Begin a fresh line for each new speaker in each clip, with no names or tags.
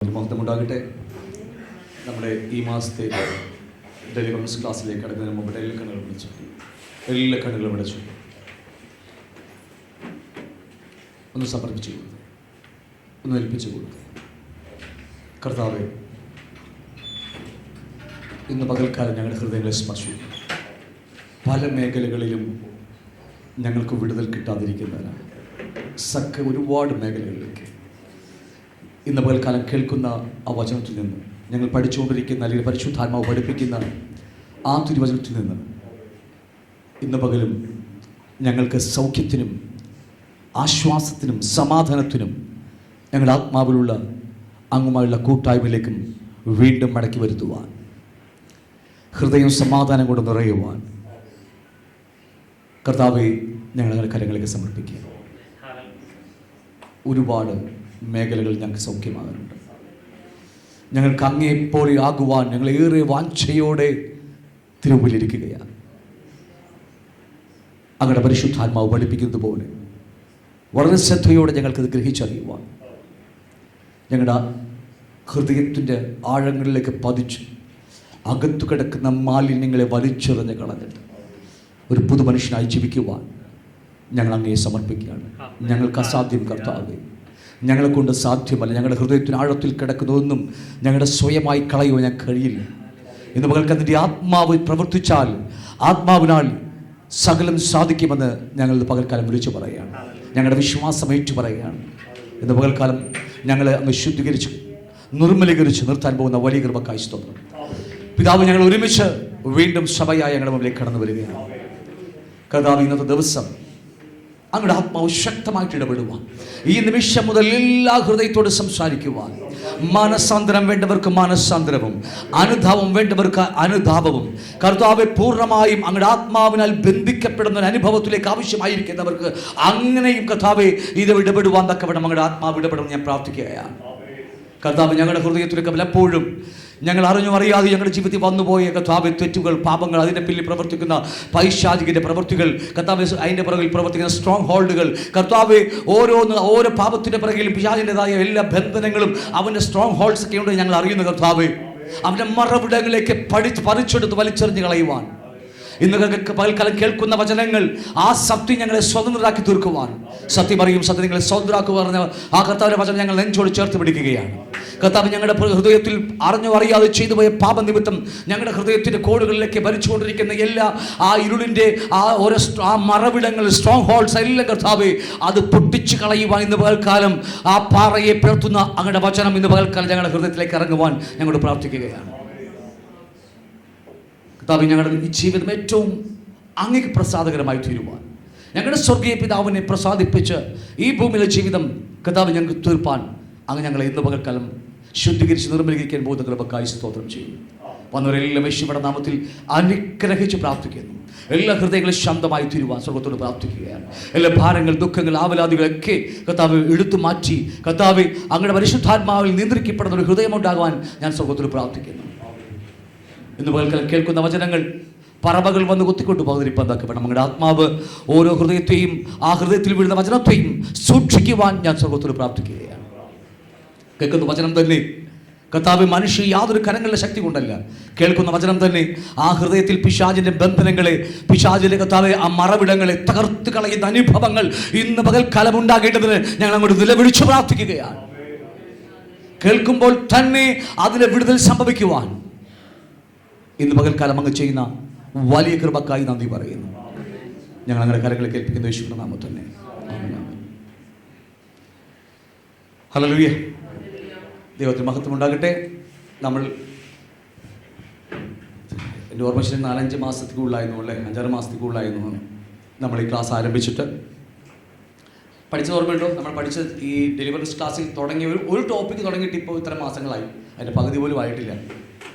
മഹത്വമുണ്ടാകട്ടെ. നമ്മുടെ ഈ മാസത്തെ ഡെലിവറൻസ് ക്ലാസ്സിലേക്ക് കടക്കുന്നതിന് മുമ്പ് എല്ലാ കണ്ണുകളും അടച്ചു ഒന്ന് സമർപ്പിച്ചു കൊടുത്തു, ഒന്ന് ഏൽപ്പിച്ചു കൊടുത്തു. കർത്താവേ, ഇന്ന് പകൽക്കാലം ഞങ്ങളുടെ ഹൃദയങ്ങളെ സ്പർശിക്കും. പല മേഖലകളിലും ഞങ്ങൾക്ക് വിടുതൽ കിട്ടാതിരിക്കുന്നതിനാണ് ഒരുപാട് മേഖലകളിലേക്ക് ഇന്ന് പകൽക്കാലം കേൾക്കുന്ന ആ വചനത്തിൽ നിന്ന്, ഞങ്ങൾ പഠിച്ചുകൊണ്ടിരിക്കുന്ന അല്ലെങ്കിൽ പരിശുദ്ധാത്മാവ് പഠിപ്പിക്കുന്ന ആ തിരുവചനത്തിൽ നിന്ന് ഇന്ന് പകലും ഞങ്ങൾക്ക് സൗഖ്യത്തിനും ആശ്വാസത്തിനും സമാധാനത്തിനും ഞങ്ങളുടെ ആത്മാവിലുള്ള അങ്ങുമായുള്ള കൂട്ടായ്മയിലേക്കും വീണ്ടും മടക്കി വരുത്തുവാൻ, ഹൃദയം സമാധാനം കൊണ്ട് നിറയുവാൻ കർത്താവെ ഞങ്ങളുടെ കരങ്ങളിലേക്ക് സമർപ്പിക്കുക. ഒരുപാട് മേഖലകൾ ഞങ്ങൾക്ക് സൗഖ്യമാകാനുണ്ട്. ഞങ്ങൾക്ക് അങ്ങേപ്പോലെ ആകുവാൻ ഞങ്ങൾ ഏറെ വാഞ്ഛയോടെ തിരുമുമ്പിലിരിക്കുകയാണ്. അങ്ങയുടെ പരിശുദ്ധാത്മാവ് പഠിപ്പിക്കുന്നത് പോലെ വളരെ ശ്രദ്ധയോടെ ഞങ്ങൾക്കത് ഗ്രഹിച്ചറിയുവാൻ, ഞങ്ങളുടെ ഹൃദയത്തിൻ്റെ ആഴങ്ങളിലേക്ക് പതിച്ച് അകത്തു കിടക്കുന്ന മാലിന്യങ്ങളെ വലിച്ചെറിഞ്ഞ് കളഞ്ഞിട്ട് ഒരു പുതു മനുഷ്യനായി ജീവിക്കുവാൻ ഞങ്ങൾ അങ്ങയെ സമർപ്പിക്കുകയാണ്. ഞങ്ങൾക്ക് അസാധ്യം കർത്താവേ, ഞങ്ങളെ കൊണ്ട് സാധ്യമല്ല. ഞങ്ങളുടെ ഹൃദയത്തിന് ആഴത്തിൽ കിടക്കുന്നതൊന്നും ഞങ്ങളുടെ സ്വയമായി കളയുവാൻ ഞങ്ങൾക്ക് കഴിയില്ല. ഇന്ന് പകൽക്ക് അതിൻ്റെ ആത്മാവ് പ്രവർത്തിച്ചാൽ ആത്മാവിനാൽ സകലം സാധിക്കുമെന്ന് ഞങ്ങൾ പകൽക്കാലം വിളിച്ചു പറയുകയാണ്. ഞങ്ങളുടെ വിശ്വാസം ഏറ്റു പറയുകയാണ്. ഇന്ന് പകൽക്കാലം ഞങ്ങളെ അങ്ങ് ശുദ്ധീകരിച്ച് നിർമ്മലീകരിച്ച് നിർത്താൻ പോകുന്ന വലിയ കൃപക്കായി സ്തോത്രം. പിതാവ്, ഞങ്ങൾ ഒരുമിച്ച് വീണ്ടും സഭയായി ഞങ്ങളുടെ മുമ്പിലേക്ക് കടന്നു വരികയാണ്. കർത്താവ്, ഇന്നത്തെ ദിവസം അങ്ങയുടെ ആത്മാവ് ശക്തമായിട്ട് ഇടപെടുവാൻ, ഈ നിമിഷം മുതൽ എല്ലാ ഹൃദയത്തോട് സംസാരിക്കുവാൻ, മാനസാന്തരം വേണ്ടവർക്ക് മാനസാന്തരവും അനുതാപം വേണ്ടവർക്ക് അനുതാപവും, കർത്താവെ പൂർണ്ണമായും അങ്ങയുടെ ആത്മാവിനാൽ ബന്ധിക്കപ്പെടുന്ന ഒരു അനുഭവത്തിലേക്ക് ആവശ്യമായിരിക്കുന്നവർക്ക് അങ്ങനെയും കർത്താവെ ഇത് ഇടപെടുവാൻ തക്കവണ്ണം അങ്ങയുടെ ആത്മാവ് ഇടപെടും ഞാൻ പ്രാർത്ഥിക്കുകയാണ്. കർത്താവ്, ഞങ്ങളുടെ ഹൃദയത്തിലേക്ക് പലപ്പോഴും ഞങ്ങൾ അറിഞ്ഞു അറിയാതെ ഞങ്ങളുടെ ജീവിതത്തിൽ വന്നുപോയ കർത്താവ് തെറ്റുകൾ, പാപങ്ങൾ, അതിൻ്റെ പിന്നിൽ പ്രവർത്തിക്കുന്ന പൈശാചികൻ്റെ പ്രവൃത്തികൾ, കർത്താവ് അതിൻ്റെ പുറകിൽ പ്രവർത്തിക്കുന്ന സ്ട്രോങ് ഹോൾഡുകൾ, കർത്താവ് ഓരോ പാപത്തിൻ്റെ പുറകിലും പിശാചിൻ്റെതായ എല്ലാ ബന്ധനങ്ങളും അവൻ്റെ സ്ട്രോങ് ഹോൾഡ്സ് ഒക്കെ ഉണ്ട് ഞങ്ങൾ അറിയുന്ന കർത്താവ്, അവൻ്റെ മറവിടങ്ങളിലേക്ക് പറിച്ചെടുത്ത് വലിച്ചെറിഞ്ഞ് കളയുവാൻ ഇന്ന് പകൽക്കാലം കേൾക്കുന്ന വചനങ്ങൾ ആ സത്യം ഞങ്ങളെ സ്വതന്ത്രരാക്കി തീർക്കുവാൻ, സത്യം അറിയും സത്യം നിങ്ങളെ സ്വതന്ത്രരാക്കുക പറഞ്ഞ ആ കർത്താവിൻ്റെ വചനം ഞങ്ങൾ നെഞ്ചോട് ചേർത്ത് പിടിക്കുകയാണ്. കർത്താവ്, ഞങ്ങളുടെ ഹൃദയത്തിൽ അറിഞ്ഞോ അറിയാതെ ചെയ്തു പോയ പാപനിമിത്തം ഞങ്ങളുടെ ഹൃദയത്തിൻ്റെ കോടുകളിലേക്ക് ഭരിച്ചുകൊണ്ടിരിക്കുന്ന എല്ലാ ആ ഇരുളിൻ്റെ ആ മറവിടങ്ങൾ, സ്ട്രോങ് ഹോൾഡ്സ് എല്ലാം കർത്താവ് അത് പൊട്ടിച്ച് കളയുവാൻ ഇന്ന് പകൽക്കാലം ആ പാറയെ പിളർത്തുന്ന അങ്ങയുടെ വചനം ഇന്ന് പകൽക്കാലം ഞങ്ങളുടെ ഹൃദയത്തിലേക്ക് ഇറങ്ങുവാൻ ഞങ്ങളോട് പ്രാർത്ഥിക്കുകയാണ്. കർത്താവ്, ഞങ്ങളുടെ ഈ ജീവിതം ഏറ്റവും അങ്ങേക്ക് പ്രസാദകരമായി തീരുവാൻ, ഞങ്ങളുടെ സ്വർഗീയ പിതാവിനെ പ്രസാദിപ്പിച്ച് ഈ ഭൂമിയിലെ ജീവിതം കർത്താവ് ഞങ്ങൾക്ക് തീർപ്പാൻ അങ്ങ് ഞങ്ങളെ ഇന്ന് പകൽക്കാലം ശുദ്ധീകരിച്ച് നിർമ്മലീകരിക്കാൻ പോകുന്ന കൃപക്കായി സ്തോത്രം ചെയ്യും. വന്നവരെല്ലാം യേശുവിന്റെ നാമത്തിൽ അനുഗ്രഹിച്ച് പ്രാർത്ഥിക്കുന്നു. എല്ലാ ഹൃദയങ്ങളും ശാന്തമായി തീരുവാൻ സ്വർഗത്തോട് പ്രാർത്ഥിക്കുകയാണ്. എല്ലാ ഭാരങ്ങൾ, ദുഃഖങ്ങൾ, ആവലാദികളൊക്കെ കർത്താവ് എടുത്തു മാറ്റി കർത്താവ് അങ്ങയുടെ പരിശുദ്ധാത്മാവിൽ നിയന്ത്രിക്കപ്പെടുന്ന ഒരു ഹൃദയമുണ്ടാകുവാൻ ഞാൻ സ്വർഗത്തോട് പ്രാർത്ഥിക്കുന്നു. ഇന്ന് പകൽക്കാലം കേൾക്കുന്ന വചനങ്ങൾ പറവകൾ വന്ന് കൊത്തിക്കൊണ്ട് പകതിരിപ്പതാക്കപ്പെടണം. നമ്മുടെ ആത്മാവ് ഓരോ ഹൃദയത്തെയും ആ ഹൃദയത്തിൽ വീഴുന്ന വചനത്തെയും സൂക്ഷിക്കുവാൻ ഞാൻ സ്വർഗത്തോട് പ്രാർത്ഥിക്കുകയാണ്. കേൾക്കുന്ന വചനം തന്നെ കർത്താവ് മനുഷ്യ യാതൊരു കരങ്ങളുടെ ശക്തി കൊണ്ടല്ല, കേൾക്കുന്ന വചനം തന്നെ ആ ഹൃദയത്തിൽ പിശാചിന്റെ ബന്ധനങ്ങളെ, പിശാചിന്റെ കർത്താവ് ആ മറവിടങ്ങളെ തകർത്ത് കളയുന്ന അനുഭവങ്ങൾ ഇന്ന് പകൽക്കാലം ഉണ്ടാകേണ്ടതിന് ഞങ്ങൾ അങ്ങോട്ട് നിലവിളിച്ചു പ്രാർത്ഥിക്കുകയാണ്. കേൾക്കുമ്പോൾ തന്നെ അതിലെ വിടുതൽ സംഭവിക്കുവാൻ ഇന്ന് പകൽക്കാലം അങ്ങ് ചെയ്യുന്ന വലിയ കൃപക്കായി നന്ദി പറയുന്നു. ഞങ്ങൾ അങ്ങനെ കരങ്ങളെ കേൾപ്പിക്കുന്ന യേശുവിന്റെ നാമത്തിൽ തന്നെ. ഹല്ലേലൂയ. ദൈവത്തിന് മഹത്വം ഉണ്ടാകട്ടെ. നമ്മൾ എൻ്റെ ഓർമ്മശരി 4-5 മാസത്തിനുള്ളിലായിരുന്നു, അല്ലേ, 5-6 മാസത്തിനുള്ളിലായിരുന്നു നമ്മൾ ഈ ക്ലാസ് ആരംഭിച്ചിട്ട്. പഠിച്ചത് ഓർമ്മയുണ്ടോ? നമ്മൾ പഠിച്ച ഈ ഡെലിവറൻസ് ക്ലാസ്സിൽ തുടങ്ങിയ ഒരു ടോപ്പിക്ക് തുടങ്ങിയിട്ട് ഇപ്പോൾ ഇത്ര മാസങ്ങളായി, അതിൻ്റെ പകുതി പോലും ആയിട്ടില്ല.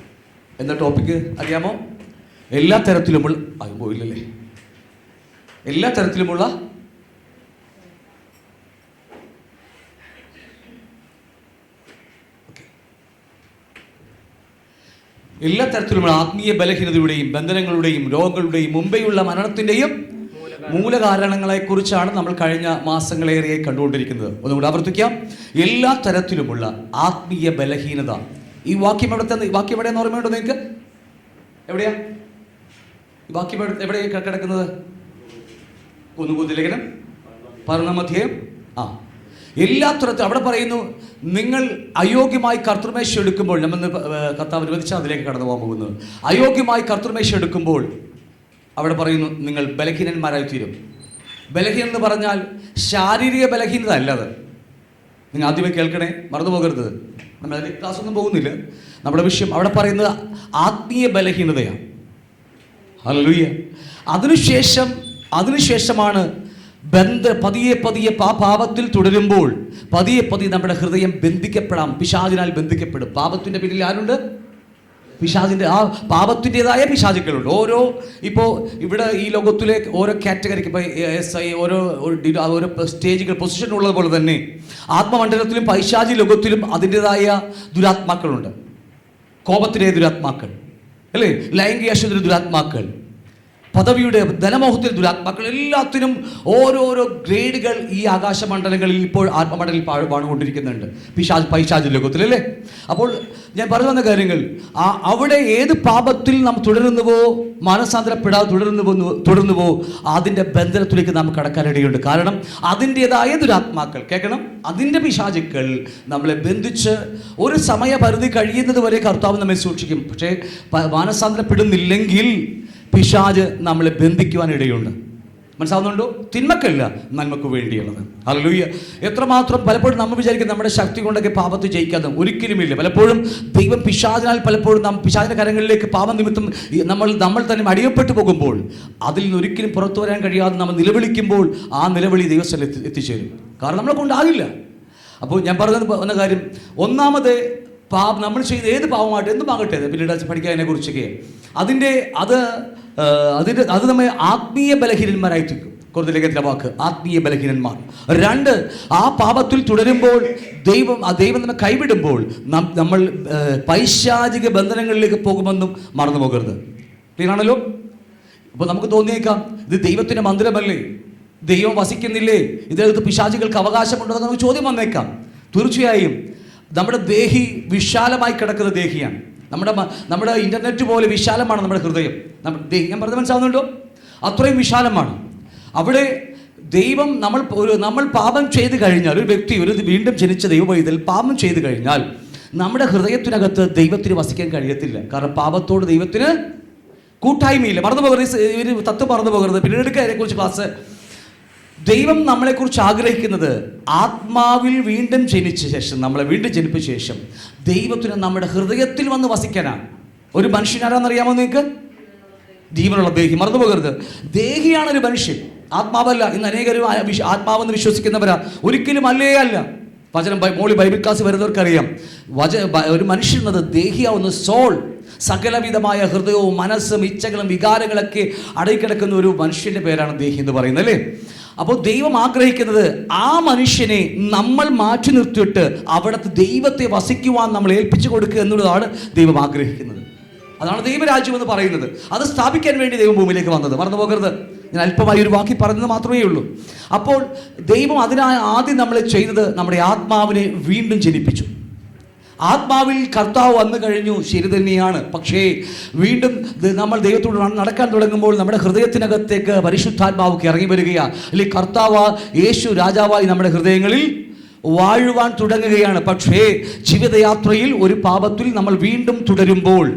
എന്ന ടോപ്പിക്ക് അറിയാമോ? എല്ലാ തരത്തിലുമുള്ള പോയില്ലല്ലേ എല്ലാ തരത്തിലുമുള്ള ആത്മീയ ബലഹീനതയുടെയും ബന്ധനങ്ങളുടെയും രോഗങ്ങളുടെയും മുമ്പെയുള്ള മരണത്തിൻ്റെയും മൂലകാരണങ്ങളെക്കുറിച്ചാണ് നമ്മൾ കഴിഞ്ഞ മാസങ്ങളേറെ കണ്ടുകൊണ്ടിരിക്കുന്നത്. ഒന്നുകൂടി ആവർത്തിക്കാം. എല്ലാ തരത്തിലുമുള്ള ആത്മീയ ബലഹീനത. ഈ വാക്യം എവിടെയെന്ന് ഓർമ്മയുണ്ടോ നിങ്ങൾക്ക്? എവിടെയാ ഈ വാക്യം? എവിടെയാണ് കിടക്കുന്നത്? ലേഖനം 11-ാം അധ്യായം. എല്ലാ തരത്തിലും അവിടെ പറയുന്നു, നിങ്ങൾ അയോഗ്യമായി കർത്തൃമേശ എടുക്കുമ്പോൾ, നമ്മൾ കർത്താവ് അനുവദിച്ചാൽ അതിലേക്ക് കടന്നു പോകാൻ പോകുന്നത്. അയോഗ്യമായി കർത്തൃമേശ എടുക്കുമ്പോൾ അവിടെ പറയുന്നു, നിങ്ങൾ ബലഹീനന്മാരായി തീരും. ബലഹീനം എന്ന് പറഞ്ഞാൽ ശാരീരിക ബലഹീനത അല്ലത്. നിങ്ങൾ ആദ്യമേ കേൾക്കണേ, മറന്നു പോകരുത്. നമ്മൾ അതിൽ ക്ലാസ് ഒന്നും പോകുന്നില്ല. നമ്മുടെ വിഷയം അവിടെ പറയുന്നത് ആത്മീയ ബലഹീനതയാണ്. ഹല്ലേലൂയ. അതിനുശേഷമാണ് പതിയെ പാപത്തിൽ തുടരുമ്പോൾ പതിയെ നമ്മുടെ ഹൃദയം ബന്ധിക്കപ്പെടാം, പിശാചിനാൽ ബന്ധിക്കപ്പെടും. പാപത്തിൻ്റെ പിന്നിൽ ആരുണ്ട്? പിശാചിൻ്റെ ആ പാപത്തിൻ്റെതായ പിശാചുക്കളുണ്ട്. ഇപ്പോൾ ഇവിടെ ഈ ലോകത്തിലെ ഓരോ കാറ്റഗറിക്ക്, ഇപ്പോൾ SI ഓരോ സ്റ്റേജുകൾ പൊസിഷൻ ഉള്ളതുപോലെ തന്നെ ആത്മമണ്ഡലത്തിലും പൈശാചി ലോകത്തിലും അതിൻ്റെതായ ദുരാത്മാക്കളുണ്ട്. കോപത്തിൻ്റെ ദുരാത്മാക്കൾ, അല്ലേ? ലൈംഗിക ദുരാത്മാക്കൾ, പദവിയുടെ ധനമോഹത്തിൽ ദുരാത്മാക്കൾ, എല്ലാത്തിനും ഓരോരോ ഗ്രേഡുകൾ ഈ ആകാശമണ്ഡലങ്ങളിൽ ഇപ്പോൾ ആത്മമണ്ഡലിൽ വാണുകൊണ്ടിരിക്കുന്നുണ്ട് പൈശാചി ലോകത്തിൽ, അല്ലേ? അപ്പോൾ ഞാൻ പറഞ്ഞു വന്ന കാര്യങ്ങൾ, അവിടെ ഏത് പാപത്തിൽ നാം തുടരുന്നുവോ, മാനസാന്തരപ്പെടാതെ തുടരുന്നുവോ അതിൻ്റെ ബന്ധനത്തിലേക്ക് നാം കടക്കാനിടയുണ്ട്. കാരണം അതിൻ്റെതായ ദുരാത്മാക്കൾ, കേൾക്കണം, അതിൻ്റെ പിശാചുക്കൾ നമ്മളെ ബന്ധിച്ച് ഒരു സമയപരിധി കഴിയുന്നത് വരെ കർത്താവ് നമ്മെ സൂക്ഷിക്കും. പക്ഷേ മാനസാന്തരപ്പെടുന്നില്ലെങ്കിൽ പിശാച് നമ്മളെ ബന്ധിക്കുവാനിടയുണ്ട്. മനസ്സിലാവുന്നുണ്ടോ? തിന്മക്കല്ല, നന്മക്ക് വേണ്ടിയുള്ളത്. ഹല്ലേലൂയ. എത്രമാത്രം പലപ്പോഴും നമ്മൾ വിചാരിക്കും നമ്മുടെ ശക്തി കൊണ്ടൊക്കെ പാപത്തെ ജയിക്കാതെ, ഒരിക്കലുമില്ല. പലപ്പോഴും ദൈവം പിശാചിനാൽ പലപ്പോഴും പിശാചിന്റെ കരങ്ങളിലേക്ക് പാപനിമിത്തം നമ്മൾ തന്നെ അടിയപ്പെട്ടു പോകുമ്പോൾ അതിൽ നിന്ന് ഒരിക്കലും പുറത്തു വരാൻ കഴിയാതെ നമ്മൾ നിലവിളിക്കുമ്പോൾ ആ നിലവിളി ദൈവസ്ഥലത്ത് എത്തിച്ചേരും. കാരണം നമ്മളെ കൊണ്ടാകില്ല. അപ്പോൾ ഞാൻ പറഞ്ഞ കാര്യം, ഒന്നാമത് നമ്മൾ ചെയ്ത ഏത് പാവമാകട്ടെ, എന്തുമാകട്ടെ, പിന്നീട് പഠിക്കാൻ അതിനെക്കുറിച്ചൊക്കെ അത് നമ്മെ ആത്മീയ ബലഹീനന്മാരായി തീർക്കും. കൊരിന്ത്യർ വാക്ക് ആത്മീയ ബലഹീനന്മാർ. 2, ആ പാപത്തിൽ തുടരുമ്പോൾ ദൈവം നമ്മെ കൈവിടുമ്പോൾ നമ്മൾ പൈശാചിക ബന്ധനങ്ങളിലേക്ക് പോകുമെന്നും മറന്നു പോകരുത്. ക്ലിയറാണല്ലോ? അപ്പോൾ നമുക്ക് തോന്നിയേക്കാം, ഇത് ദൈവത്തിൻ്റെ മന്ദിരമല്ലേ, ദൈവം വസിക്കുന്നില്ലേ, ഇദ്ദേഹത്ത് പിശാചികൾക്ക് അവകാശമുണ്ടോ എന്ന് നമുക്ക് ചോദ്യം വന്നേക്കാം. തീർച്ചയായും നമ്മുടെ ദേഹി വിശാലമായി കിടക്കുന്ന ദേഹിയാണ്. നമ്മുടെ ഇൻ്റർനെറ്റ് പോലെ വിശാലമാണ് നമ്മുടെ ഹൃദയം. ഞാൻ പറഞ്ഞത് മനസ്സിലാവുന്നുണ്ടോ? അത്രയും വിശാലമാണ്. അവിടെ ദൈവം നമ്മൾ പാപം ചെയ്ത് കഴിഞ്ഞാൽ, ഒരു വ്യക്തി, ഒരു വീണ്ടും ജനിച്ച ദൈവപൈതൽ പാപം ചെയ്ത് കഴിഞ്ഞാൽ നമ്മുടെ ഹൃദയത്തിനകത്ത് ദൈവത്തിന് വസിക്കാൻ കഴിയത്തില്ല. കാരണം പാപത്തോട് ദൈവത്തിന് കൂട്ടായ്മയില്ല. മറന്നു പോകരുത്, തത്വം മറന്നു പോകരുത്. പിന്നീട് എടുക്കുക അതിനെക്കുറിച്ച് ക്ലാസ്. ദൈവം നമ്മളെക്കുറിച്ച് ആഗ്രഹിക്കുന്നത് ആത്മാവിൽ വീണ്ടും ജനിച്ച ശേഷം, നമ്മളെ വീണ്ടും ജനിപ്പിച്ച ശേഷം ദൈവത്തിന് നമ്മുടെ ഹൃദയത്തിൽ വന്ന് വസിക്കാനാണ്. ഒരു മനുഷ്യനാരാന്നറിയാമോ നിങ്ങൾക്ക്? ജീവനുള്ള ദേഹി. മറന്നു പോകരുത്, ദേഹിയാണ് ഒരു മനുഷ്യൻ, ആത്മാവല്ല. ഇന്ന് അനേകരും ആത്മാവെന്ന് വിശ്വസിക്കുന്നവരാ. ഒരിക്കലും അല്ല. വചനം ബൈബിൾ ക്ലാസ് വരുന്നവർക്കറിയാം, ഒരു മനുഷ്യൻ ദേഹിയാവുന്ന സോൾ, സകലവിധമായ ഹൃദയവും മനസ്സും ഇച്ഛകളും വികാരങ്ങളൊക്കെ അടങ്ങിക്കിടക്കുന്ന ഒരു മനുഷ്യൻ്റെ പേരാണ് ദേഹി എന്ന് പറയുന്നത്, അല്ലേ? അപ്പോൾ ദൈവം ആഗ്രഹിക്കുന്നത് ആ മനുഷ്യനെ നമ്മൾ മാറ്റി നിർത്തിയിട്ട് അവിടുത്തെ ദൈവത്തെ വസിക്കുവാൻ നമ്മൾ ഏൽപ്പിച്ചു കൊടുക്കുക എന്നുള്ളതാണ് ദൈവം ആഗ്രഹിക്കുന്നത്. അതാണ് ദൈവരാജ്യം എന്ന് പറയുന്നത്. അത് സ്ഥാപിക്കാൻ വേണ്ടി ദൈവം ഭൂമിയിലേക്ക് വന്നത്. മറന്നു പോകരുത്. ഞാൻ അല്പമായി ഒരു വാക്കി പറഞ്ഞത് മാത്രമേ ഉള്ളൂ. അപ്പോൾ ദൈവം അതിനായി ആദ്യം നമ്മൾ ചെയ്തത് നമ്മുടെ ആത്മാവിനെ വീണ്ടും ജനിപ്പിച്ചു. ആത്മാവിൽ കർത്താവ് വന്നു കഴിഞ്ഞു, ശരി തന്നെയാണ്. പക്ഷേ വീണ്ടും നമ്മൾ ദൈവത്തോട് നടക്കാൻ തുടങ്ങുമ്പോൾ നമ്മുടെ ഹൃദയത്തിനകത്തേക്ക് പരിശുദ്ധാത്മാവ് ഇറങ്ങി വരികയാണ്. അല്ലെങ്കിൽ കർത്താവ് യേശു രാജാവായി നമ്മുടെ ഹൃദയങ്ങളിൽ വാഴുവാൻ തുടങ്ങുകയാണ്. പക്ഷേ ജീവിതയാത്രയിൽ ഒരു പാപത്തിൽ നമ്മൾ വീണ്ടും തുടരുമ്പോൾ,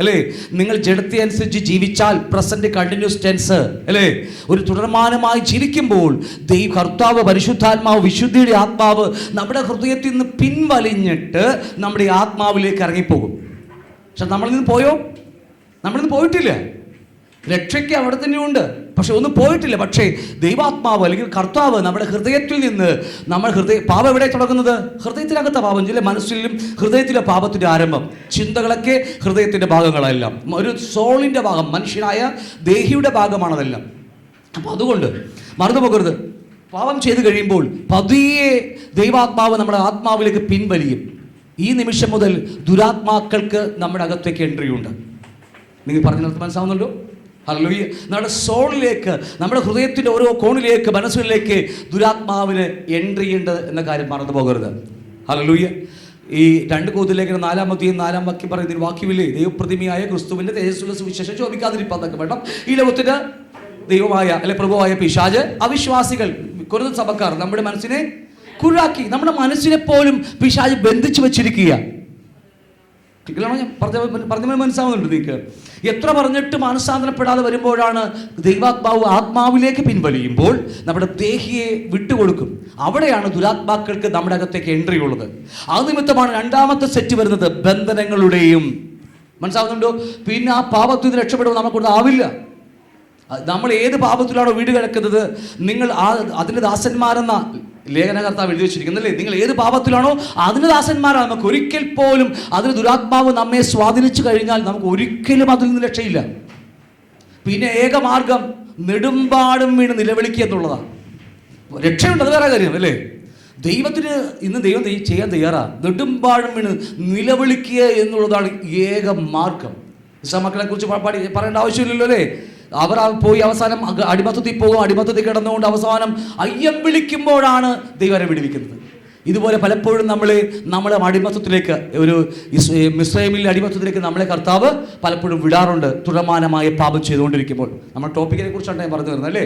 അല്ലേ, നിങ്ങൾ ജഡത്തെ അനുസരിച്ച് ജീവിച്ചാൽ, പ്രസന്റ് കണ്ടിന്യൂസ് ടെൻസ്, അല്ലേ, ഒരു തുടർമാനമായി ജീവിക്കുമ്പോൾ കർത്താവ് പരിശുദ്ധാത്മാവ്, വിശുദ്ധിയുടെ ആത്മാവ് നമ്മുടെ ഹൃദയത്തിൽ നിന്ന് പിൻവലിഞ്ഞിട്ട് നമ്മുടെ ആത്മാവിലേക്ക് ഇറങ്ങിപ്പോകും. പക്ഷെ നമ്മളിൽ നിന്ന് പോയോ? നമ്മളിൽ നിന്ന് പോയിട്ടില്ല. രക്ഷയ്ക്ക് അവിടെ തന്നെ ഉണ്ട്, പക്ഷെ ഒന്നും പോയിട്ടില്ല. പക്ഷേ ദൈവാത്മാവ് അല്ലെങ്കിൽ കർത്താവ് നമ്മുടെ ഹൃദയത്തിൽ നിന്ന് പാപം എവിടെ തുടങ്ങുന്നത്? ഹൃദയത്തിനകത്ത പാപം, ചില മനസ്സിലും ഹൃദയത്തിലെ പാപത്തിൻ്റെ ആരംഭം. ചിന്തകളൊക്കെ ഹൃദയത്തിൻ്റെ ഭാഗങ്ങളെല്ലാം, ഒരു സോളിൻ്റെ ഭാഗം, മനുഷ്യനായ ദേഹിയുടെ ഭാഗമാണതെല്ലാം. അപ്പോൾ അതുകൊണ്ട് മറന്നു പോകരുത്, പാപം ചെയ്ത് കഴിയുമ്പോൾ പതിയെ ദൈവാത്മാവ് നമ്മുടെ ആത്മാവിലേക്ക് പിൻവലിയും. ഈ നിമിഷം മുതൽ ദുരാത്മാക്കൾക്ക് നമ്മുടെ അകത്തേക്ക് എൻട്രി ഉണ്ട്. നിങ്ങൾ പറഞ്ഞ മനസ്സിലാവുന്നുണ്ടോ? ഹല്ലേലൂയ. നമ്മുടെ സോളിലേക്ക്, നമ്മുടെ ഹൃദയത്തിൻ്റെ ഓരോ കോണിലേക്ക്, മനസ്സുകളിലേക്ക് ദുരാത്മാവിന് എൻട്രി ഉണ്ട് എന്ന കാര്യം മറന്നു പോകരുത്. ഹല്ലേലൂയ. ഈ 2 Corinthians 4 വാക്യം പറയുന്നതിന് വാക്യമില്ലേ, ദൈവപ്രതിമയായ ക്രിസ്തുവിൻ്റെ തേജസ്സുള്ള സുവിശേഷം ശോഭിക്കാതിരിപ്പാന്നൊക്കെ വേണം. ഈ ലോകത്തിന് ദൈവമായ അല്ലെ പ്രഭുവായ പിശാച് അവിശ്വാസികൾ കൊരിന്ത് സഭക്കാർ നമ്മുടെ മനസ്സിനെ കുഴാക്കി, നമ്മുടെ മനസ്സിനെ പോലും പിശാച് ബന്ധിച്ചു വെച്ചിരിക്കുക. ഞാൻ പറഞ്ഞ മനസ്സിലാവുന്നുണ്ട് നിങ്ങൾക്ക്? എത്ര പറഞ്ഞിട്ട് മനസ്സാന്തരപ്പെടാതെ വരുമ്പോഴാണ് ദൈവാത്മാവ് ആത്മാവിലേക്ക് പിൻവലിയുമ്പോൾ നമ്മുടെ ദേഹിയെ വിട്ടുകൊടുക്കും. അവിടെയാണ് ദുരാത്മാക്കൾക്ക് നമ്മുടെ അകത്തേക്ക് എൻട്രി ഉള്ളത്. അത് നിമിത്തമാണ് 2ാമത്തെ സെറ്റ് വരുന്നത്, ബന്ധനങ്ങളുടെയും. മനസ്സിലാവുന്നുണ്ടോ? പിന്നെ ആ പാപത്തിൽ നിന്ന് രക്ഷപ്പെടുമ്പോൾ നമുക്കൊന്നും ആവില്ല. നമ്മൾ ഏത് പാപത്തിലാണോ വീട് കിടക്കുന്നത്, നിങ്ങൾ അതിൻ്റെ ദാസന്മാരെന്ന ലേഖനകർത്താവ് എഴുതി വെച്ചിരിക്കുന്നല്ലേ, നിങ്ങൾ ഏത് പാപത്തിലാണോ അതിന് ദാസന്മാരാണ്. നമുക്ക് ഒരിക്കൽ പോലും അതിന് ദുരാത്മാവ് നമ്മെ സ്വാധീനിച്ചു കഴിഞ്ഞാൽ നമുക്ക് ഒരിക്കലും അതിൽ നിന്ന് രക്ഷയില്ല. പിന്നെ ഏകമാർഗം നെടുമ്പാടും വീണ് നിലവിളിക്കുക എന്നുള്ളതാണ്. രക്ഷയുണ്ട്, അത് വേറെ കാര്യം അല്ലേ. ദൈവത്തിന് ഇന്ന് ദൈവം ചെയ്യാൻ തയ്യാറാണ്. നെടുമ്പാടും വീണ് നിലവിളിക്കുക എന്നുള്ളതാണ് ഏക മാർഗം. മക്കളെ കുറിച്ച് പറയേണ്ട ആവശ്യമില്ലല്ലോ അല്ലേ. അവർ പോയി അവസാനം അടിമത്തത്തിൽ പോകും, അടിമത്തത്തിൽ കിടന്നുകൊണ്ട് അവസാനം അയ്യം വിളിക്കുമ്പോഴാണ് ദൈവരെ വിടുവിക്കുന്നത്. ഇതുപോലെ പലപ്പോഴും നമ്മളെ അടിമത്തത്തിലേക്ക്, ഒരു മിസ്രൈമിലെ അടിമത്തത്തിലേക്ക് നമ്മളെ കർത്താവ് പലപ്പോഴും വിടാറുണ്ട്, തുടർമാനമായ പാപം ചെയ്തുകൊണ്ടിരിക്കുമ്പോൾ. നമ്മൾ ടോപ്പിക്കിനെ കുറിച്ചാണ് ഞാൻ പറഞ്ഞു തരുന്നത് അല്ലേ.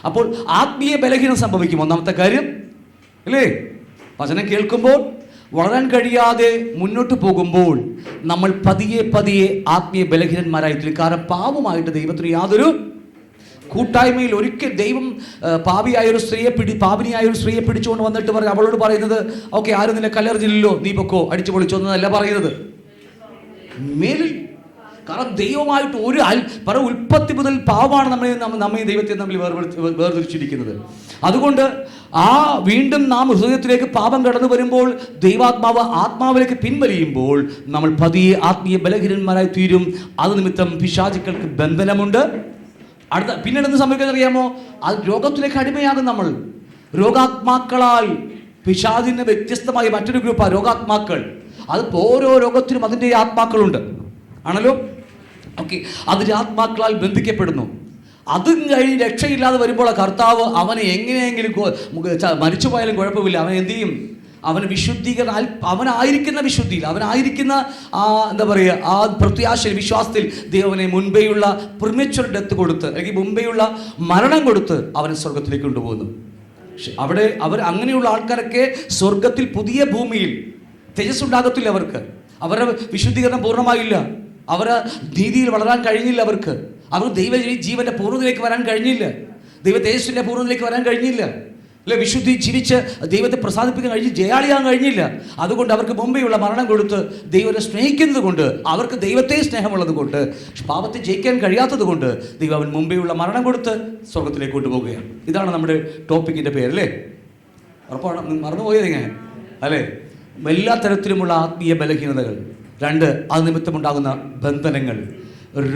അപ്പോൾ ആത്മീയ ബലഹീനം സംഭവിക്കും. ഒന്നാമത്തെ കാര്യം അല്ലേ, വചനം കേൾക്കുമ്പോൾ വളരാൻ കഴിയാതെ മുന്നോട്ട് പോകുമ്പോൾ നമ്മൾ പതിയെ ആത്മീയ ബലഹീനന്മാരായി തീരും. കാരണം പാപമായിട്ട് ദൈവത്തിന് യാതൊരു കൂട്ടായ്മയിൽ. ഒരിക്കൽ ദൈവം പാപിനിയായ ഒരു സ്ത്രീയെ പിടിച്ചുകൊണ്ട് വന്നിട്ട് അവളോട് പറയുന്നത്, ഓക്കെ, ആരും നിന്നെ കല്ലെറിഞ്ഞില്ലല്ലോ, നീ പൊക്കോ, അടിച്ചു പൊളിച്ചോന്നല്ല പറയുന്നത്. മേലിൽ. കാരണം ദൈവമായിട്ട് ഉൽപ്പത്തി മുതൽ പാവമാണ് നമ്മെ ദൈവത്തെ തമ്മിൽ വേർതിരിച്ചിരിക്കുന്നത്. അതുകൊണ്ട് വീണ്ടും നാം ഹൃദയത്തിലേക്ക് പാപം കടന്നു വരുമ്പോൾ ദൈവാത്മാവ് ആത്മാവിലേക്ക് പിൻവലിയുമ്പോൾ നമ്മൾ പതിയെ ആത്മീയ ബലഹീനന്മാരായി തീരും. അത് നിമിത്തം പിശാചുക്കൾക്ക് ബന്ധനമുണ്ട്. പിന്നീട് എന്ത് സംഭവിക്കുന്നത് അറിയാമോ? അത് രോഗത്തിലേക്ക് അടിമയാകും നമ്മൾ. രോഗാത്മാക്കളാൽ പിശാചിന് വ്യത്യസ്തമായ മറ്റൊരു ഗ്രൂപ്പാണ് രോഗാത്മാക്കൾ. അത് ഓരോ രോഗത്തിനും അതിൻ്റെ ആത്മാക്കളുണ്ട്, ആണല്ലോ. ഓക്കെ, അതിൻ്റെ ആത്മാക്കളാൽ ബന്ധിക്കപ്പെടുന്നു. അതും കഴിഞ്ഞ് രക്ഷയില്ലാതെ വരുമ്പോൾ കർത്താവ് അവനെ എങ്ങനെയെങ്കിലും മരിച്ചു പോയാലും കുഴപ്പമില്ല, അവൻ എന്ത് ചെയ്യും? അവന് വിശുദ്ധീകരണം, അവനായിരിക്കുന്ന വിശുദ്ധിയിൽ, അവനായിരിക്കുന്ന എന്താ പറയുക, ആ പ്രത്യാശ വിശ്വാസത്തിൽ ദൈവനെ മുൻപേയുള്ള പ്രിമച്വർ ഡെത്ത് കൊടുത്ത്, അല്ലെങ്കിൽ മുൻപേയുള്ള മരണം കൊടുത്ത് അവനെ സ്വർഗത്തിലേക്ക് കൊണ്ടുപോകുന്നു. അവിടെ അങ്ങനെയുള്ള ആൾക്കാരൊക്കെ സ്വർഗത്തിൽ പുതിയ ഭൂമിയിൽ തേജസ്സുണ്ടാകത്തില്ല അവർക്ക്. അവരുടെ വിശുദ്ധീകരണം പൂർണ്ണമായില്ല, അവരെ നീതിയിൽ വളരാൻ കഴിഞ്ഞില്ല, അവർക്ക് ദൈവ ജീവന്റെ പൂർണ്ണതയിലേക്ക് വരാൻ കഴിഞ്ഞില്ല, ദൈവ തേജസ്സിന്റെ പൂർണ്ണതയിലേക്ക് വരാൻ കഴിഞ്ഞില്ല, അല്ലെ, വിശുദ്ധി ജീവിച്ച് ദൈവത്തെ പ്രസാദിപ്പിക്കാൻ കഴിഞ്ഞ് ജയാളിയാകാൻ കഴിഞ്ഞില്ല. അതുകൊണ്ട് അവർക്ക് മുമ്പേയുള്ള മരണം കൊടുത്ത് ദൈവത്തെ സ്നേഹിക്കുന്നത് കൊണ്ട്, അവർക്ക് ദൈവത്തെ സ്നേഹമുള്ളത് കൊണ്ട്, പാപത്തെ ജയിക്കാൻ കഴിയാത്തത് കൊണ്ട് ദൈവം അവൻ മുമ്പേയുള്ള മരണം കൊടുത്ത് സ്വർഗത്തിലേക്ക് കൊണ്ടുപോവുകയാണ്. ഇതാണ് നമ്മുടെ ടോപ്പിക്കിൻ്റെ പേര് അല്ലേ. ഉറപ്പാണ്, മറന്നുപോയതെങ്ങനെ അല്ലേ. എല്ലാ തരത്തിലുമുള്ള ആത്മീയ ബലഹീനതകൾ. 2, അത് നിമിത്തമുണ്ടാകുന്ന ബന്ധനങ്ങൾ,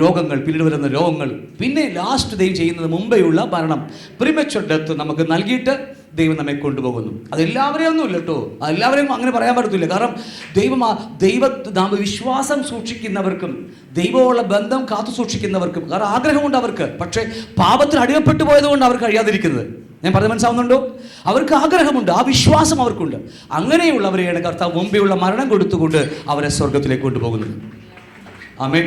രോഗങ്ങൾ, പിന്നീട് വരുന്ന രോഗങ്ങൾ, പിന്നെ ലാസ്റ്റ് ദൈവം ചെയ്യുന്നത് മുമ്പേയുള്ള മരണം, പ്രീമച്വർ ഡെത്ത് നമുക്ക് നൽകിയിട്ട് ദൈവം നമ്മെ കൊണ്ടുപോകുന്നു. അതെല്ലാവരെയും ഒന്നുമില്ല കേട്ടോ, എല്ലാവരെയും അങ്ങനെ പറയാൻ പറ്റത്തില്ല. കാരണം നാം വിശ്വാസം സൂക്ഷിക്കുന്നവർക്കും ദൈവമുള്ള ബന്ധം കാത്തു സൂക്ഷിക്കുന്നവർക്കും കാരണം ആഗ്രഹമുണ്ട് അവർക്ക്. പക്ഷേ പാപത്തിൽ അടിമപ്പെട്ടു പോയതുകൊണ്ട് അവർക്ക് കഴിയാതിരിക്കുന്നത്. ഞാൻ പറഞ്ഞ് മനസ്സിലാവുന്നുണ്ടോ? അവർക്ക് ആഗ്രഹമുണ്ട്, ആ വിശ്വാസം അവർക്കുണ്ട്. അങ്ങനെയുള്ളവരെയാണ് കർത്താവ് മുമ്പേയുള്ള മരണം കൊടുത്തുകൊണ്ട് അവരെ സ്വർഗത്തിലേക്ക് കൊണ്ടുപോകുന്നത്. ആമേൻ.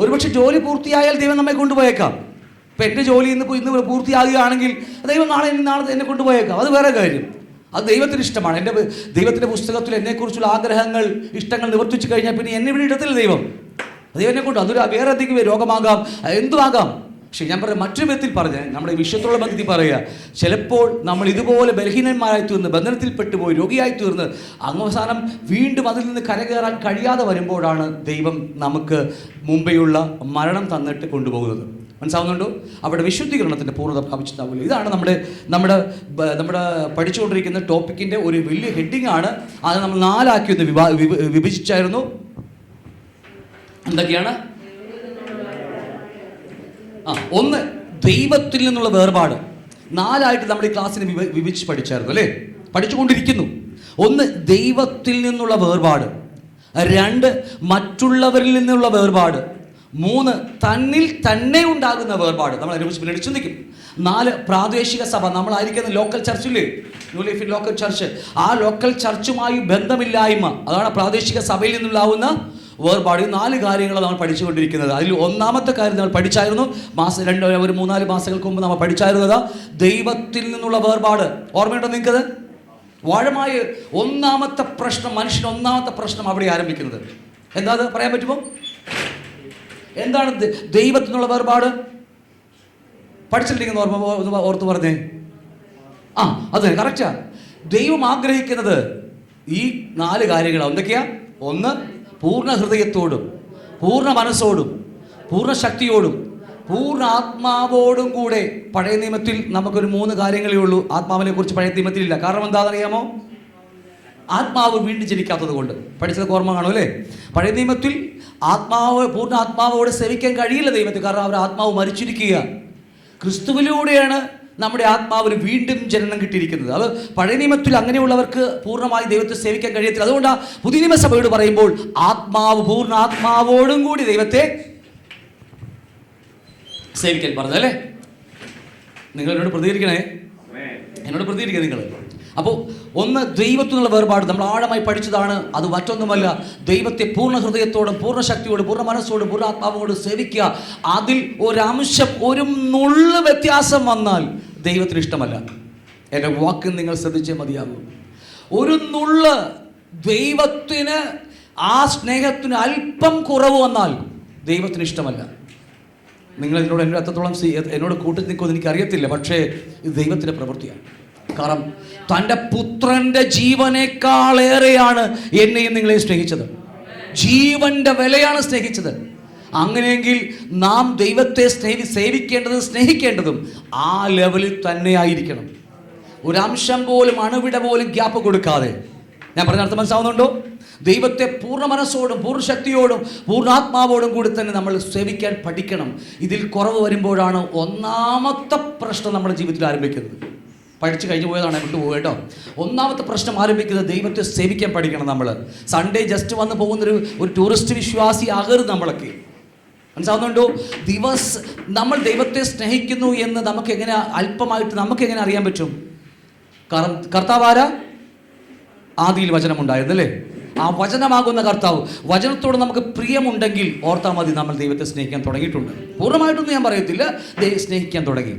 ഒരുപക്ഷെ ജോലി പൂർത്തിയായാൽ ദൈവം നമ്മെ കൊണ്ടുപോയേക്കാം. ഇപ്പം എൻ്റെ ജോലി ഇന്ന് പൂർത്തിയാകുകയാണെങ്കിൽ ദൈവം നാളെ എന്നെ കൊണ്ടുപോയേക്കാം, അത് വേറെ കാര്യം. അത് ദൈവത്തിന് ഇഷ്ടമാണ്. എൻ്റെ ദൈവത്തിൻ്റെ പുസ്തകത്തിൽ എന്നെക്കുറിച്ചുള്ള ആഗ്രഹങ്ങൾ, ഇഷ്ടങ്ങൾ നിവർത്തിച്ചു കഴിഞ്ഞാൽ പിന്നെ എന്നെ ഇവിടെ ഇടത്തില്ല ദൈവം. ദൈവം എന്നെ കൊണ്ട് അതൊരു വേറെ എന്തെങ്കിലും രോഗമാകാം, എന്തുമാകാം. പക്ഷേ ഞാൻ പറയാം, മറ്റൊരു വിധത്തിൽ പറഞ്ഞ് നമ്മുടെ വിശ്വത്തുള്ള ബന്ധത്തിൽ പറയുക, ചിലപ്പോൾ നമ്മൾ ഇതുപോലെ ബലഹീനന്മാരായി തീർന്ന്, ബന്ധനത്തിൽ പെട്ടുപോയി രോഗിയായി തീർന്ന് അവസാനം വീണ്ടും അതിൽ നിന്ന് കരകയറാൻ കഴിയാതെ വരുമ്പോഴാണ് ദൈവം നമുക്ക് മുമ്പെയുള്ള മരണം തന്നിട്ട് കൊണ്ടുപോകുന്നത്. മനസ്സിലാവുന്നുണ്ടോ? അവിടെ വിശുദ്ധീകരണത്തിൻ്റെ പൂർണ്ണത പ്രാപിച്ചിട്ടാവില്ല. ഇതാണ് നമ്മുടെ പഠിച്ചുകൊണ്ടിരിക്കുന്ന ടോപ്പിക്കിൻ്റെ ഒരു വലിയ ഹെഡിങ് ആണ്. അത് നമ്മൾ 4 ആക്കി ഒന്ന് വിഭജിച്ചായിരുന്നു. എന്തൊക്കെയാണ്? 1, ദൈവത്തിൽ നിന്നുള്ള വേർപാട്. 4 ആയിട്ട് നമ്മൾ ഈ ക്ലാസ്സിന് വിഭജിച്ച് പഠിച്ചായിരുന്നു അല്ലേ, പഠിച്ചുകൊണ്ടിരിക്കുന്നു. 1, ദൈവത്തിൽ നിന്നുള്ള വേർപാട്. 2, മറ്റുള്ളവരിൽ നിന്നുള്ള വേർപാട്. 3 തന്നിൽ തന്നെ ഉണ്ടാകുന്ന വേർപാട്. നമ്മൾ അതിനെക്കുറിച്ച് പിന്നീട് ചിന്തിക്കും. 4 പ്രാദേശിക സഭ. നമ്മളായിരിക്കുന്ന ലോക്കൽ ചർച്ചില്ലേ, ന്യൂ ലൈഫ് ലോക്കൽ ചർച്ച്, ആ ലോക്കൽ ചർച്ചുമായി ബന്ധമില്ലായ്മ, അതാണ് പ്രാദേശിക സഭയിൽ നിന്നുണ്ടാവുന്ന വേർപാട്. 4 കാര്യങ്ങളാണ് നമ്മൾ പഠിച്ചുകൊണ്ടിരിക്കുന്നത്. അതിൽ ഒന്നാമത്തെ കാര്യം നമ്മൾ പഠിച്ചായിരുന്നു, ഒരു 3-4 മാസങ്ങൾക്ക് മുമ്പ് നമ്മൾ പഠിച്ചായിരുന്നത് ദൈവത്തിൽ നിന്നുള്ള വേർപാട്. ഓർമ്മയുണ്ടോ നിങ്ങൾക്കത്? ആഴമായ ഒന്നാമത്തെ പ്രശ്നം, മനുഷ്യൻ്റെ ഒന്നാമത്തെ പ്രശ്നം അവിടെ ആരംഭിക്കുന്നത്. എന്താ അത് പറയാൻ പറ്റുമോ? എന്താണ് ദൈവത്തിൽ നിന്നുള്ള വേർപാട്? പഠിച്ചിട്ടിരിക്കുന്ന ഓർമ്മ ഓർത്ത് പറഞ്ഞേ. അതെ, കറക്റ്റാ. ദൈവം ആഗ്രഹിക്കുന്നത് ഈ 4 കാര്യങ്ങളാണ്. എന്തൊക്കെയാ? 1, പൂർണ്ണ ഹൃദയത്തോടും പൂർണ്ണ മനസ്സോടും പൂർണ്ണ ശക്തിയോടും പൂർണ്ണ ആത്മാവോടും കൂടെ. പഴയ നിയമത്തിൽ നമുക്കൊരു 3 കാര്യങ്ങളേ ഉള്ളൂ. ആത്മാവിനെ കുറിച്ച് പഴയ നിയമത്തിലില്ല. കാരണം എന്താണെന്നറിയാമോ? ആത്മാവ് വീണ്ടും ജനിക്കാത്തത് കൊണ്ട്. പഠിച്ചത് ഓർമ്മ കാണും അല്ലേ? പഴയ നിയമത്തിൽ പൂർണ്ണ ആത്മാവോട് സേവിക്കാൻ കഴിയില്ല ദൈവത്തിൽ. കാരണം അവർ ആത്മാവ് മരിച്ചിരിക്കുക. ക്രിസ്തുവിലൂടെയാണ് നമ്മുടെ ആത്മാവിന് വീണ്ടും ജനനം കിട്ടിയിരിക്കുന്നത്. അത് പഴയ നിയമത്തിൽ അങ്ങനെയുള്ളവർക്ക് പൂർണ്ണമായി ദൈവത്തെ സേവിക്കാൻ കഴിയത്തില്ല. അതുകൊണ്ടാണ് പുതിയ നിയമസഭയോട് പറയുമ്പോൾ പൂർണ്ണ ആത്മാവോടും കൂടി ദൈവത്തെ സേവിക്കാൻ പറഞ്ഞല്ലേ. നിങ്ങൾ എന്നോട് പ്രതികരിക്കണേ, എന്നോട് പ്രതികരിക്കുക നിങ്ങൾ. അപ്പോൾ 1 ദൈവത്തിനുള്ള വേർപാട് നമ്മൾ ആഴമായി പഠിച്ചതാണ്. അത് മറ്റൊന്നുമല്ല, ദൈവത്തെ പൂർണ്ണ ഹൃദയത്തോടും പൂർണ്ണ ശക്തിയോടും പൂർണ്ണ മനസ്സോടും പൂർണ്ണ ആത്മാവോടും സേവിക്കുക. അതിൽ ഒരംശം, ഒരു നുള്ള് വ്യത്യാസം വന്നാൽ ദൈവത്തിന് ഇഷ്ടമല്ല. എൻ്റെ വാക്ക് നിങ്ങൾ ശ്രദ്ധിച്ചേ മതിയാകും. ഒരു നുള്ള് ദൈവത്തിന്, ആ സ്നേഹത്തിന് അല്പം കുറവ് വന്നാൽ ദൈവത്തിന് ഇഷ്ടമല്ല. നിങ്ങൾ എന്നോട് എത്രത്തോളം എന്നോട് കൂട്ടി നിൽക്കുമെന്ന് എനിക്കറിയത്തില്ല, പക്ഷേ ഇത് ദൈവത്തിൻ്റെ പ്രവൃത്തിയാണ്. കാരണം തൻ്റെ പുത്രൻ്റെ ജീവനേക്കാളേറെയാണ് എന്നെയും നിങ്ങളെയും സ്നേഹിച്ചത്. ജീവൻ്റെ വിലയാണ് സ്നേഹിച്ചത്. അങ്ങനെയെങ്കിൽ നാം ദൈവത്തെ സേവിക്കേണ്ടതും സ്നേഹിക്കേണ്ടതും ആ ലെവലിൽ തന്നെ ആയിരിക്കണം. ഒരംശം പോലും, അണുവിട പോലും ഗ്യാപ്പ് കൊടുക്കാതെ. ഞാൻ പറഞ്ഞ അർത്ഥം മനസ്സിലാവുന്നുണ്ടോ? ദൈവത്തെ പൂർണ്ണ മനസ്സോടും പൂർണ്ണ ശക്തിയോടും പൂർണ്ണാത്മാവോടും കൂടി തന്നെ നമ്മൾ സേവിക്കാൻ പഠിക്കണം. ഇതിൽ കുറവ് വരുമ്പോഴാണ് ഒന്നാമത്തെ പ്രശ്നം നമ്മുടെ ജീവിതത്തിൽ ആരംഭിക്കുന്നത്. പഠിച്ചു കഴിഞ്ഞു പോയതാണ്, വിട്ടുപോകും കേട്ടോ. ഒന്നാമത്തെ പ്രശ്നം ആരംഭിക്കുന്നത് ദൈവത്തെ സേവിക്കാൻ പഠിക്കണം. നമ്മൾ സൺഡേ ജസ്റ്റ് വന്ന് പോകുന്നൊരു ടൂറിസ്റ്റ് വിശ്വാസി ആകരുത് നമ്മളൊക്കെ. മനസ്സിലാവുന്നുണ്ടോ? നമ്മൾ ദൈവത്തെ സ്നേഹിക്കുന്നു എന്ന് നമുക്കെങ്ങനെ അല്പമായിട്ട് നമുക്കെങ്ങനെ അറിയാൻ പറ്റും? കാരണം കർത്താവ് ആരാ? ആദിയിൽ വചനമുണ്ടായിരുന്നല്ലേ? ആ വചനമാകുന്ന കർത്താവ്, വചനത്തോട് നമുക്ക് പ്രിയമുണ്ടെങ്കിൽ ഓർത്താൽ മതി, നമ്മൾ ദൈവത്തെ സ്നേഹിക്കാൻ തുടങ്ങിയിട്ടുണ്ട്. പൂർണ്ണമായിട്ടൊന്നും ഞാൻ പറയത്തില്ല, സ്നേഹിക്കാൻ തുടങ്ങി.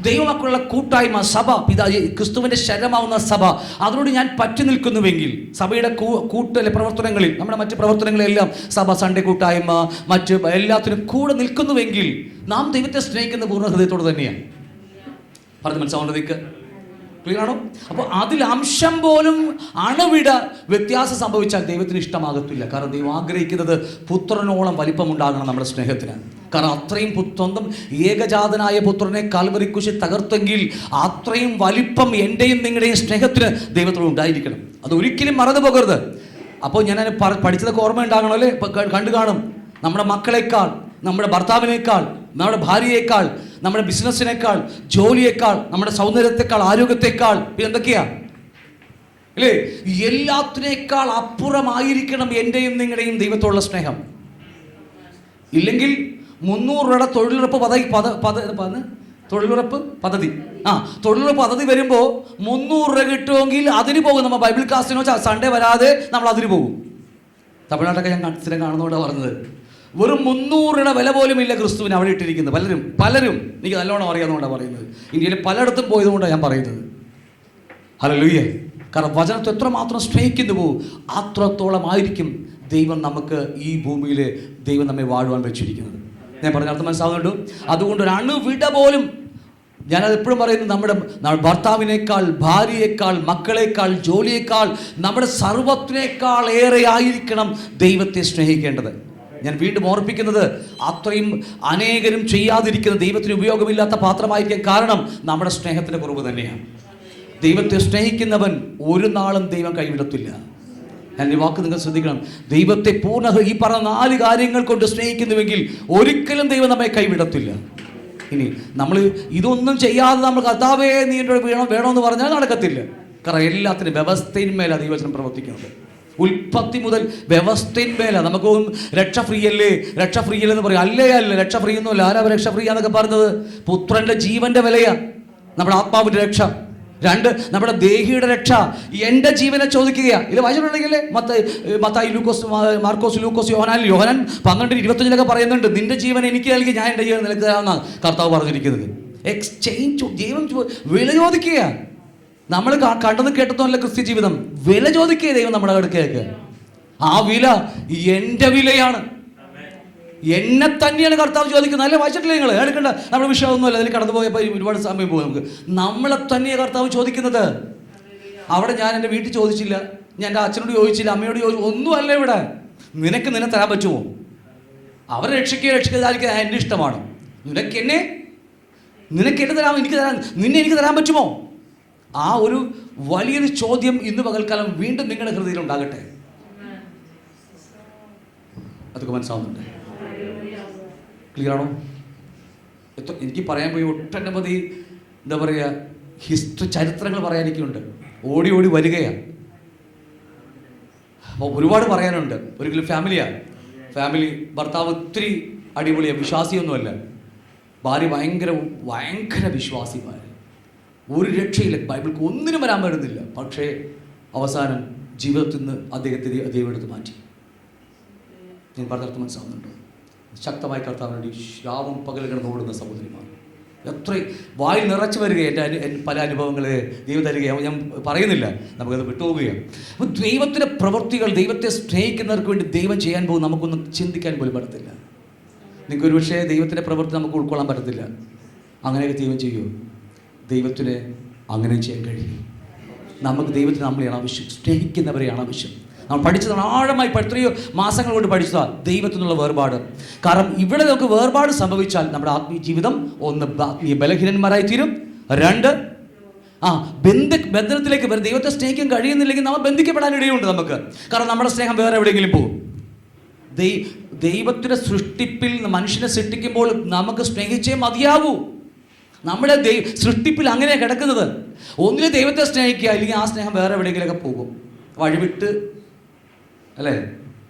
ദൈവമക്കളുള്ള കൂട്ടായ്മ, സഭ, ക്രിസ്തുവിൻ്റെ ശരീരമാവുന്ന സഭ, അതിനോട് ഞാൻ പറ്റി നിൽക്കുന്നുവെങ്കിൽ, സഭയുടെ പ്രവർത്തനങ്ങളിൽ, നമ്മുടെ മറ്റ് പ്രവർത്തനങ്ങളെല്ലാം സഭ, സൺഡേ കൂട്ടായ്മ, മറ്റ് എല്ലാത്തിനും കൂടെ നിൽക്കുന്നുവെങ്കിൽ നാം ദൈവത്തെ സ്നേഹിക്കുന്ന പൂർണ്ണ ഹൃദയത്തോട് തന്നെയാണ്. പറഞ്ഞ് മനസ്സിലാവുന്നതിക്ക് ക്ലിയർ ആണോ? അപ്പോൾ അതിൽ അംശം പോലും അണുവിട വ്യത്യാസം സംഭവിച്ചാൽ ദൈവത്തിന് ഇഷ്ടമാകത്തില്ല. കാരണം ദൈവം ആഗ്രഹിക്കുന്നത് പുത്രനോളം വലിപ്പമുണ്ടാകണം നമ്മുടെ സ്നേഹത്തിന്. കാരണം അത്രയും സ്വന്തം ഏകജാതനായ പുത്രനെ കാൽവരി കുരിശിൽ തകർത്തെങ്കിൽ അത്രയും വലിപ്പം എൻ്റെയും നിങ്ങളുടെയും സ്നേഹത്തിന് ദൈവത്തോട് ഉണ്ടായിരിക്കണം. അത് ഒരിക്കലും മറന്നു പോകരുത്. അപ്പോൾ ഞാൻ പഠിച്ചതൊക്കെ ഓർമ്മ ഉണ്ടാകണം അല്ലേ? കണ്ടു കാണും. നമ്മുടെ മക്കളെക്കാൾ, നമ്മുടെ ഭർത്താവിനേക്കാൾ, നമ്മുടെ ഭാര്യയേക്കാൾ, നമ്മുടെ ബിസിനസ്സിനേക്കാൾ, ജോലിയേക്കാൾ, നമ്മുടെ സൗന്ദര്യത്തെക്കാൾ, ആരോഗ്യത്തെക്കാൾ, എന്തൊക്കെയാ അല്ലേ, എല്ലാത്തിനേക്കാൾ അപ്പുറമായിരിക്കണം എൻ്റെയും നിങ്ങളുടെയും ദൈവത്തോടുള്ള സ്നേഹം. ഇല്ലെങ്കിൽ 300 രൂപയുടെ തൊഴിലുറപ്പ് പദ്ധതി വരുമ്പോൾ 300 രൂപ കിട്ടുമെങ്കിൽ അതിന് പോകും. നമ്മൾ ബൈബിൾ ക്ലാസ്സിനോ സൺഡേ വരാതെ നമ്മൾ അതിന് പോകും. തമിഴ്നാട്ടൊക്കെ ഞാൻ സ്ഥിരം കാണുന്നതുകൊണ്ടാണ് പറഞ്ഞത്. വെറും 300 രൂപയുടെ വില പോലും ഇല്ല ക്രിസ്തുവിന് അവിടെ ഇട്ടിരിക്കുന്നത്. പലരും എനിക്ക് നല്ലോണം അറിയാവുന്നതുകൊണ്ടാണ് പറയുന്നത്. ഇന്ത്യയിൽ പലയിടത്തും പോയതുകൊണ്ടാണ് ഞാൻ പറയുന്നത്. ഹല്ലേലൂയ. കാരണം വചനത്തെ എത്രമാത്രം സ്നേഹിക്കുന്നു പോകും അത്രത്തോളം ആയിരിക്കും ദൈവം നമുക്ക് ഈ ഭൂമിയിൽ ദൈവം നമ്മെ വാഴുവാൻ വെച്ചിരിക്കുന്നത്. ഞാൻ പറഞ്ഞ അർത്ഥം മനസ്സിലാവുന്നുണ്ടോ? അതുകൊണ്ട് ഒരു അണുവിട പോലും, ഞാനത് എപ്പോഴും പറയുന്നത്, നമ്മുടെ ഭർത്താവിനേക്കാൾ, ഭാര്യയേക്കാൾ, മക്കളേക്കാൾ, ജോലിയേക്കാൾ, നമ്മുടെ സർവ്വത്തിനേക്കാൾ ഏറെ ആയിരിക്കണം ദൈവത്തെ സ്നേഹിക്കേണ്ടത്. ഞാൻ വീണ്ടും ഓർപ്പിക്കുന്നത്, അത്രയും അനേകരും ചെയ്യാതിരിക്കുന്ന ദൈവത്തിന് ഉപയോഗമില്ലാത്ത പാത്രമായിരിക്കാൻ കാരണം നമ്മുടെ സ്നേഹത്തിൻ്റെ കുറവ് തന്നെയാണ്. ദൈവത്തെ സ്നേഹിക്കുന്നവൻ ഒരു നാളും ദൈവം കൈവിടത്തില്ല. ഞാൻ ഈ വാക്ക് നിങ്ങൾ ശ്രദ്ധിക്കണം. ദൈവത്തെ ഈ പറഞ്ഞ 4 കാര്യങ്ങൾ കൊണ്ട് സ്നേഹിക്കുന്നുവെങ്കിൽ ഒരിക്കലും ദൈവം നമ്മെ കൈവിടത്തില്ല. ഇനി നമ്മൾ ഇതൊന്നും ചെയ്യാതെ നമ്മൾ കർത്താവേ നീ എന്നോട് വേണമെന്ന് പറഞ്ഞാൽ നടക്കത്തില്ല. കാരണം എല്ലാത്തിനും വ്യവസ്ഥയിന്മേലാണ് ദൈവവചനം പ്രവർത്തിക്കുന്നത്. ഉൽപ്പത്തി മുതൽ വ്യവസ്ഥയിന്മേല നമുക്ക് രക്ഷ ഫ്രീ അല്ലേ, രക്ഷ ഫ്രീ അല്ലെന്ന് പറയും. അല്ല, രക്ഷ ഫ്രീ ഒന്നുമല്ല. ആരാ രക്ഷ ഫ്രീ എന്നൊക്കെ പറഞ്ഞത്? പുത്രന്റെ ജീവന്റെ വിലയാ നമ്മുടെ ആത്മാവിന്റെ രക്ഷ. 2, നമ്മുടെ ദേഹിയുടെ രക്ഷ. എൻ്റെ ജീവനെ ചോദിക്കുകയാണ്. ഇത് വായിച്ചിട്ടുണ്ടെങ്കിലേ മത്തായി, ലൂക്കോസ്, മാർക്കോസ്, ലൂക്കോസ്, യോഹനാൻ 12:25 പറയുന്നുണ്ട്, നിന്റെ ജീവൻ എനിക്ക് നൽകി ഞാൻ എൻ്റെ ജീവൻ നിനക്ക് തരാമെന്നാണ് കർത്താവ് പറഞ്ഞിരിക്കുന്നത്. എക്സ്ചേഞ്ച്, ജീവൻ വില ചോദിക്കുക. നമ്മൾ കണ്ടതും കേട്ടതുമല്ല ക്രിസ്ത്യ ജീവിതം. വില ചോദിക്കുക ദൈവം നമ്മുടെ അടുക്കേക്ക്. ആ വില എൻ്റെ വിലയാണ്, എന്നെ തന്നെയാണ് കർത്താവ് ചോദിക്കുന്നത്. അല്ലേ, വായിച്ചിട്ടില്ല നിങ്ങൾ? എടുക്കണ്ട, നമ്മുടെ വിഷയമൊന്നുമല്ല, അതിൽ കടന്നു പോയപ്പോൾ ഒരുപാട് സമയം പോകും നമുക്ക്. നമ്മളെ തന്നെയാണ് കർത്താവ് ചോദിക്കുന്നത്. അവിടെ ഞാൻ എൻ്റെ വീട്ടിൽ ചോദിച്ചില്ല, ഞാൻ എൻ്റെ അച്ഛനോട് ചോദിച്ചില്ല, അമ്മയോട് ചോദിച്ചു, ഒന്നുമല്ല. ഇവിടെ നിന്നെ തരാൻ പറ്റുമോ? അവരെ രക്ഷിക്കുക എൻ്റെ ഇഷ്ടമാണ്. നിനക്കെന്നെ തരാം, എനിക്ക് തരാൻ, നിന്നെ എനിക്ക് തരാൻ പറ്റുമോ? ആ ഒരു വലിയൊരു ചോദ്യം ഇന്ന് പകൽക്കാലം വീണ്ടും നിങ്ങളുടെ ഹൃദയത്തിൽ ഉണ്ടാകട്ടെ. അതൊക്കെ മനസ്സിലാവുന്നുണ്ട്? ക്ലിയർ ആണോ? എനിക്ക് പറയാൻ പോയി ഒട്ടനവധി എന്താ പറയുക ചരിത്രങ്ങൾ പറയാനൊക്കെയുണ്ട്. ഓടി വരികയാണ്. അപ്പോൾ ഒരുപാട് പറയാനുണ്ട്. ഒരിക്കലും ഫാമിലി ഭർത്താവ് ഒത്തിരി അടിപൊളിയാണ്, വിശ്വാസിയൊന്നുമല്ല. ഭാര്യ ഭയങ്കര വിശ്വാസിമാർ, ഒരു രക്ഷയില്ല, ബൈബിൾക്ക് ഒന്നിനും വരാൻ വരുന്നില്ല. പക്ഷേ അവസാനം ജീവിതത്തിൽ നിന്ന് ദൈവം എടുത്ത് മാറ്റി. ഞാൻ പറഞ്ഞിടത്ത് മനസ്സിലാവുന്നുണ്ടോ? ശക്തമായി കർത്താവിന് വേണ്ടി രാവും പകൽ കിടന്ന് ഓടുന്ന സഹോദരിമാർ എത്ര വായിൽ നിറച്ചു വരികയാണ്. എൻ്റെ പല അനുഭവങ്ങളെ ദൈവം തരികയാണ്, ഞാൻ പറയുന്നില്ല, നമുക്കത് വിട്ടുപോവുകയാണ്. അപ്പോൾ ദൈവത്തിൻ്റെ പ്രവൃത്തികൾ, ദൈവത്തെ സ്നേഹിക്കുന്നവർക്ക് വേണ്ടി ദൈവം ചെയ്യാൻ പോകും നമുക്കൊന്നും ചിന്തിക്കാൻ പോലും പറ്റത്തില്ല. നിങ്ങൾക്ക് ഒരു പക്ഷേ ദൈവത്തിൻ്റെ പ്രവൃത്തി നമുക്ക് ഉൾക്കൊള്ളാൻ പറ്റത്തില്ല. അങ്ങനെയൊക്കെ ദൈവം ചെയ്യുമോ? ദൈവത്തിന് അങ്ങനെ ചെയ്യാൻ കഴിയും. നമുക്ക് ദൈവത്തിന് നമ്മളെയാണ് ആവശ്യം, സ്നേഹിക്കുന്നവരെയാണ് ആവശ്യം. നമ്മൾ പഠിച്ചതാണ്, ആഴമായി എത്രയോ മാസങ്ങൾ കൊണ്ട് പഠിച്ചതാണ് ദൈവത്തിനുള്ള വേർപാട്. കാരണം ഇവിടെ നമുക്ക് വേർപാട് സംഭവിച്ചാൽ നമ്മുടെ ആത്മീയ ജീവിതം ഒന്ന് ആത്മീയ ബലഹീനന്മാരായി തീരും. 2, ബന്ധനത്തിലേക്ക് വരും. ദൈവത്തെ സ്നേഹിക്കാൻ കഴിയുന്നില്ലെങ്കിൽ നമ്മൾ ബന്ധിക്കപ്പെടാൻ ഇടയുണ്ട് നമുക്ക്. കാരണം നമ്മുടെ സ്നേഹം വേറെ എവിടെയെങ്കിലും പോകും. ദൈവത്തിൻ്റെ സൃഷ്ടിപ്പിൽ മനുഷ്യനെ സൃഷ്ടിക്കുമ്പോൾ നമുക്ക് സ്നേഹിച്ചേ മതിയാവൂ. നമ്മുടെ സൃഷ്ടിപ്പിൽ അങ്ങനെയാണ് കിടക്കുന്നത്. ഒന്നിലെ ദൈവത്തെ സ്നേഹിക്കുക, അല്ലെങ്കിൽ ആ സ്നേഹം വേറെ എവിടെയെങ്കിലൊക്കെ പോകും, വഴിവിട്ട്. അല്ലേ,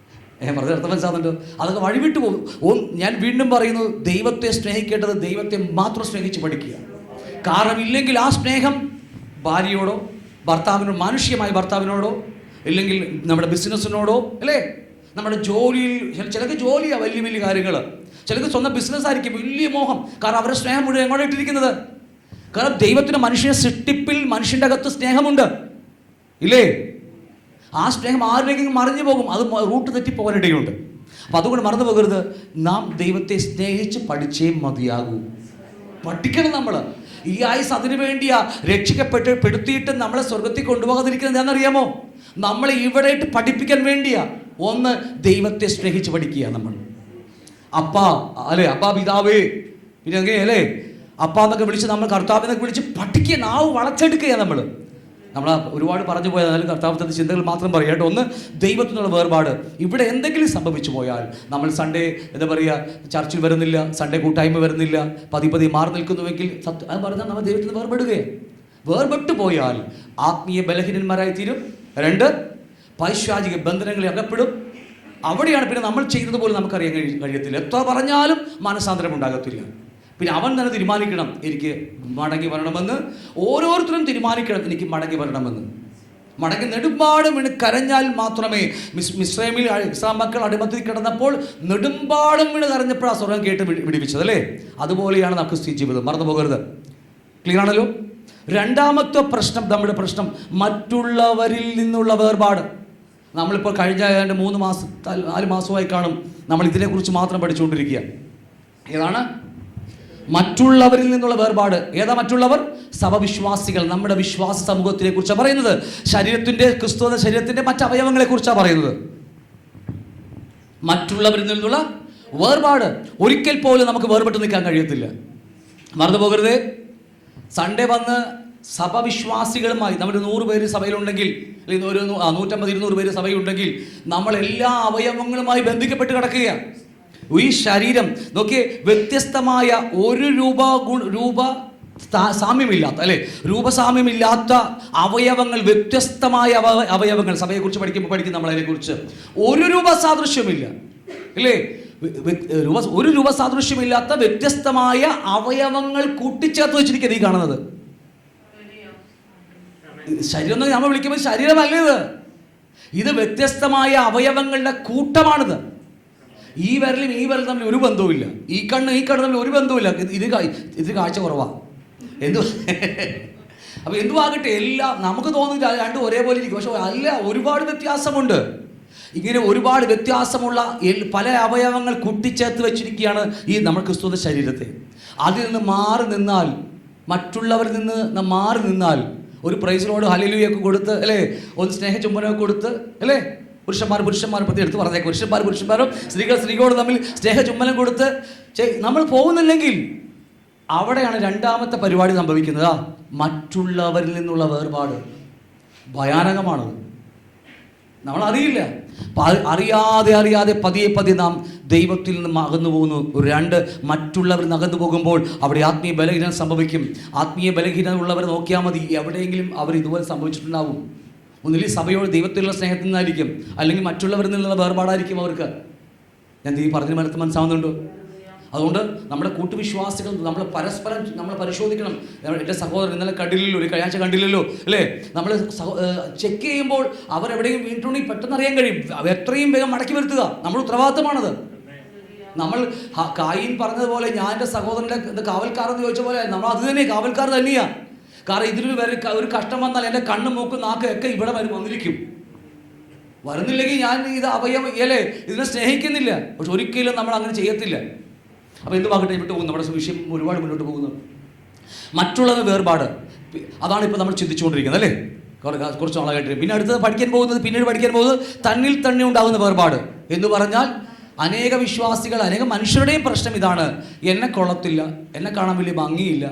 പറഞ്ഞ മനസ്സിലാകുന്നുണ്ടോ? അതൊക്കെ വഴിവിട്ട് പോകും. ഞാൻ വീണ്ടും പറയുന്നു, ദൈവത്തെ സ്നേഹിക്കേണ്ടത് ദൈവത്തെ മാത്രം സ്നേഹിച്ച് പഠിക്കുക. കാരണം ഇല്ലെങ്കിൽ ആ സ്നേഹം ഭാര്യയോടോ, ഭർത്താവിനോടോ, മാനുഷികമായ ഭർത്താവിനോടോ, ഇല്ലെങ്കിൽ നമ്മുടെ ബിസിനസ്സിനോടോ, അല്ലേ, നമ്മുടെ ജോലിയിൽ, ചിലർക്ക് ജോലിയാണ് വലിയ കാര്യങ്ങൾ, ചിലർക്ക് സ്വന്തം ബിസിനസ് ആയിരിക്കും വലിയ മോഹം. കാരണം അവരുടെ സ്നേഹം മുഴുവൻ എങ്ങോട്ട് ഇട്ടിരിക്കുന്നത്? കാരണം ദൈവത്തിന് മനുഷ്യനെ സൃഷ്ടിപ്പിൽ മനുഷ്യൻ്റെ അകത്ത് സ്നേഹമുണ്ട്, ഇല്ലേ? ആ സ്നേഹം ആരിലേക്കെങ്കിലും മറിഞ്ഞു പോകും, അത് റൂട്ട് തെറ്റിപ്പോകാനിടയുണ്ട്. അപ്പം അതുകൊണ്ട് മറന്നു പോകരുത്, നാം ദൈവത്തെ സ്നേഹിച്ച് പഠിച്ചേ മതിയാകൂ. പഠിക്കണം നമ്മൾ. ഈ ആയുസ് അതിനു വേണ്ടിയാ പെടുത്തിയിട്ട് നമ്മളെ സ്വർഗത്തിൽ കൊണ്ടുപോകാതിരിക്കുന്നത് എന്താണെന്നറിയാമോ? നമ്മളെ ഇവിടെ ഇട്ട് പഠിപ്പിക്കാൻ വേണ്ടിയാ. ഒന്ന്, ദൈവത്തെ സ്നേഹിച്ച് പഠിക്കുക. നമ്മൾ അപ്പാ, അല്ലേ, അപ്പാ പിതാവേ, പിന്നെ എങ്ങനെയല്ലേ അപ്പ എന്നൊക്കെ വിളിച്ച് നമ്മൾ കർത്താവിനൊക്കെ വിളിച്ച് പഠിക്കുക, നാവ് വളച്ചെടുക്കുക. നമ്മൾ ഒരുപാട് പറഞ്ഞു പോയാൽ എന്നാലും കർത്താവിൻ്റെ ചിന്തകൾ മാത്രം പറയുക കേട്ടോ. ഒന്ന്, ദൈവത്തിനുള്ള വേർപാട്. ഇവിടെ എന്തെങ്കിലും സംഭവിച്ചു പോയാൽ, നമ്മൾ സൺഡേ എന്താ പറയുക, ചർച്ചിൽ വരുന്നില്ല, സൺഡേ കൂട്ടായ്മ വരുന്നില്ല, പതി മാറി നിൽക്കുന്നുവെങ്കിൽ അത് പറഞ്ഞാൽ നമ്മൾ ദൈവത്തിന് വേർപെടുകയാണ്. വേർപെട്ടു പോയാൽ ആത്മീയ ബലഹീനന്മാരായി തീരും. 2, പൈശാചിക ബന്ധനങ്ങളിൽ അകപ്പെടും. അവിടെയാണ് പിന്നെ നമ്മൾ ചെയ്യുന്നത് പോലും നമുക്കറിയാൻ കഴിയത്തില്ല. എത്ര പറഞ്ഞാലും മനസാന്തരം ഉണ്ടാകത്തില്ല. പിന്നെ അവൻ തന്നെ തീരുമാനിക്കണം, എനിക്ക് മടങ്ങി വരണമെന്ന്. ഓരോരുത്തരും തീരുമാനിക്കണം, എനിക്ക് മടങ്ങി വരണമെന്ന്. മടങ്ങി നെടുമ്പാടും വീണ് കരഞ്ഞാൽ മാത്രമേ, മിസ്രൈമിൽ ഇസ്രായേൽ മക്കൾ അടിമത്തിൽ കിടന്നപ്പോൾ നെടുമ്പാടും വീണ് കരഞ്ഞപ്പോഴാണ് സ്വർഗം കേട്ട് വിടിവിച്ചത്, അല്ലേ? അതുപോലെയാണ് നമുക്ക് ക്രിസ്ത്യ ജീവിതം. മറന്നു പോകരുത്. ക്ലിയർ ആണല്ലോ? 2ാമത്തെ പ്രശ്നം, നമ്മുടെ പ്രശ്നം മറ്റുള്ളവരിൽ നിന്നുള്ള വേർപാട്. നമ്മളിപ്പോൾ കഴിഞ്ഞ 4 മാസമായി കാണും നമ്മൾ ഇതിനെക്കുറിച്ച് മാത്രം പഠിച്ചുകൊണ്ടിരിക്കുക. ഏതാണ് മറ്റുള്ളവരിൽ നിന്നുള്ള വേർപാട്? ഏതാ മറ്റുള്ളവർ? സഭവിശ്വാസികൾ, നമ്മുടെ വിശ്വാസ സമൂഹത്തിനെ കുറിച്ചാണ് പറയുന്നത്. ക്രിസ്തു ശരീരത്തിന്റെ മറ്റവയവങ്ങളെ കുറിച്ചാണ് പറയുന്നത്. മറ്റുള്ളവരിൽ നിന്നുള്ള വേർപാട്. ഒരിക്കൽ പോലും നമുക്ക് വേർപെട്ട് നിൽക്കാൻ കഴിയത്തില്ല. മറന്നു പോകരുത്. സൺഡേ വന്ന് സഭവിശ്വാസികളുമായി നമ്മുടെ 100 പേര് സഭയിലുണ്ടെങ്കിൽ, അല്ലെങ്കിൽ ഒരു 150-200 പേര് സഭയുണ്ടെങ്കിൽ, നമ്മളെല്ലാ അവയവങ്ങളുമായി ബന്ധിക്കപ്പെട്ട് കിടക്കുകയാണ്. ഈ ശരീരം നോക്കിയേ, വ്യത്യസ്തമായ 1 രൂപ സാമ്യമില്ലാത്ത, അല്ലെ, രൂപസാമ്യമില്ലാത്ത അവയവങ്ങൾ, വ്യത്യസ്തമായ അവയവങ്ങൾ. സഭയെക്കുറിച്ച് പഠിക്കും നമ്മൾ അതിനെക്കുറിച്ച്. ഒരു രൂപസാദൃശ്യമില്ല, അല്ലേ, ഒരു രൂപസാദൃശ്യമില്ലാത്ത വ്യത്യസ്തമായ അവയവങ്ങൾ കൂട്ടിച്ചേർത്ത് വെച്ചിരിക്കുന്നത് ഈ കാണുന്നത്. ശരീരം എന്ന് നമ്മൾ വിളിക്കുമ്പോൾ ശരീരമല്ല ഇത് വ്യത്യസ്തമായ അവയവങ്ങളുടെ കൂട്ടമാണിത്. ഈ വിരലും ഈ വിരലും തമ്മിൽ ഒരു ബന്ധവുമില്ല. ഈ കണ്ണ് തമ്മിൽ ഒരു ബന്ധവുമില്ല. ഇത് കാഴ്ച കുറവാണ്. അപ്പോൾ എന്തുവാകട്ടെ, എല്ലാം നമുക്ക് തോന്നുന്നില്ല രണ്ടും ഒരേപോലെ ഇരിക്കും. പക്ഷെ അല്ല, ഒരുപാട് വ്യത്യാസമുണ്ട്. ഇങ്ങനെ ഒരുപാട് വ്യത്യാസമുള്ള പല അവയവങ്ങൾ കൂട്ടിച്ചേർത്ത് വെച്ചിരിക്കുകയാണ് ഈ നമ്മുടെ ക്രിസ്തുവിന്റെ ശരീരത്തെ. അതിൽ നിന്ന് മാറി നിന്നാൽ, മറ്റുള്ളവരിൽ നിന്ന് നാം മാറി നിന്നാൽ, ഒരു പ്രൈസിനോട് ഹല്ലേലൂയൊക്കെ കൊടുത്ത്, അല്ലേ, ഒന്ന് സ്നേഹചുംബനമൊക്കെ കൊടുത്ത്, അല്ലേ, പുരുഷന്മാർ പ്രതി എടുത്ത് പറഞ്ഞേക്കും, പുരുഷന്മാരും സ്ത്രീകളോട് തമ്മിൽ സ്നേഹചുംബനം കൊടുത്ത് നമ്മൾ പോകുന്നില്ലെങ്കിൽ അവിടെയാണ് രണ്ടാമത്തെ പരിപാടി സംഭവിക്കുന്നത്. മറ്റുള്ളവരിൽ നിന്നുള്ള വേർപാട് ഭയാനകമാണ്. നമ്മളറിയില്ല, അറിയാതെ പതിയെ നാം ദൈവത്തിൽ നിന്ന് അകന്നു പോകുന്നു. രണ്ട്, മറ്റുള്ളവർ അകന്നു പോകുമ്പോൾ അവിടെ ആത്മീയ ബലഹീനത സംഭവിക്കും. ആത്മീയ ബലഹീനത ഉള്ളവരെ നോക്കിയാൽ മതി, എവിടെയെങ്കിലും അവർ ഇതുപോലെ സംഭവിച്ചിട്ടുണ്ടാവും. ഒന്നിൽ സഭയോട് ദൈവത്തിലുള്ള സ്നേഹത്തിൽ നിന്നായിരിക്കും, അല്ലെങ്കിൽ മറ്റുള്ളവരിൽ നിന്നുള്ള വേർപാടായിരിക്കും അവർക്ക്. ഞാൻ ഈ പറഞ്ഞ മനസ്സാവുന്നുണ്ടോ? അതുകൊണ്ട് നമ്മുടെ കൂട്ടുവിശ്വാസികൾ നമ്മൾ പരസ്പരം നമ്മൾ പരിശോധിക്കണം. എൻ്റെ സഹോദരൻ ഇന്നലെ കണ്ടില്ലല്ലോ, ഒരു കഴിഞ്ഞ കണ്ടില്ലല്ലോ, അല്ലേ, നമ്മൾ ചെക്ക് ചെയ്യുമ്പോൾ അവരെവിടെയും വീണ്ടുണ്ടെങ്കിൽ പെട്ടെന്ന് അറിയാൻ കഴിയും. എത്രയും വേഗം മടക്കി വരുത്തുക നമ്മുടെ ഉത്തരവാദിത്തമാണത്. നമ്മൾ കായീൻ പറഞ്ഞതുപോലെ, ഞാൻ എൻ്റെ സഹോദരൻ്റെ കാവൽക്കാരെന്ന് ചോദിച്ച പോലെ നമ്മൾ അത് തന്നെ കാവൽക്കാർ തന്നെയാണ്. കാരണം ഇതിന് ഒരു കഷ്ടം വന്നാൽ എൻ്റെ കണ്ണും മൂക്കും നാക്കും ഒക്കെ ഇവിടെ വന്നിരിക്കും. വരുന്നില്ലെങ്കിൽ ഞാൻ ഇത് അല്ലേ, ഇതിനെ സ്നേഹിക്കുന്നില്ല. പക്ഷെ ഒരിക്കലും നമ്മൾ അങ്ങനെ ചെയ്യത്തില്ല. അപ്പോൾ എന്തുവാകട്ടെ, വിട്ടു പോകുന്നു, നമ്മുടെ വിഷയം ഒരുപാട് മുന്നോട്ട് പോകുന്നു. മറ്റുള്ളത് വേർപാട്, അതാണ് ഇപ്പോൾ നമ്മൾ ചിന്തിച്ചുകൊണ്ടിരിക്കുന്നത്, അല്ലേ, കുറച്ച് നാളായിട്ട്. പിന്നെ അടുത്തത് പിന്നീട് പഠിക്കാൻ പോകുന്നത് തന്നിൽ തന്നെ ഉണ്ടാകുന്ന വേർപാട് എന്ന് പറഞ്ഞാൽ, അനേക വിശ്വാസികൾ, അനേക മനുഷ്യരുടെയും പ്രശ്നം ഇതാണ്. എന്നെ കൊള്ളത്തില്ല, എന്നെ കാണാൻ വലിയ ഭംഗിയില്ല,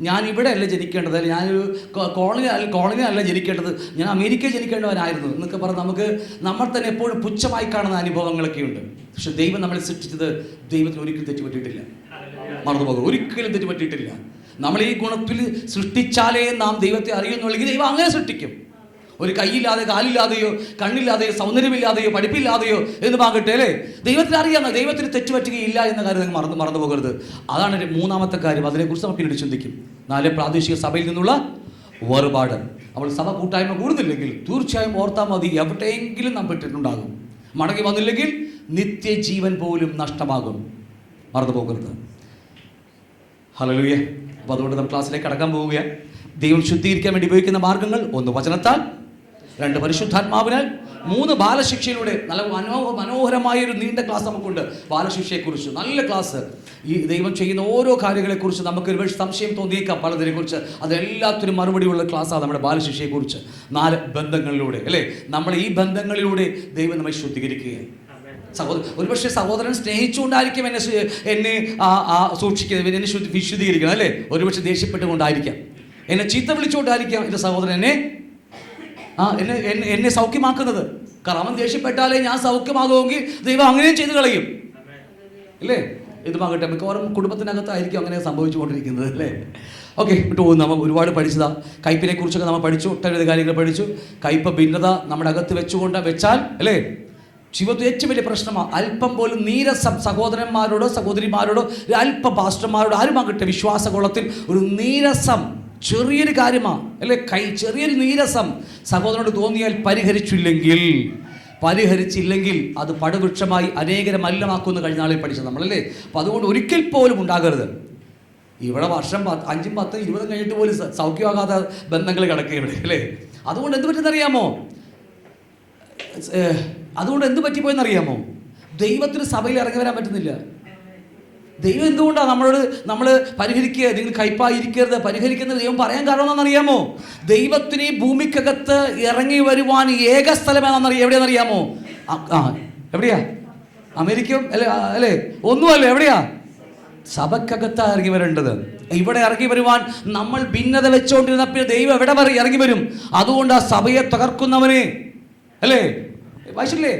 ഞാൻ ഇവിടെ അല്ല ജനിക്കേണ്ടത്, അല്ലെങ്കിൽ ഞാനൊരു കോളനി അല്ല ജനിക്കേണ്ടത്, ഞാൻ അമേരിക്കയിൽ ജനിക്കേണ്ടവനായിരുന്നു എന്നൊക്കെ പറഞ്ഞ് നമ്മൾ തന്നെ എപ്പോഴും പുച്ഛമായി കാണുന്ന അനുഭവങ്ങളൊക്കെയുണ്ട്. പക്ഷെ ദൈവം നമ്മളെ സൃഷ്ടിച്ചത് ദൈവത്തിന് ഒരിക്കലും തെറ്റുപറ്റിയിട്ടില്ല. മറന്നുപോകും, ഒരിക്കലും തെറ്റുപറ്റിയിട്ടില്ല. നമ്മൾ ഈ ഗുണത്തിൽ സൃഷ്ടിച്ചാലേ നാം ദൈവത്തെ അറിയുന്നുള്ളെങ്കിൽ ദൈവം അങ്ങനെ സൃഷ്ടിക്കും. ഒരു കൈയില്ലാതെ, കാലില്ലാതെയോ, കണ്ണില്ലാതെയോ, സൗന്ദര്യമില്ലാതെയോ, പഠിപ്പില്ലാതെയോ എന്ന് പാകട്ടെ, അല്ലേ, ദൈവത്തിന് അറിയാം. ദൈവത്തിന് തെറ്റുപറ്റുകയില്ല എന്ന കാര്യം നിങ്ങൾ മറന്നു പോകരുത്. അതാണ് മൂന്നാമത്തെ കാര്യം. അതിനെക്കുറിച്ച് നമുക്ക് പിന്നീട് ചിന്തിക്കും. 4, പ്രാദേശിക സഭയിൽ നിന്നുള്ള വേർപാട്. നമ്മൾ സഭ കൂട്ടായ്മ കൂടുന്നില്ലെങ്കിൽ തീർച്ചയായും ഓർത്താൽ മതി, എവിടെയെങ്കിലും നാം പെട്ടിട്ടുണ്ടാകും. മടങ്ങി വന്നില്ലെങ്കിൽ നിത്യജീവൻ പോലും നഷ്ടമാകും. മറന്നു പോകരുത്. ഹല്ലേലൂയ. അപ്പോൾ അതുകൊണ്ട് നമ്മൾ ക്ലാസ്സിലേക്ക് കടക്കാൻ പോവുകയാണ്. ദൈവം ശുദ്ധീകരിക്കാൻ വേണ്ടി ഉപയോഗിക്കുന്ന മാർഗങ്ങൾ: 1, വചനത്താൽ; 2, പരിശുദ്ധാത്മാവിനാൽ; 3, ബാലശിക്ഷയിലൂടെ. നല്ല മനോഹരമായൊരു നീണ്ട ക്ലാസ് നമുക്കുണ്ട് ബാലശിക്ഷയെക്കുറിച്ച്. നല്ല ക്ലാസ്. ഈ ദൈവം ചെയ്യുന്ന ഓരോ കാര്യങ്ങളെക്കുറിച്ച് നമുക്ക് ഒരുപക്ഷെ സംശയം തോന്നിയേക്കാം പലതിനെക്കുറിച്ച്. അതെല്ലാത്തിനും മറുപടിയുള്ള ക്ലാസ്സാണ് നമ്മുടെ ബാലശിക്ഷയെക്കുറിച്ച്. 4, ബന്ധങ്ങളിലൂടെ, അല്ലേ, നമ്മൾ ഈ ബന്ധങ്ങളിലൂടെ ദൈവം നമ്മെ ശുദ്ധീകരിക്കുകയാണ്. ഒരുപക്ഷെ സഹോദരൻ സ്നേഹിച്ചുകൊണ്ടായിരിക്കും എന്നെ സൂക്ഷിക്കുന്നത്, എന്നെ വിശുദ്ധീകരിക്കണം, അല്ലേ. ഒരുപക്ഷെ ദേഷ്യപ്പെട്ടുകൊണ്ടായിരിക്കാം, എന്നെ ചീത്ത വിളിച്ചുകൊണ്ടായിരിക്കാം എൻ്റെ സഹോദരൻ എന്നെ സൗഖ്യമാക്കുന്നത്. കാരണം അവൻ ദേഷ്യപ്പെട്ടാലേ ഞാൻ സൗഖ്യമാകുമെങ്കിൽ ദൈവം അങ്ങനെയും ചെയ്ത് കളയും, അല്ലേ. ഇതുമാകട്ടെ, മിക്കവാറും കുടുംബത്തിനകത്തായിരിക്കും അങ്ങനെ സംഭവിച്ചുകൊണ്ടിരിക്കുന്നത്, അല്ലേ. ഓക്കെ, വിട്ടു പോകുന്നു. നമ്മൾ ഒരുപാട് പഠിച്ചതാണ്. കയ്പിനെ കുറിച്ചൊക്കെ നമ്മൾ പഠിച്ചു, ഒട്ടനവധി കാര്യങ്ങൾ പഠിച്ചു. കയ്പ് ഭിന്നത നമ്മുടെ അകത്ത് വെച്ചാൽ, അല്ലേ, ജീവിതത്തിൽ ഏറ്റവും വലിയ പ്രശ്നമാണ്. അല്പം പോലും നീരസം സഹോദരന്മാരോടോ സഹോദരിമാരോടോ അല്പം പാസ്റ്റർമാരോടോ ആരുമാകട്ടെ വിശ്വാസകുളത്തിൽ ഒരു നീരസം, ചെറിയൊരു കാര്യമാണ്, അല്ലേ, ചെറിയൊരു നീരസം സഹോദരനോട് തോന്നിയാൽ പരിഹരിച്ചില്ലെങ്കിൽ അത് പടുവൃക്ഷമായി അനേകരെ മലിനമാക്കുമെന്ന് കഴിഞ്ഞ നാളിൽ പഠിച്ചത് നമ്മളല്ലേ. അപ്പം അതുകൊണ്ട് ഒരിക്കൽ പോലും ഉണ്ടാകരുത്. ഇവിടെ വർഷം 5, 10, 20 കഴിഞ്ഞിട്ട് പോലും സൗഖ്യമാകാത്ത ബന്ധങ്ങൾ കിടക്കുക ഇവിടെ, അല്ലേ. അതുകൊണ്ട് എന്ത് പറ്റുന്നറിയാമോ? അതുകൊണ്ട് എന്ത് പറ്റിപ്പോയെന്നറിയാമോ? ദൈവത്തിന് സഭയിൽ ഇറങ്ങി വരാൻ പറ്റുന്നില്ല. ദൈവം എന്തുകൊണ്ടാണ് നമ്മൾ പരിഹരിക്കുക, നിങ്ങൾ കയ്പായിരിക്കരുത്, പരിഹരിക്കുന്നത് ദൈവം പറയാൻ കാരണം എന്താണെന്നറിയാമോ? ദൈവത്തിന് ഈ ഭൂമിക്കകത്ത് ഇറങ്ങി വരുവാൻ ഏക സ്ഥലം എവിടെയാണെന്നറിയാമോ? എവിടെയാ? അമേരിക്ക അല്ലേ? ഒന്നുമല്ല, എവിടെയാ? സഭക്കകത്താണ് ഇറങ്ങി വരേണ്ടത്. ഇവിടെ ഇറങ്ങി വരുവാൻ നമ്മൾ ഭിന്നത വെച്ചുകൊണ്ടിരുന്നപ്പോൾ ദൈവം എവിടെ ഇറങ്ങി വരും? അതുകൊണ്ട് ആ സഭയെ തകർക്കുന്നവനെ, അല്ലേ, വായിച്ചില്ലേ,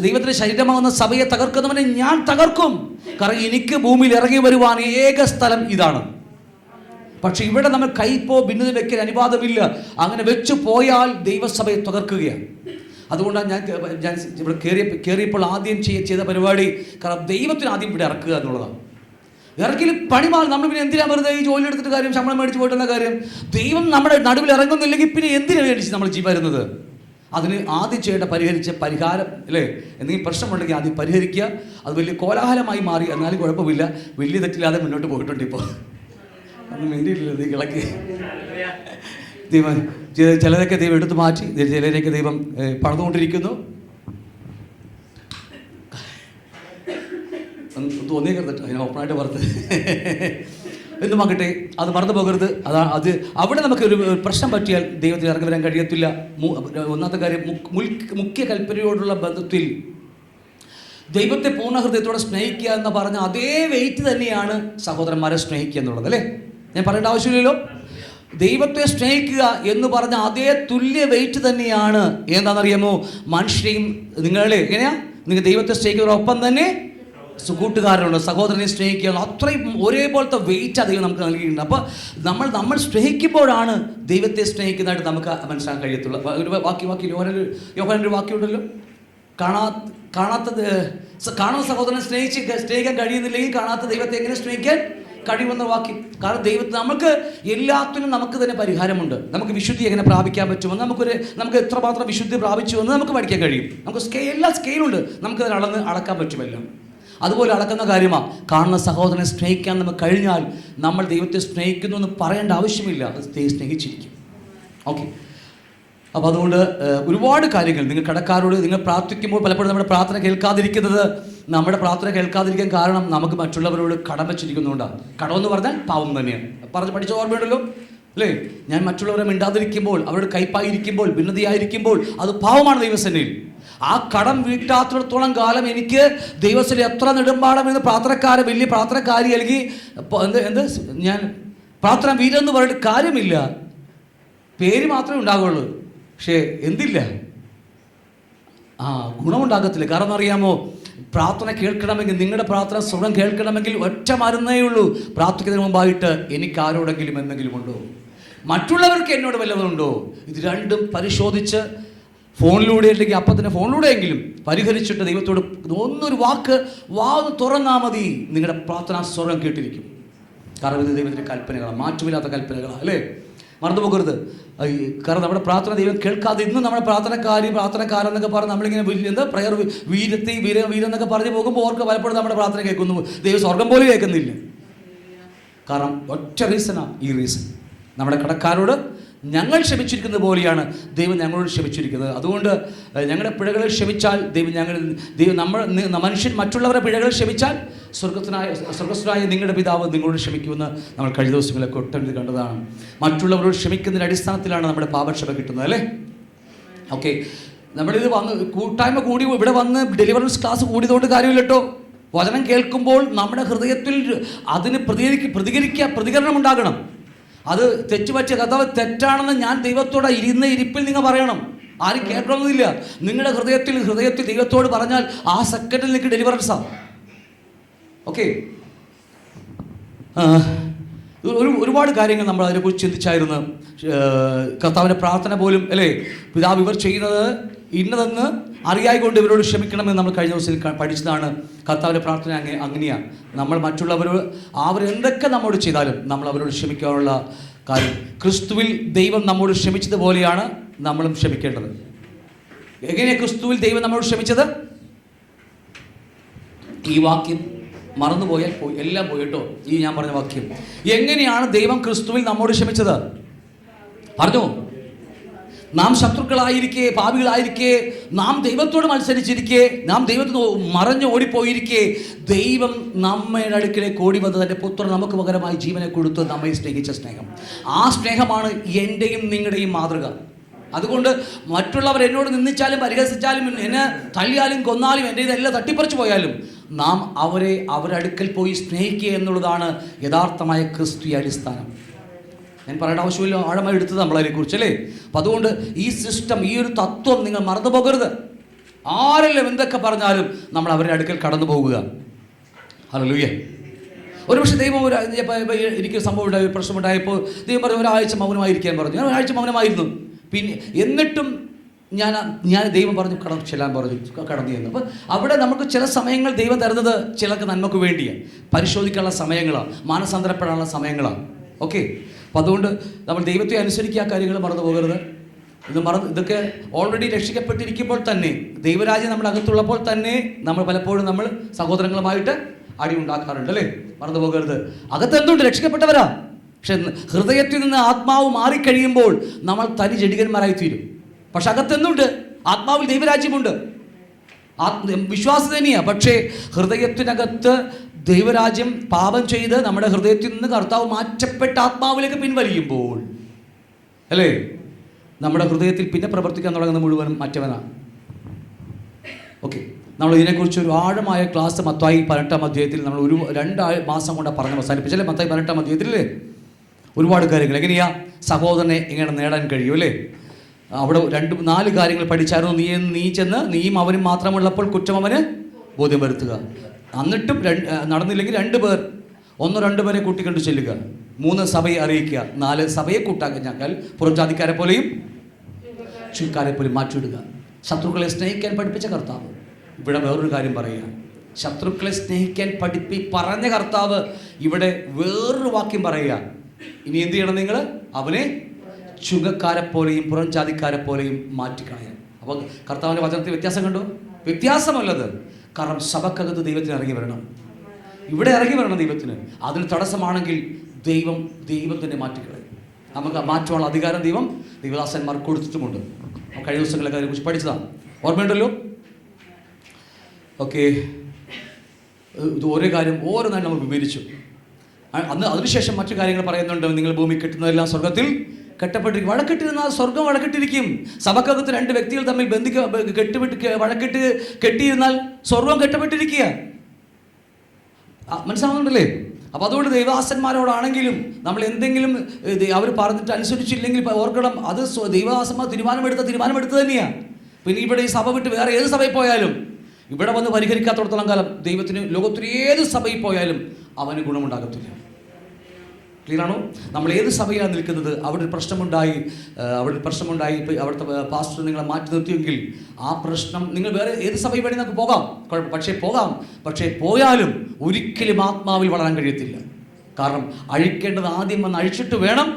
ദൈവത്തിന്റെ ശരീരമാകുന്ന സഭയെ തകർക്കുന്നവനെ ഞാൻ തകർക്കും. കാരണം എനിക്ക് ഭൂമിയിൽ ഇറങ്ങി വരുവാൻ ഏക സ്ഥലം ഇതാണ്. പക്ഷെ ഇവിടെ നമ്മൾ കയ്പോ ഭിന്നത വെക്കാൻ അനുവാദമില്ല. അങ്ങനെ വെച്ചു പോയാൽ ദൈവസഭയെ തകർക്കുകയാണ്. അതുകൊണ്ടാണ് ഞാൻ ഇവിടെ കയറിയപ്പോൾ ആദ്യം ചെയ്ത പരിപാടി, കാരണം ദൈവത്തിന് ആദ്യം ഇവിടെ ഇറക്കുക എന്നുള്ളതാണ്. ഇറക്കിൽ പണിമാൽ നമ്മൾ പിന്നെ എന്തിനാ വെറുതെ ഈ ജോലി എടുത്തിട്ട് കാര്യം, ശമ്പളം മേടിച്ച് പോയിട്ടുള്ള കാര്യം? ദൈവം നമ്മുടെ നടുവിൽ ഇറങ്ങുന്നില്ലെങ്കിൽ പിന്നെ എന്തിനാണ് മേടിച്ച് നമ്മൾ വരുന്നത്? അതിന് ആദ്യം ചെയ്യേണ്ട പരിഹാരം അല്ലേ, എന്തെങ്കിലും പ്രശ്നമുണ്ടെങ്കിൽ ആദ്യം പരിഹരിക്കുക. അത് വലിയ കോലാഹലമായി മാറി എന്നാലും കുഴപ്പമില്ല, വലിയ തെറ്റില്ലാതെ മുന്നോട്ട് പോയിട്ടുണ്ട്. ഇപ്പോൾ ഒന്നും വേണ്ടിയിട്ടില്ല, നീ കിളക്കി ദൈവം ചിലരൊക്കെ ദൈവം എടുത്തു മാറ്റി, ചിലരൊക്കെ ദൈവം പണിതുകൊണ്ടിരിക്കുന്നു. തോന്നിയേക്കരുതട്ടോ, അതിനെ ഓപ്പണായിട്ട് പറഞ്ഞത് എന്ന് നോക്കട്ടെ, അത് മറന്നു പോകരുത്. അത് അവിടെ നമുക്കൊരു പ്രശ്നം പറ്റിയാൽ ദൈവത്തിന് ഇറങ്ങി വരാൻ കഴിയത്തില്ല. ഒന്നാമത്തെ കാര്യം, മുഖ്യ കൽപ്പനയോടുള്ള ബന്ധത്തിൽ ദൈവത്തെ പൂർണ്ണ ഹൃദയത്തോടെ സ്നേഹിക്കുക എന്ന് പറഞ്ഞ അതേ വെയിറ്റ് തന്നെയാണ് സഹോദരന്മാരെ സ്നേഹിക്കുക എന്നുള്ളത്, അല്ലേ? ഞാൻ പറയേണ്ട ആവശ്യമില്ലല്ലോ. ദൈവത്തെ സ്നേഹിക്കുക എന്ന് പറഞ്ഞ അതേ തുല്യ വെയിറ്റ് തന്നെയാണ് എന്താണെന്നറിയാമോ, മനുഷ്യരെയും നിങ്ങളെ എങ്ങനെയാ നിങ്ങൾ ദൈവത്തെ സ്നേഹിക്കുന്നതിനൊപ്പം തന്നെ കൂട്ടുകാരനുണ്ട്, സഹോദരനെ സ്നേഹിക്കുക, അത്രയും ഒരേപോലത്തെ വെയിറ്റ് ദൈവം നമുക്ക് നൽകിയിട്ടുണ്ട്. അപ്പോൾ നമ്മൾ സ്നേഹിക്കുമ്പോഴാണ് ദൈവത്തെ സ്നേഹിക്കുന്നതായിട്ട് നമുക്ക് മനസ്സിലാക്കാൻ കഴിയത്തുള്ളൂ. ഒരു യോഹന്നാന്റെ ഒരു വാക്യമുണ്ടല്ലോ, കാണുന്ന സഹോദരനെ സ്നേഹിക്കാൻ കഴിയുന്നില്ലെങ്കിൽ കാണാത്ത ദൈവത്തെ എങ്ങനെ സ്നേഹിക്കാൻ കഴിയുമെന്ന വാക്യം. കാരണം ദൈവത്തിന് നമുക്ക് എല്ലാത്തിനും നമുക്ക് തന്നെ പരിഹാരമുണ്ട്. നമുക്ക് വിശുദ്ധി എങ്ങനെ പ്രാപിക്കാൻ പറ്റുമെന്ന്, നമുക്ക് എത്രമാത്രം വിശുദ്ധി പ്രാപിച്ചുവെന്ന് നമുക്ക് പഠിക്കാൻ കഴിയും. നമുക്ക് എല്ലാ സ്കെയിലുണ്ട്, നമുക്കതിന് അളക്കാൻ പറ്റുമല്ലോ. അതുപോലെ അളക്കുന്ന കാര്യമാണ് കാണുന്ന സഹോദരനെ സ്നേഹിക്കാൻ നമുക്ക് കഴിഞ്ഞാൽ നമ്മൾ ദൈവത്തെ സ്നേഹിക്കുന്നു എന്ന് പറയേണ്ട ആവശ്യമില്ല, അത് സ്നേഹിച്ചിരിക്കും. ഓക്കെ, അപ്പോൾ അതുകൊണ്ട് ഒരുപാട് കാര്യങ്ങൾ നിങ്ങൾ കടക്കാരോട് നിങ്ങൾ പ്രാർത്ഥിക്കുമ്പോൾ പലപ്പോഴും നമ്മുടെ പ്രാർത്ഥന കേൾക്കാതിരിക്കാൻ കാരണം നമുക്ക് മറ്റുള്ളവരോട് കടം വെച്ചിരിക്കുന്നുകൊണ്ടാണ്. കടമെന്ന് പറഞ്ഞാൽ പാവം തന്നെയാണ്, പഠിച്ച ഓർമ്മയുണ്ടല്ലോ അല്ലേ? ഞാൻ മറ്റുള്ളവരെ മിണ്ടാതിരിക്കുമ്പോൾ, അവരോട് കയ്പായിരിക്കുമ്പോൾ, ഭിന്നതയായിരിക്കുമ്പോൾ അത് പാവമാണ് ദൈവസേനയിൽ. ആ കടം വീട്ടാത്തിടത്തോളം കാലം എനിക്ക് ദൈവസേന എത്ര നെടുമ്പാടം എന്ന് വലിയ പ്രാർത്ഥനക്കാരി അല്ലെങ്കിൽ ഞാൻ പ്രാർത്ഥന വീരെന്ന് പറഞ്ഞിട്ട് കാര്യമില്ല. പേര് മാത്രമേ ഉണ്ടാകുള്ളൂ, പക്ഷേ എന്തില്ല, ഗുണമുണ്ടാകത്തില്ല. കാരണം അറിയാമോ, പ്രാർത്ഥന കേൾക്കണമെങ്കിൽ, നിങ്ങളുടെ പ്രാർത്ഥന സ്വരം കേൾക്കണമെങ്കിൽ ഒറ്റ മരുന്നേ ഉള്ളൂ. പ്രാർത്ഥിക്കുന്നതിന് മുമ്പായിട്ട് എനിക്ക് ആരോടെങ്കിലും എന്തെങ്കിലും ഉണ്ടോ, മറ്റുള്ളവർക്ക് എന്നോട് വല്ലതുണ്ടോ, ഇത് രണ്ടും പരിശോധിച്ച് ഫോണിലൂടെ അല്ലെങ്കിൽ അപ്പം തന്നെ ഫോണിലൂടെയെങ്കിലും പരിഹരിച്ചിട്ട് ദൈവത്തോട് ഒന്നൊരു വാക്ക് തുറന്നാൽ മതി, നിങ്ങളുടെ പ്രാർത്ഥനാ സ്വരം കേട്ടിരിക്കും. കാരണം ഇത് ദൈവത്തിൻ്റെ കൽപ്പനകളാണ്, മാറ്റമില്ലാത്ത കൽപ്പനകളാണ്, അല്ലേ? മറന്നു പോകരുത്. കാരണം നമ്മുടെ പ്രാർത്ഥന ദൈവം കേൾക്കാതെ ഇന്ന് നമ്മുടെ പ്രാർത്ഥനക്കാരെന്നൊക്കെ പറഞ്ഞ് നമ്മളിങ്ങനെ പ്രയർ വീരെന്നൊക്കെ പറഞ്ഞ് പോകുമ്പോൾ ഓർക്ക് പലപ്പോഴും നമ്മുടെ പ്രാർത്ഥന കേൾക്കുന്നു, ദൈവം സ്വർഗം പോലും കേൾക്കുന്നില്ല. കാരണം ഒറ്റ റീസണാണ് ഈ റീസൺ, നമ്മുടെ കടക്കാരോട് ഞങ്ങൾ ക്ഷമിച്ചിരിക്കുന്നത് പോലെയാണ് ദൈവം ഞങ്ങളോട് ക്ഷമിച്ചിരിക്കുന്നത്. അതുകൊണ്ട് ഞങ്ങളുടെ പിഴകൾ ക്ഷമിച്ചാൽ മനുഷ്യൻ മറ്റുള്ളവരുടെ പിഴകൾ ക്ഷമിച്ചാൽ സ്വർഗസ്ഥനായ നിങ്ങളുടെ പിതാവ് നിങ്ങളോട് ക്ഷമിക്കുമെന്ന് നമ്മൾ കഴിഞ്ഞ ദിവസങ്ങളൊക്കെ ഒട്ടനവധി കണ്ടതാണ്. മറ്റുള്ളവരോട് ക്ഷമിക്കുന്നതിൻ്റെ അടിസ്ഥാനത്തിലാണ് നമ്മുടെ പാപക്ഷമ കിട്ടുന്നത്, അല്ലേ? ഓക്കെ, നമ്മളിത് കൂട്ടായ്മ കൂടി ഇവിടെ വന്ന് ഡെലിവറൻസ് ക്ലാസ് കൂടിയതുകൊണ്ട് കാര്യമില്ല കേട്ടോ. വചനം കേൾക്കുമ്പോൾ നമ്മുടെ ഹൃദയത്തിൽ അതിന് പ്രതികരണം ഉണ്ടാകണം. അത് തെറ്റുപറ്റിയ കർത്താവ് തെറ്റാണെന്ന് ഞാൻ ദൈവത്തോടെ ഇരിപ്പിൽ നിങ്ങൾ പറയണം. ആരും കേൾക്കണമെന്നില്ല. നിങ്ങളുടെ ഹൃദയത്തിൽ ദൈവത്തോട് പറഞ്ഞാൽ ആ സെക്കൻഡിൽ നിങ്ങൾക്ക് ഡെലിവറൻസാണ്. ഓക്കെ, ഒരുപാട് കാര്യങ്ങൾ നമ്മൾ അതിനെക്കുറിച്ച് ചിന്തിച്ചായിരുന്നു. കർത്താവിൻ്റെ പ്രാർത്ഥന പോലും അല്ലേ, പിതാവ് ഇവർ ചെയ്യുന്നത് ഇന്നതെന്ന് അറിയായിക്കൊണ്ട് ഇവരോട് ക്ഷമിക്കണമെന്ന് നമ്മൾ കഴിഞ്ഞ ദിവസം പഠിച്ചതാണ്. കർത്താവിൻ്റെ പ്രാർത്ഥന അങ്ങനെയാണ്. നമ്മൾ മറ്റുള്ളവരോട് അവരെന്തൊക്കെ നമ്മോട് ചെയ്താലും നമ്മൾ അവരോട് ക്ഷമിക്കാനുള്ള കാര്യം, ക്രിസ്തുവിൽ ദൈവം നമ്മോട് ക്ഷമിച്ചതുപോലെയാണ് നമ്മളും ക്ഷമിക്കേണ്ടത്. എങ്ങനെയാണ് ക്രിസ്തുവിൽ ദൈവം നമ്മോട് ക്ഷമിച്ചത്? ഈ വാക്യം മറന്നുപോയാൽ എല്ലാം പോയി കേട്ടോ. ഈ ഞാൻ പറഞ്ഞ വാക്യം എങ്ങനെയാണ് ദൈവം ക്രിസ്തുവിൽ നമ്മോട് ക്ഷമിച്ചത് പറഞ്ഞു. നാം ശത്രുക്കളായിരിക്കെ, പാപികളായിരിക്കെ, നാം ദൈവത്തോട് മത്സരിച്ചിരിക്കെ, നാം ദൈവത്തിന് മറഞ്ഞു ഓടിപ്പോയിരിക്കെ, ദൈവം നമ്മയുടെ അടുക്കിലേക്ക് ഓടി വന്ന് തൻ്റെ പുത്രൻ നമുക്ക് പകരമായി ജീവനെ കൊടുത്ത് നമ്മെ സ്നേഹിച്ച സ്നേഹം, ആ സ്നേഹമാണ് എൻ്റെയും നിങ്ങളുടെയും മാതൃക. അതുകൊണ്ട് മറ്റുള്ളവർ എന്നോട് നിന്ദിച്ചാലും പരിഹസിച്ചാലും എന്നെ തള്ളിയാലും കൊന്നാലും എൻ്റെ ഇതെല്ലാം തട്ടിപ്പറിച്ചു പോയാലും നാം അവരുടെ അടുക്കൽ പോയി സ്നേഹിക്കുക എന്നുള്ളതാണ് യഥാർത്ഥമായ ക്രിസ്തീയ അടിസ്ഥാനം. ഞാൻ പറയേണ്ട ആവശ്യമില്ല, ആഴമായി എടുത്തത് നമ്മളതിനെക്കുറിച്ച്, അല്ലേ? അപ്പം അതുകൊണ്ട് ഈ സിസ്റ്റം, ഈ ഒരു തത്വം നിങ്ങൾ മറന്നു പോകരുത്. ആരെല്ലാം എന്തൊക്കെ പറഞ്ഞാലും നമ്മൾ അവരുടെ അടുക്കൽ കടന്നു പോകുക. ഹല്ലേലൂയ. ഒരുപക്ഷെ ദൈവം എനിക്ക് സംഭവം ഉണ്ടായി, പ്രശ്നമുണ്ടായപ്പോൾ ദൈവം പറഞ്ഞു ഒരാഴ്ച മൗനമായിരിക്കാൻ പറഞ്ഞു. ഞാൻ ഒരാഴ്ച മൗനമായിരുന്നു. പിന്നെ എന്നിട്ടും ഞാൻ ദൈവം പറഞ്ഞു ചെല്ലാൻ പറഞ്ഞു, കടന്നു ചെന്നു. അപ്പോൾ അവിടെ നമുക്ക് ചില സമയങ്ങൾ ദൈവം തരുന്നത് ചിലർക്ക് നന്മക്ക് വേണ്ടിയാണ്, പരിശോധിക്കാനുള്ള സമയങ്ങളാണ്, മാനസാന്തരപ്പെടാനുള്ള സമയങ്ങളാണ്. ഓക്കെ, അപ്പം അതുകൊണ്ട് നമ്മൾ ദൈവത്തെ അനുസരിക്കുക, കാര്യങ്ങൾ മറന്നു പോകരുത്. ഇതൊക്കെ ഓൾറെഡി രക്ഷിക്കപ്പെട്ടിരിക്കുമ്പോൾ തന്നെ, ദൈവരാജ്യം നമ്മുടെ അകത്തുള്ളപ്പോൾ തന്നെ നമ്മൾ പലപ്പോഴും നമ്മൾ സഹോദരങ്ങളുമായിട്ട് അടി ഉണ്ടാക്കാറുണ്ട്, അല്ലേ? മറന്നു പോകരുത്. അകത്ത് എന്തുണ്ട്? രക്ഷിക്കപ്പെട്ടവരാ. പക്ഷെ ഹൃദയത്തിൽ നിന്ന് ആത്മാവ് മാറിക്കഴിയുമ്പോൾ നമ്മൾ തനി ജഡികന്മാരായി തീരും. പക്ഷെ അകത്തെന്തുണ്ട്? ആത്മാവിൽ ദൈവരാജ്യമുണ്ട്, വിശ്വാസം തന്നെയാണ്. പക്ഷേ ഹൃദയത്തിനകത്ത് ദൈവരാജ്യം പാപം ചെയ്ത് നമ്മുടെ ഹൃദയത്തിൽ നിന്ന് കർത്താവ് മാറ്റപ്പെട്ട ആത്മാവിലേക്ക് പിൻവലിയുമ്പോൾ, അല്ലേ, നമ്മുടെ ഹൃദയത്തിൽ പിന്നെ പ്രവർത്തിക്കാൻ തുടങ്ങുന്ന മുഴുവനും മറ്റവനാണ്. ഓക്കെ, നമ്മൾ ഇതിനെക്കുറിച്ച് ഒരു ആഴമായ ക്ലാസ് മത്തായി 18-ാം അധ്യായത്തിൽ നമ്മൾ 2 മാസം കൊണ്ട് പറഞ്ഞ് അവസാനിപ്പിച്ചല്ലേ? മത്തായി 18-ാം അധ്യായത്തിലല്ലേ ഒരുപാട് കാര്യങ്ങൾ. എങ്ങനെയാ സഹോദരനെ എങ്ങനെ നേടാൻ കഴിയും, അല്ലേ? അവിടെ 4 കാര്യങ്ങൾ പഠിച്ചായിരുന്നു. നീ ചെന്ന് നീയും അവനും മാത്രമുള്ളപ്പോൾ കുറ്റം അവന് ബോധ്യം വരുത്തുക. എന്നിട്ടും നടന്നില്ലെങ്കിൽ 2 പേർ 1-2 പേരെ കൂട്ടിക്കൊണ്ട് ചെല്ലുക. 3 സഭയെ അറിയിക്കുക. 4 സഭയെ കൂട്ടാക്കഞ്ഞാൽ പുറംജാതിക്കാരെ പോലെയും ചുക്കാരെ പോലെയും മാറ്റിവിടുക. ശത്രുക്കളെ സ്നേഹിക്കാൻ പഠിപ്പിച്ച കർത്താവ് ഇവിടെ വേറൊരു കാര്യം പറയുക. ശത്രുക്കളെ സ്നേഹിക്കാൻ പറഞ്ഞ കർത്താവ് ഇവിടെ വേറൊരു വാക്യം പറയുക. ഇനി എന്ത് ചെയ്യണം? നിങ്ങൾ അവനെ ചുങ്കക്കാരെ പോലെയും പുറംജാതിക്കാരെ പോലെയും മാറ്റിക്കളയാൻ. അപ്പോൾ കർത്താവിൻ്റെ വചനത്തിൽ വ്യത്യാസം കണ്ടു? വ്യത്യാസമല്ലത്. കാരണം സഭക്കകത്ത് ദൈവത്തിന് ഇറങ്ങി വരണം, ഇവിടെ ഇറങ്ങി വരണം ദൈവത്തിന്. അതിന് തടസ്സമാണെങ്കിൽ ദൈവം തന്നെ മാറ്റിക്കളയും. നമുക്ക് മാറ്റാനുള്ള അധികാരം ദൈവദാസന്മാർക്ക് കൊടുത്തിട്ടുമുണ്ട്. കഴിഞ്ഞ ദിവസങ്ങളൊക്കെ അതിനെക്കുറിച്ച് പഠിച്ചതാണ്, ഓർമ്മയുണ്ടല്ലോ? ഓക്കെ, ഇത് ഓരോ കാര്യം ഓരോന്നായി നമ്മൾ വിവരിച്ചു. അതിനുശേഷം മറ്റു കാര്യങ്ങൾ പറയുന്നുണ്ട്. നിങ്ങൾ ഭൂമി കെട്ടുന്നതെല്ലാം സ്വർഗത്തിൽ കെട്ടപ്പെട്ടിരിക്കും. വഴക്കെട്ടിരുന്നാൽ സ്വർഗം വഴക്കെട്ടിരിക്കും. സഭക്കകത്ത് 2 വ്യക്തികൾ തമ്മിൽ കെട്ടിയിരുന്നാൽ സ്വർഗം കെട്ടപ്പെട്ടിരിക്കുക. മനസ്സിലാവുന്നുണ്ടല്ലേ? അപ്പോൾ അതുകൊണ്ട് ദൈവദാസന്മാരോടാണെങ്കിലും നമ്മൾ എന്തെങ്കിലും അവർ പറഞ്ഞിട്ട് അനുസരിച്ചില്ലെങ്കിൽ ഓർക്കണം, അത് ദൈവദാസന്മാർ തീരുമാനമെടുത്ത് തന്നെയാണ്. പിന്നെ ഇവിടെ ഈ സഭ വിട്ട് വേറെ ഏത് സഭയിൽ പോയാലും, ഇവിടെ വന്ന് പരിഹരിക്കാത്തടത്തോളം കാലം ദൈവത്തിന് ലോകത്തിൽ ഏത് സഭയിൽ പോയാലും അവന് ഗുണമുണ്ടാകത്തില്ല. ക്ലിയറാണോ? നമ്മൾ ഏത് സഭയാണ് നിൽക്കുന്നത്, അവിടെ ഒരു പ്രശ്നമുണ്ടായി, ഇപ്പോൾ അവിടുത്തെ പാസ്റ്റർ നിങ്ങളെ മാറ്റി നിർത്തിയെങ്കിൽ ആ പ്രശ്നം നിങ്ങൾ വേറെ ഏത് സഭയിൽ വേണമെങ്കിൽ നമുക്ക് പോകാം. പക്ഷേ പോയാലും ഒരിക്കലും ആത്മാവിൽ വളരാൻ കഴിയത്തില്ല. കാരണം അഴിക്കേണ്ടത് ആദ്യം വന്ന് അഴിച്ചിട്ട് വേണം.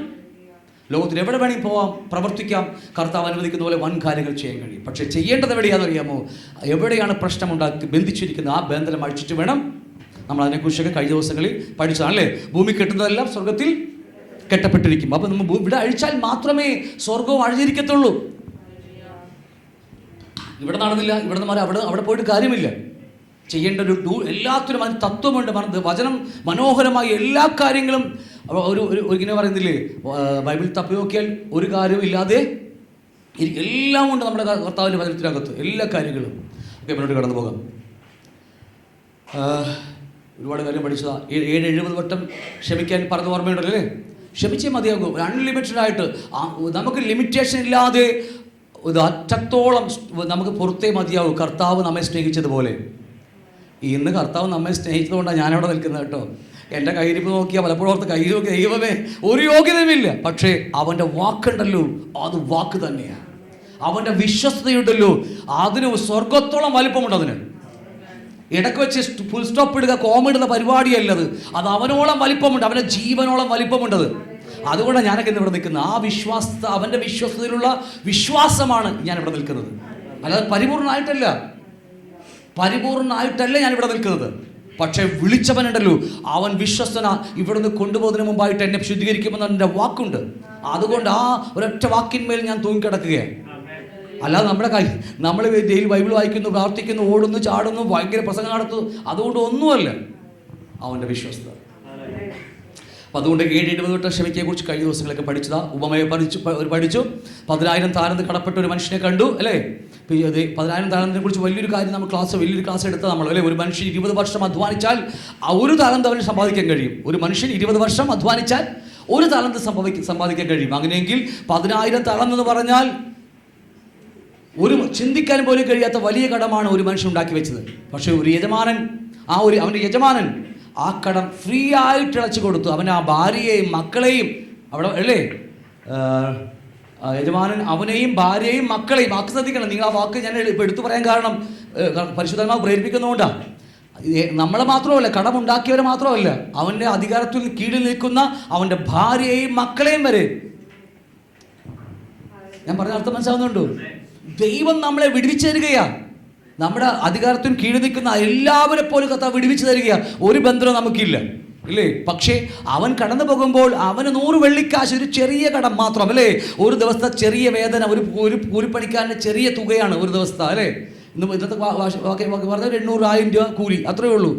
ലോകത്തിൽ എവിടെ വേണമെങ്കിൽ പോവാം, പ്രവർത്തിക്കാം, കർത്താവ് അനുവദിക്കുന്ന പോലെ വൻ കാര്യങ്ങൾ ചെയ്യാൻ കഴിയും. പക്ഷേ ചെയ്യേണ്ടത് എവിടെയാണെന്നറിയാമോ? എവിടെയാണ് പ്രശ്നമുണ്ടാക്കി ബന്ധിച്ചിരിക്കുന്നത് ആ ബന്ധനം അഴിച്ചിട്ട് വേണം. നമ്മൾ അതിനെക്കുറിച്ചൊക്കെ കഴിഞ്ഞ ദിവസങ്ങളിൽ പഠിച്ചതാണല്ലേ? ഭൂമി കെട്ടുന്നതെല്ലാം സ്വർഗത്തിൽ കെട്ടപ്പെട്ടിരിക്കും. അപ്പം നമ്മൾ ഇവിടെ അഴിച്ചാൽ മാത്രമേ സ്വർഗവും അഴിഞ്ഞിരിക്കത്തുള്ളൂ. ഇവിടെ നടന്നില്ല, ഇവിടെ നിന്ന് അവിടെ പോയിട്ട് കാര്യമില്ല. ചെയ്യേണ്ട എല്ലാത്തിനും അതിന് തത്വമുണ്ട്. വചനം മനോഹരമായി എല്ലാ കാര്യങ്ങളും ഇങ്ങനെ പറയുന്നില്ലേ, ബൈബിൾ തപ്പി നോക്കിയാൽ ഒരു കാര്യവും ഇല്ലാതെ എല്ലാം ഉണ്ട് നമ്മുടെ കർത്താവിൻ്റെ വചനത്തിനകത്ത്, എല്ലാ കാര്യങ്ങളും. ഒക്കെ മുന്നോട്ട് കടന്നു പോകാം. ഒരുപാട് കാര്യം പഠിച്ചതാണ്. 70 വട്ടം ക്ഷമിക്കാൻ പറഞ്ഞ ഓർമ്മയുണ്ടല്ലോ, അല്ലേ? ക്ഷമിച്ചേ മതിയാകും. അൺലിമിറ്റഡ് ആയിട്ട് നമുക്ക് ലിമിറ്റേഷൻ ഇല്ലാതെ അറ്റത്തോളം നമുക്ക് പുറത്തേ മതിയാകും. കർത്താവ് നമ്മെ സ്നേഹിച്ചതുപോലെ. ഇന്ന് കർത്താവ് നമ്മെ സ്നേഹിച്ചതുകൊണ്ടാണ് ഞാനവിടെ നിൽക്കുന്നത് കേട്ടോ. എൻ്റെ കയ്യിരിപ്പ് നോക്കിയാൽ പലപ്പോഴും ഓർത്ത് കൈ നോക്കി ദൈവമേ ഒരു യോഗ്യതയുമില്ല. പക്ഷേ അവൻ്റെ വാക്കുണ്ടല്ലോ, അത് വാക്ക് തന്നെയാണ്. അവൻ്റെ വിശ്വസ്തയുണ്ടല്ലോ, അതിന് സ്വർഗത്തോളം വലിപ്പമുണ്ട്. അതിന് ഇടയ്ക്ക് വെച്ച് ഫുൾ സ്റ്റോപ്പ് ഇടുക, കോമിടുന്ന പരിപാടിയല്ലത്. അത് അവനോളം വലിപ്പമുണ്ട്, അവൻ്റെ ജീവനോളം വലിപ്പമുണ്ടത്. അതുകൊണ്ടാണ് ഞാനൊക്കെ ഇന്ന് ഇവിടെ നിൽക്കുന്നത്. ആ അവൻ്റെ വിശ്വസ്തയിലുള്ള വിശ്വാസമാണ് ഞാനിവിടെ നിൽക്കുന്നത്. അല്ലാതെ പരിപൂർണമായിട്ടല്ല ഞാനിവിടെ നിൽക്കുന്നത്. പക്ഷേ വിളിച്ചവനുണ്ടല്ലോ, അവൻ വിശ്വസ്തന. ഇവിടുന്ന് കൊണ്ടുപോകുന്നതിന് മുമ്പായിട്ട് എന്നെ ശുദ്ധീകരിക്കുമെന്ന് എൻ്റെ വാക്കുണ്ട്. അതുകൊണ്ട് ആ ഒരൊറ്റ വാക്കിന്മേൽ ഞാൻ തൂങ്ങിക്കിടക്കുകയാണ്. അല്ലാതെ നമ്മൾ ഡെയിലി ബൈബിൾ വായിക്കുന്നു, പ്രാർത്ഥിക്കുന്നു, ഓടുന്നു, ചാടുന്നു, ഭയങ്കര പ്രസംഗം നടത്തുന്നു, അതുകൊണ്ട് ഒന്നുമല്ല അവൻ്റെ വിശ്വസ്തത. അപ്പം അതുകൊണ്ട് 7-20 വട്ടം ക്ഷമിക്കയെക്കുറിച്ച് കഴിഞ്ഞ ദിവസങ്ങളൊക്കെ പഠിച്ചതാണ്. ഉപമയെ പഠിച്ചു. 10,000 താലന്ത് കടപ്പെട്ട ഒരു മനുഷ്യനെ കണ്ടു, അല്ലേ? 10,000 താലന്തിനെ കുറിച്ച് വലിയൊരു ക്ലാസ് എടുത്ത നമ്മൾ, അല്ലേ? ഒരു മനുഷ്യൻ 20 വർഷം അധ്വാനിച്ചാൽ 1 താലന്ത് അവന് സമ്പാദിക്കാൻ കഴിയും. ഒരു മനുഷ്യൻ 20 വർഷം അധ്വാനിച്ചാൽ 1 താലന്ത് സമ്പാദിക്കാൻ കഴിയും. അങ്ങനെയെങ്കിൽ 10,000 താലന്ത് എന്ന് പറഞ്ഞാൽ ഒരു ചിന്തിക്കാൻ പോലും കഴിയാത്ത വലിയ കടമാണ് ഒരു മനുഷ്യൻ ഉണ്ടാക്കി വെച്ചത്. പക്ഷേ ഒരു യജമാനൻ, അവൻ്റെ യജമാനൻ ആ കടം ഫ്രീ ആയിട്ട് ഇളച്ചു കൊടുത്തു. അവൻ ആ ഭാര്യയെയും മക്കളെയും അവിടെ അല്ലേ യജമാനൻ അവനെയും ഭാര്യയെയും മക്കളെയും, വാക്ക് ശ്രദ്ധിക്കണം നിങ്ങൾ, ആ വാക്ക് ഞാൻ ഇപ്പോൾ എടുത്തു പറയാൻ കാരണം പരിശുദ്ധാത്മാവ് പ്രേരിപ്പിക്കുന്നതുകൊണ്ടാണ്. നമ്മളെ മാത്രമല്ല, കടമുണ്ടാക്കിയവരെ മാത്രമല്ല, അവൻ്റെ അധികാരത്തിൽ കീഴിൽ നിൽക്കുന്ന അവൻ്റെ ഭാര്യയെയും മക്കളെയും വരെ. ഞാൻ പറഞ്ഞ അർത്ഥം മനസ്സിലാവുന്നുണ്ടോ? ദൈവം നമ്മളെ വിടുവിച്ചു തരികയാണ്. നമ്മുടെ അധികാരത്തിന് കീഴിൽ നിൽക്കുന്ന എല്ലാവരെ പോലും കർത്താവ് വിടുവിച്ചു തരികയാണ്. ഒരു ബന്ധവും നമുക്കില്ല, ഇല്ലേ? പക്ഷേ അവൻ കടന്നു പോകുമ്പോൾ അവന് 100 വെള്ളിക്കാശ്, ഒരു ചെറിയ കടം മാത്രം, അല്ലേ? ഒരു ദിവസത്തെ ചെറിയ വേതന, ഒരു കൂലിപ്പണിക്കാരൻ്റെ ചെറിയ തുകയാണ് ഒരു ദിവസത്തെ, അല്ലേ? ഇന്നത്തെ പറഞ്ഞ 800,000 രൂപ കൂലി, അത്രയേ ഉള്ളൂ.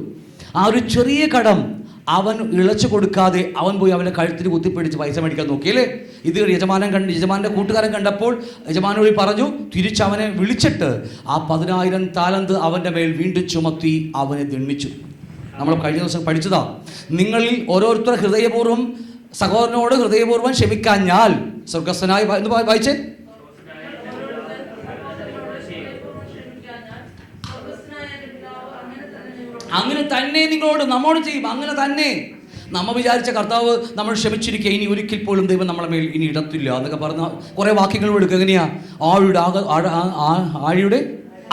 ആ ഒരു ചെറിയ കടം അവൻ ഇളച്ചു കൊടുക്കാതെ അവൻ പോയി അവൻ്റെ കഴുത്തിന് കുത്തിപ്പിടിച്ച് പൈസ മേടിക്കാൻ നോക്കിയല്ലേ? ഇത് യജമാൻ്റെ കൂട്ടുകാരൻ കണ്ടപ്പോൾ യജമാനോട് പറഞ്ഞു, തിരിച്ചവനെ വിളിച്ചിട്ട് ആ 10,000 താലന്ത് അവൻ്റെ മേൽ വീണ്ടും ചുമത്തി അവനെ ദണ്ഡിച്ചു. നമ്മൾ കഴിഞ്ഞ ദിവസം പഠിച്ചതാ. നിങ്ങളിൽ ഓരോരുത്തർ ഹൃദയപൂർവ്വം സഹോദരനോട് ഹൃദയപൂർവ്വം ക്ഷമിക്കാഞ്ഞാൽ സ്വർഗസ്ഥനായ എന്ന് വായിച്ചേ, അങ്ങനെ തന്നെ നിങ്ങളോട് നമ്മോട് ചെയ്യും. അങ്ങനെ തന്നെ നമ്മൾ വിചാരിച്ച കർത്താവ് നമ്മൾ ക്ഷമിച്ചിരിക്കുക, ഇനി ഒരിക്കൽ പോലും ദൈവം നമ്മളെ മേൽ ഇനി ഇടത്തില്ല എന്നൊക്കെ പറഞ്ഞ കുറേ വാക്യങ്ങൾ എടുക്കുക. എങ്ങനെയാ? ആഴിയുടെ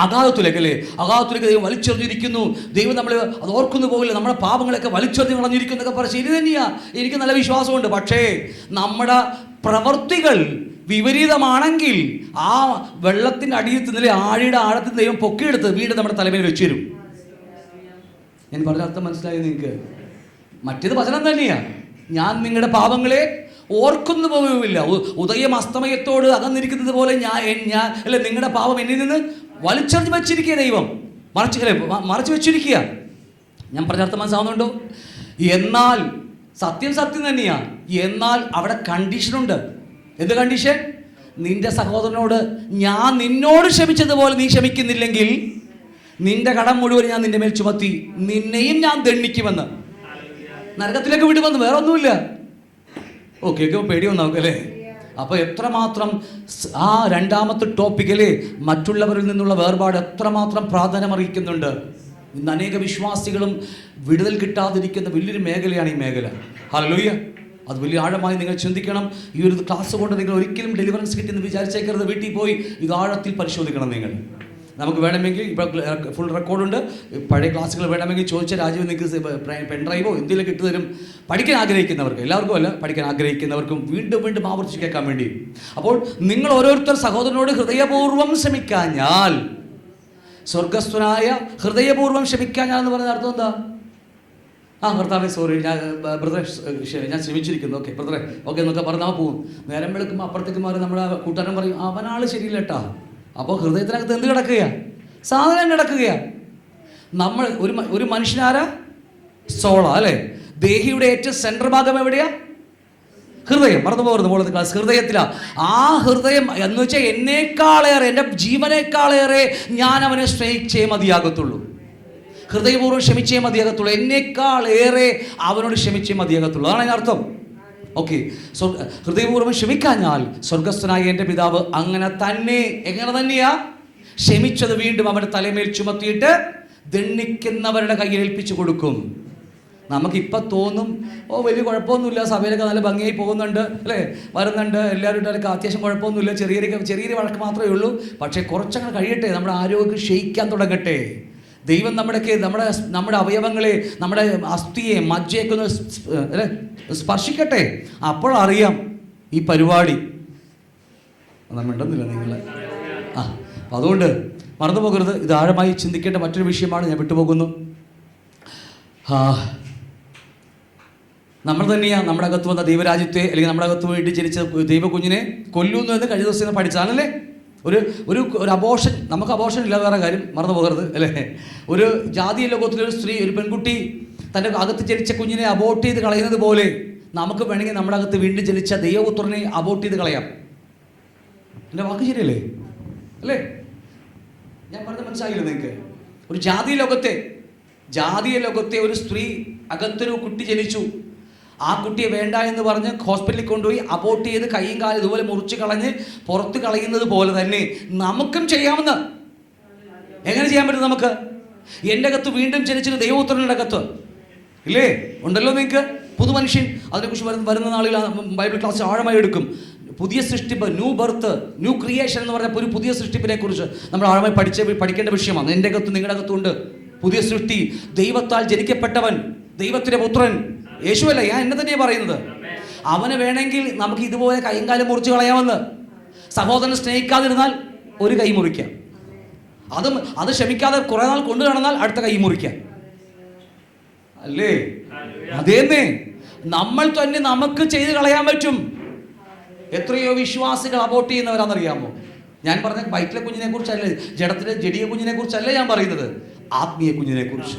അഗാധത്തിലേക്ക്, അല്ലേ? അഗാധത്തിലേക്ക് ദൈവം വലിച്ചെറിഞ്ഞിരിക്കുന്നു. ദൈവം നമ്മൾ അത് ഓർക്കുന്നു പോകില്ല, നമ്മുടെ പാപങ്ങളൊക്കെ വലിച്ചെറിഞ്ഞ് കളഞ്ഞിരിക്കുന്നു എന്നൊക്കെ പറഞ്ഞ് ശരി തന്നെയാ, എനിക്ക് നല്ല വിശ്വാസമുണ്ട്. പക്ഷേ നമ്മുടെ പ്രവൃത്തികൾ വിപരീതമാണെങ്കിൽ ആ വെള്ളത്തിൻ്റെ അടിയിൽ നിന്നിലെ ആഴിയുടെ ആഴത്തിൽ ദൈവം പൊക്കിയെടുത്ത് വീണ്ടും നമ്മുടെ തലമേൽ വെച്ചു തരും. ഞാൻ പറഞ്ഞ അർത്ഥം മനസ്സിലായി നിങ്ങൾക്ക്? മറ്റേത് വചനം തന്നെയാണ്. ഞാൻ നിങ്ങളുടെ പാപങ്ങളെ ഓർക്കുന്നു പോവുകയില്ല. ഉദയം അസ്തമയത്തോട് അകന്നിരിക്കുന്നത് പോലെ ഞാൻ അല്ലെ നിങ്ങളുടെ പാപം എന്നിൽ നിന്ന് വലിച്ചെറിഞ്ഞ് വെച്ചിരിക്കുക. ദൈവം മറച്ചു വെച്ചിരിക്കുക. ഞാൻ പറഞ്ഞ അർത്ഥം മനസ്സിലാവുന്നുണ്ടോ? എന്നാൽ സത്യം തന്നെയാണ്. എന്നാൽ അവിടെ കണ്ടീഷനുണ്ട്. എന്ത് കണ്ടീഷൻ? നിന്റെ സഹോദരനോട് ഞാൻ നിന്നോട് ക്ഷമിച്ചതുപോലെ നീ ക്ഷമിക്കുന്നില്ലെങ്കിൽ നിന്റെ കടം മുഴുവൻ ഞാൻ നിന്റെ മേൽ ചുമത്തി നിന്നെയും ഞാൻ ദണ്ഡിക്കുമെന്ന്, നരകത്തിലേക്ക് വിടുമെന്ന്. വേറെ ഒന്നുമില്ല. ഓക്കെ പേടി വന്നു നമുക്കല്ലേ? അപ്പോൾ എത്രമാത്രം ആ രണ്ടാമത്തെ ടോപ്പിക്കല്ലേ മറ്റുള്ളവരിൽ നിന്നുള്ള വേർപാട് എത്രമാത്രം പ്രാധാന്യം അറിയിക്കുന്നുണ്ട്. ഇന്ന് അനേക വിശ്വാസികളും വിടുതൽ കിട്ടാതിരിക്കുന്ന വലിയൊരു മേഖലയാണ് ഈ മേഖല. ഹല്ലേലൂയ. അത് വലിയ ആഴമായി നിങ്ങൾ ചിന്തിക്കണം. ഈ ഒരു ക്ലാസ് കൊണ്ട് നിങ്ങൾ ഒരിക്കലും ഡെലിവറൻസ് കിട്ടിയെന്ന് വിചാരിച്ചേക്കരുത്. വീട്ടിൽ പോയി ഇത് ആഴത്തിൽ പരിശോധിക്കണം നിങ്ങൾ. നമുക്ക് വേണമെങ്കിൽ ഇപ്പോൾ ഫുൾ റെക്കോർഡുണ്ട്, പഴയ ക്ലാസ്സുകൾ വേണമെങ്കിൽ ചോദിച്ച രാജീവ് നിങ്ങൾക്ക് പെൻഡ്രൈവോ എന്തെങ്കിലും ഇട്ട് തരും. പഠിക്കാൻ ആഗ്രഹിക്കുന്നവർക്ക്, എല്ലാവർക്കും അല്ല, പഠിക്കാൻ ആഗ്രഹിക്കുന്നവർക്കും വീണ്ടും വീണ്ടും ആവർത്തിച്ച് കേൾക്കാൻ വേണ്ടി. അപ്പോൾ നിങ്ങൾ ഓരോരുത്തർ സഹോദരനോട് ഹൃദയപൂർവ്വം ക്ഷമിക്കാഞ്ഞാൽ, സ്വർഗസ്ഥനായ ഹൃദയപൂർവ്വം ക്ഷമിക്കാഞ്ഞാൽ എന്ന് പറയുന്ന അർത്ഥം എന്താ? കർത്താവേ സോറി, ഞാൻ ബ്രദറെ ഞാൻ ശ്രമിച്ചിരിക്കുന്നു, ഓക്കെ ബ്രദറെ ഓക്കെ എന്നൊക്കെ പറഞ്ഞാൽ പോകും. നേരം വെളുക്കുമ്പോൾ അപ്പുറത്തേക്ക് മാറി നമ്മുടെ കൂട്ടുകാരൻ പറയും അവനാൾ ശരിയില്ല കേട്ടാ. അപ്പോൾ ഹൃദയത്തിനകത്ത് എന്ത് കിടക്കുകയാണ്? സാധനം കിടക്കുകയാണ്. നമ്മൾ ഒരു മനുഷ്യനാരാ? സോള, അല്ലേ? ദേഹിയുടെ ഏറ്റവും സെൻട്രൽ ഭാഗം എവിടെയാ? ഹൃദയം. മറന്നു പോകരുത് മോളത്തെ ക്ലാസ്. ഹൃദയത്തിലാ. ആ ഹൃദയം എന്ന് വെച്ചാൽ എന്നേക്കാളേറെ, എൻ്റെ ജീവനേക്കാളേറെ ഞാൻ അവനെ സ്നേഹിച്ചേ മതിയാകത്തുള്ളൂ. ഹൃദയപൂർവ്വം ക്ഷമിച്ചേ മതിയാകത്തുള്ളൂ. എന്നേക്കാളേറെ അവനോട് ക്ഷമിച്ചേ മതിയാകത്തുള്ളൂ. അതാണ് അതിൻ്റെ അർത്ഥം. ഓക്കെ. ഹൃദയപൂർവ്വം ക്ഷമിക്കാഞ്ഞാൽ സ്വർഗസ്ഥനായ എൻ്റെ പിതാവ് അങ്ങനെ തന്നെ, എങ്ങനെ തന്നെയാ ക്ഷമിച്ചത് വീണ്ടും അവൻ്റെ തലമേൽ ചുമത്തിയിട്ട് ദണ്ഡിക്കുന്നവരുടെ കയ്യിൽ ഏൽപ്പിച്ചു കൊടുക്കും. നമുക്കിപ്പം തോന്നും വലിയ കുഴപ്പമൊന്നുമില്ല, സഭയിലൊക്കെ നല്ല ഭംഗിയായി പോകുന്നുണ്ട്, അല്ലേ? വരുന്നുണ്ട് എല്ലാവരും അത്യാവശ്യം കുഴപ്പമൊന്നുമില്ല, ചെറിയൊരു വഴക്ക് മാത്രമേ ഉള്ളൂ. പക്ഷേ കുറച്ചങ്ങനെ കഴിയട്ടെ, നമ്മുടെ ആരോഗ്യം ക്ഷയിക്കാൻ തുടങ്ങട്ടെ. ദൈവം നമ്മുടെ അവയവങ്ങളെ, നമ്മുടെ അസ്ഥിയെ, മജ്ജയൊക്കെ ഒന്ന് സ്പർശിക്കട്ടെ. അപ്പോഴറിയാം ഈ പരിപാടി മിണ്ടുന്നില്ല നിങ്ങൾ. അപ്പം അതുകൊണ്ട് മറന്നു പോകരുത്. ഇത് ആഴമായി ചിന്തിക്കേണ്ട മറ്റൊരു വിഷയമാണ്. ഞാൻ വിട്ടുപോകുന്നു. നമ്മൾ തന്നെയാണ് നമ്മുടെ അകത്ത് വന്ന ദൈവരാജ്യത്തെ, അല്ലെങ്കിൽ നമ്മുടെ അകത്ത് വേണ്ടി ജനിച്ച ദൈവകുഞ്ഞിനെ കൊല്ലുന്നു എന്ന് കഴിഞ്ഞ ദിവസം പഠിച്ചാണല്ലേ? ഒരു അബോർഷൻ, നമുക്ക് അബോർഷൻ ഇല്ല, വേറെ കാര്യം മറന്നു പോകരുത്, അല്ലേ? ഒരു ജാതീയ ലോകത്തിലൊരു സ്ത്രീ, ഒരു പെൺകുട്ടി തൻ്റെ അകത്ത് ജനിച്ച കുഞ്ഞിനെ അബോർട്ട് ചെയ്ത് കളയുന്നത് പോലെ നമുക്ക് വേണമെങ്കിൽ നമ്മുടെ അകത്ത് വീണ്ടും ജനിച്ച ദൈവപുത്രനെ അബോർട്ട് ചെയ്ത് കളയാം. എൻ്റെ വാക്ക് ശരിയല്ലേ? അല്ലേ? ഞാൻ പറഞ്ഞത് മനസ്സിലായില്ല നിങ്ങൾക്ക്? ഒരു ജാതീയ ലോകത്തെ ഒരു സ്ത്രീ അകത്തൊരു കുട്ടി ജനിച്ചു. ആ കുട്ടിയെ വേണ്ട എന്ന് പറഞ്ഞ് ഹോസ്പിറ്റലിൽ കൊണ്ടുപോയി അബോർട്ട് ചെയ്ത് കൈയും കാലും ഇതുപോലെ മുറിച്ച് കളഞ്ഞ് പുറത്ത് കളയുന്നത് പോലെ തന്നെ നമുക്കും ചെയ്യാമെന്ന്. എങ്ങനെ ചെയ്യാൻ പറ്റും നമുക്ക്? എൻ്റെ അകത്ത് വീണ്ടും ജനിച്ചൊരു ദൈവപുത്രനുടെ അകത്ത്, ഇല്ലേ? ഉണ്ടല്ലോ നിങ്ങൾക്ക്. പുതുമനുഷ്യൻ, അതിനെക്കുറിച്ച് വരുന്ന നാളിൽ ബൈബിൾ ക്ലാസ് ആഴമായി എടുക്കും. പുതിയ സൃഷ്ടിപ്പ്, ന്യൂ ബർത്ത്, ന്യൂ ക്രിയേഷൻ എന്ന് പറഞ്ഞ ഒരു പുതിയ സൃഷ്ടിപ്പിനെ കുറിച്ച് നമ്മൾ ആഴമായി പഠിക്കേണ്ട വിഷയമാണ്. എൻ്റെ അകത്തും നിങ്ങളുടെ അകത്തുണ്ട് പുതിയ സൃഷ്ടി. ദൈവത്താൽ ജനിക്കപ്പെട്ടവൻ, ദൈവത്തിൻ്റെ പുത്രൻ യേശുവല്ല, ഞാൻ എന്നെ തന്നെയാണ് പറയുന്നത്. അവന് വേണമെങ്കിൽ നമുക്ക് ഇതുപോലെ കൈയും കാലം മുറിച്ച് കളയാമെന്ന്. സഹോദരനെ സ്നേഹിക്കാതിരുന്നാൽ ഒരു കൈ മുറിക്കാം, അത് ക്ഷമിക്കാതെ കുറെ നാൾ കൊണ്ടു നടന്നാൽ അടുത്ത കൈ മുറിക്കാം, അല്ലേ? അതേന്നേ, നമ്മൾ തന്നെ നമുക്ക് ചെയ്ത് കളയാൻ പറ്റും. എത്രയോ വിശ്വാസികൾ അബോർട്ട് ചെയ്യുന്നവരാണെന്നറിയാമോ? ഞാൻ പറഞ്ഞ വയറ്റിലെ കുഞ്ഞിനെ കുറിച്ചല്ല, ജഡത്തിലെ ജഡിയ കുഞ്ഞിനെ കുറിച്ചല്ല ഞാൻ പറയുന്നത്, ആത്മീയ കുഞ്ഞിനെ കുറിച്ച്.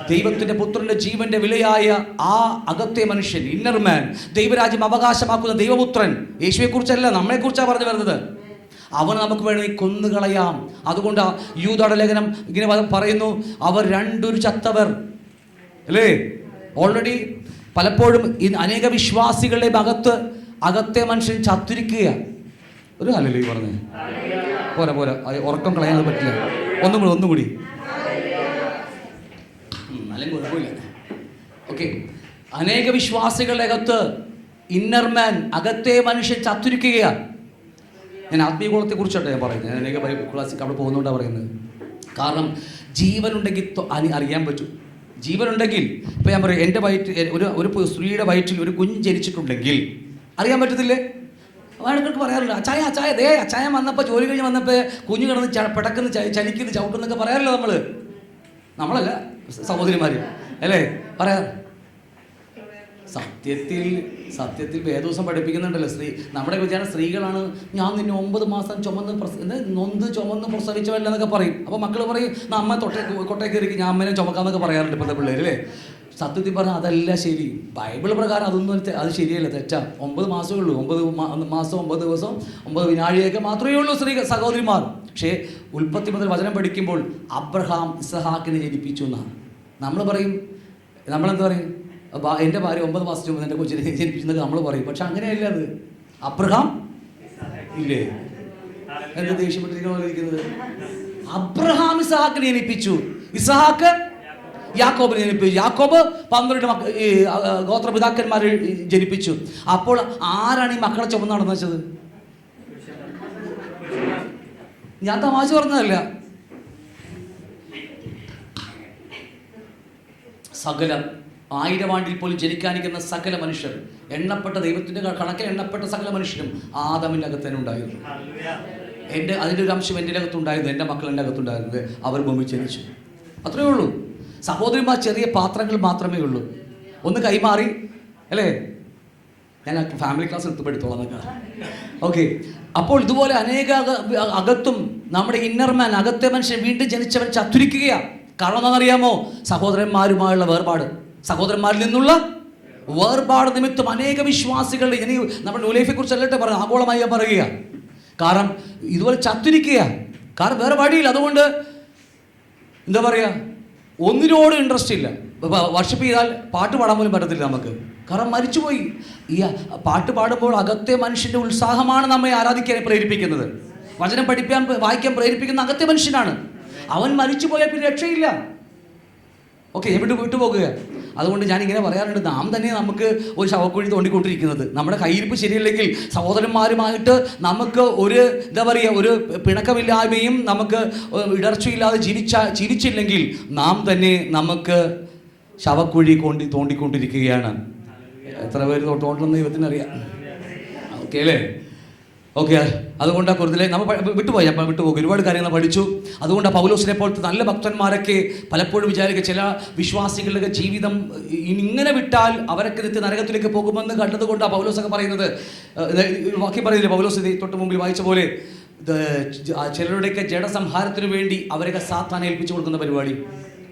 ദൈവത്തിന്റെ പുത്രന്റെ ജീവന്റെ വിലയായ ആ അകത്തെ മനുഷ്യൻ, ഇന്നർ മാൻ, ദൈവരാജ്യം അവകാശമാക്കുന്ന ദൈവപുത്രൻ, യേശുവെ കുറിച്ചല്ല, നമ്മളെ കുറിച്ചാണ് പറഞ്ഞു വരുന്നത്. അവൻ നമുക്ക് വേണമെങ്കിൽ കൊന്നുകളയാം. അതുകൊണ്ട് യൂദയുടെ ലേഖനം ഇങ്ങനെ പറയുന്നു, അവർ രണ്ടൊരു ചത്തവർ, അല്ലേ? ഓൾറെഡി പലപ്പോഴും അനേക വിശ്വാസികളുടെ അകത്തെ മനുഷ്യൻ ചത്തിരിക്കുക. ഒരു ഹല്ലേലൂയ പറഞ്ഞേ. പോരാ, ഉറക്കം കളയാൻ പറ്റില്ല. ഒന്നുകൂടി അല്ലെങ്കിൽ കുഴപ്പമില്ല. ഓക്കെ, അനേക വിശ്വാസികളുടെ അകത്ത് ഇന്നർ മാൻ, അകത്തെ മനുഷ്യൻ ചത്തിരിക്കുകയാണ്. ഞാൻ ആത്മീയ ഗുണത്തെ കുറിച്ചാണ് ഞാൻ പറയുന്നത്. ഞാൻ അനേക ക്ലാസ്സിൽ അവിടെ പോകുന്നതുകൊണ്ടാണ് പറയുന്നത്. കാരണം ജീവനുണ്ടെങ്കിൽ അറിയാൻ പറ്റും. ജീവനുണ്ടെങ്കിൽ ഇപ്പം ഞാൻ പറയും, എൻ്റെ വയറ്റിൽ ഒരു സ്ത്രീയുടെ വയറ്റിൽ ഒരു കുഞ്ഞ് ജനിച്ചിട്ടുണ്ടെങ്കിൽ അറിയാൻ പറ്റത്തില്ലേ? അവർക്ക് പറയാറില്ല, അച്ചായ വന്നപ്പോൾ, ജോലി കഴിഞ്ഞ് വന്നപ്പോൾ കുഞ്ഞ് കിടന്ന് പിടക്കുന്ന, ചലിക്കുന്ന, ചവിട്ടുന്നൊക്കെ പറയാറില്ല നമ്മളല്ല സഹോദരിമാർ, അല്ലേ? പറയാറ്. സത്യത്തിൽ വേദോസം പഠിപ്പിക്കുന്നുണ്ടല്ലോ, നമ്മുടെ വിചാരം സ്ത്രീകളാണ്, ഞാൻ നിന്നെ 9 മാസം നൊന്ത് ചുമന്ന് പ്രസവിച്ചവല്ല എന്നൊക്കെ പറയും. അപ്പോൾ മക്കൾ പറയും, അമ്മ കൊട്ടേക്ക് ഇരിക്കും, ഞാൻ അമ്മേനെ ചുമക്കാന്നൊക്കെ പറയാറുണ്ട് ഇപ്പോഴത്തെ പിള്ളേർ, അല്ലേ? സത്യത്തിൽ പറഞ്ഞാൽ അതല്ല ശരി. ബൈബിൾ പ്രകാരം അത് ശരിയല്ല, തെറ്റാ. 9 മാസമേ ഉള്ളൂ. 9 മാസം 9 ദിവസം 9 വിനാഴിയൊക്കെ മാത്രമേ ഉള്ളൂ സഹോദരിമാർ. പക്ഷേ ഉൽപ്പത്തി മുതൽ വചനം പഠിക്കുമ്പോൾ അബ്രഹാം ഇസഹാക്കിനെ ജനിപ്പിച്ചു എന്നാണ് നമ്മൾ പറയും. നമ്മളെന്താ പറയും? എൻ്റെ ഭാര്യ 9 മാസം മുമ്പ് എൻ്റെ കൊച്ചിനെ ജനിപ്പിച്ചെന്നൊക്കെ നമ്മൾ പറയും. പക്ഷെ അങ്ങനെയല്ല അത്. അബ്രഹാം ഇല്ലേ, എന്ത് ദേഷ്യപ്പെട്ടിരിക്കുന്നത്? അബ്രഹാം ഇസഹാക്കിനെ ജനിപ്പിച്ചു, ഇസഹാക്ക് യാക്കോബിനെ ജനിപ്പിച്ചു, യാക്കോബ് 12 ഗോത്രപിതാക്കന്മാരെ ജനിപ്പിച്ചു. അപ്പോൾ ആരാണ് ഈ മക്കളെ ചുമന്ന് നടന്നു വെച്ചത്? ഞാൻ തമാശ പറഞ്ഞതല്ല. സകല 1000 ആണ്ടിൽ പോലും ജനിക്കാനിരിക്കുന്ന സകല മനുഷ്യർ, എണ്ണപ്പെട്ട ദൈവത്തിൻ്റെ കണക്കിൽ എണ്ണപ്പെട്ട സകല മനുഷ്യരും ആദമിൻ്റെ അകത്ത് തന്നെ ഉണ്ടായിരുന്നു. അതിൻ്റെ ഒരു അംശം എൻ്റെ അകത്തുണ്ടായിരുന്നു, എൻ്റെ മക്കൾ എൻ്റെ അകത്തുണ്ടായിരുന്നത്. അവർ ഭൂമി ജനിച്ചു, അത്രയേ ഉള്ളൂ. സഹോദരിമാർ ചെറിയ പാത്രങ്ങൾ മാത്രമേ ഉള്ളൂ. ഒന്ന് കൈമാറി, അല്ലേ? ഞാൻ ഫാമിലി ക്ലാസ് എടുത്തുപെടുത്തോളാം എന്നൊക്കെ. ഓക്കെ, അപ്പോൾ ഇതുപോലെ അനേക അകത്തും നമ്മുടെ ഇന്നർമാൻ, അകത്തെ മനുഷ്യൻ വീണ്ടും ജനിച്ചവൻ ചത്തുരിക്കുകയാണ്. കാരണം എന്താണെന്നറിയാമോ? സഹോദരന്മാരുമായുള്ള വേർപാട്, സഹോദരന്മാരിൽ നിന്നുള്ള വേർപാട് നിമിത്തം അനേക വിശ്വാസികൾ, ഇനി നമ്മുടെ ന്യൂലൈഫെ കുറിച്ചല്ലട്ടെ പറയുക, ആഗോളമായി പറയുക. കാരണം ഇതുപോലെ ചത്തിരിക്കുക, കാരണം വേറെ വഴിയില്ല. അതുകൊണ്ട് എന്താ പറയുക, ഒന്നിനോട് ഇൻട്രസ്റ്റ് ഇല്ല. വർഷിപ്പ് ചെയ്താൽ പാട്ട് പാടാൻ പോലും പറ്റത്തില്ല നമുക്ക്, കാരണം മരിച്ചുപോയി. ഈ പാട്ട് പാടുമ്പോൾ അകത്തെ മനുഷ്യൻ്റെ ഉത്സാഹമാണ് നമ്മെ ആരാധിക്കാൻ പ്രേരിപ്പിക്കുന്നത്. വചനം വായിക്കാൻ പ്രേരിപ്പിക്കുന്ന അകത്തെ മനുഷ്യനാണ്. അവൻ മരിച്ചു പോയാൽ പിന്നെ രക്ഷയില്ല. ഓക്കെ, ഞാൻ വിട്ടുപോകുക. അതുകൊണ്ട് ഞാനിങ്ങനെ പറയാറുണ്ട്, നാം തന്നെ നമുക്ക് ഒരു ശവക്കുഴി തോണ്ടിക്കൊണ്ടിരിക്കുന്നത്. നമ്മുടെ കയ്യിരിപ്പ് ശരിയല്ലെങ്കിൽ സഹോദരന്മാരുമായിട്ട് നമുക്ക് ഒരു എന്താ പറയുക, ഒരു പിണക്കമില്ലായ്മയും നമുക്ക് ഇടർച്ചയില്ലാതെ ജീവിച്ചില്ലെങ്കിൽ നാം തന്നെ നമുക്ക് ശവക്കുഴി തോണ്ടിക്കൊണ്ടിരിക്കുകയാണ്. എത്ര പേര് തോട്ടണമെന്ന് ദൈവത്തിനറിയാം. ഓക്കെ അല്ലേ? ഓക്കെ, അതുകൊണ്ടാണ് കൂടുതലേ നമ്മൾ വിട്ടുപോകും. ഒരുപാട് കാര്യങ്ങൾ പഠിച്ചു. അതുകൊണ്ടാണ് പൗലോസിനെ പോലത്തെ നല്ല ഭക്തന്മാരൊക്കെ പലപ്പോഴും വിചാരിക്കുക, ചില വിശ്വാസികളുടെ ജീവിതം ഇങ്ങനെ വിട്ടാൽ അവരൊക്കെ നിത്യ നരകത്തിലേക്ക് പോകുമെന്ന് കണ്ടതുകൊണ്ടാണ് പൗലോസൊക്കെ പറയുന്നത്. വാക്യം പറയുന്നില്ലേ പൗലോസ് തൊട്ട് മുമ്പിൽ വായിച്ച പോലെ, ചിലരുടെയൊക്കെ ജഡസംഹാരത്തിന് വേണ്ടി അവരൊക്കെ സാത്താനെ ഏൽപ്പിച്ചു കൊടുക്കുന്ന പരിപാടി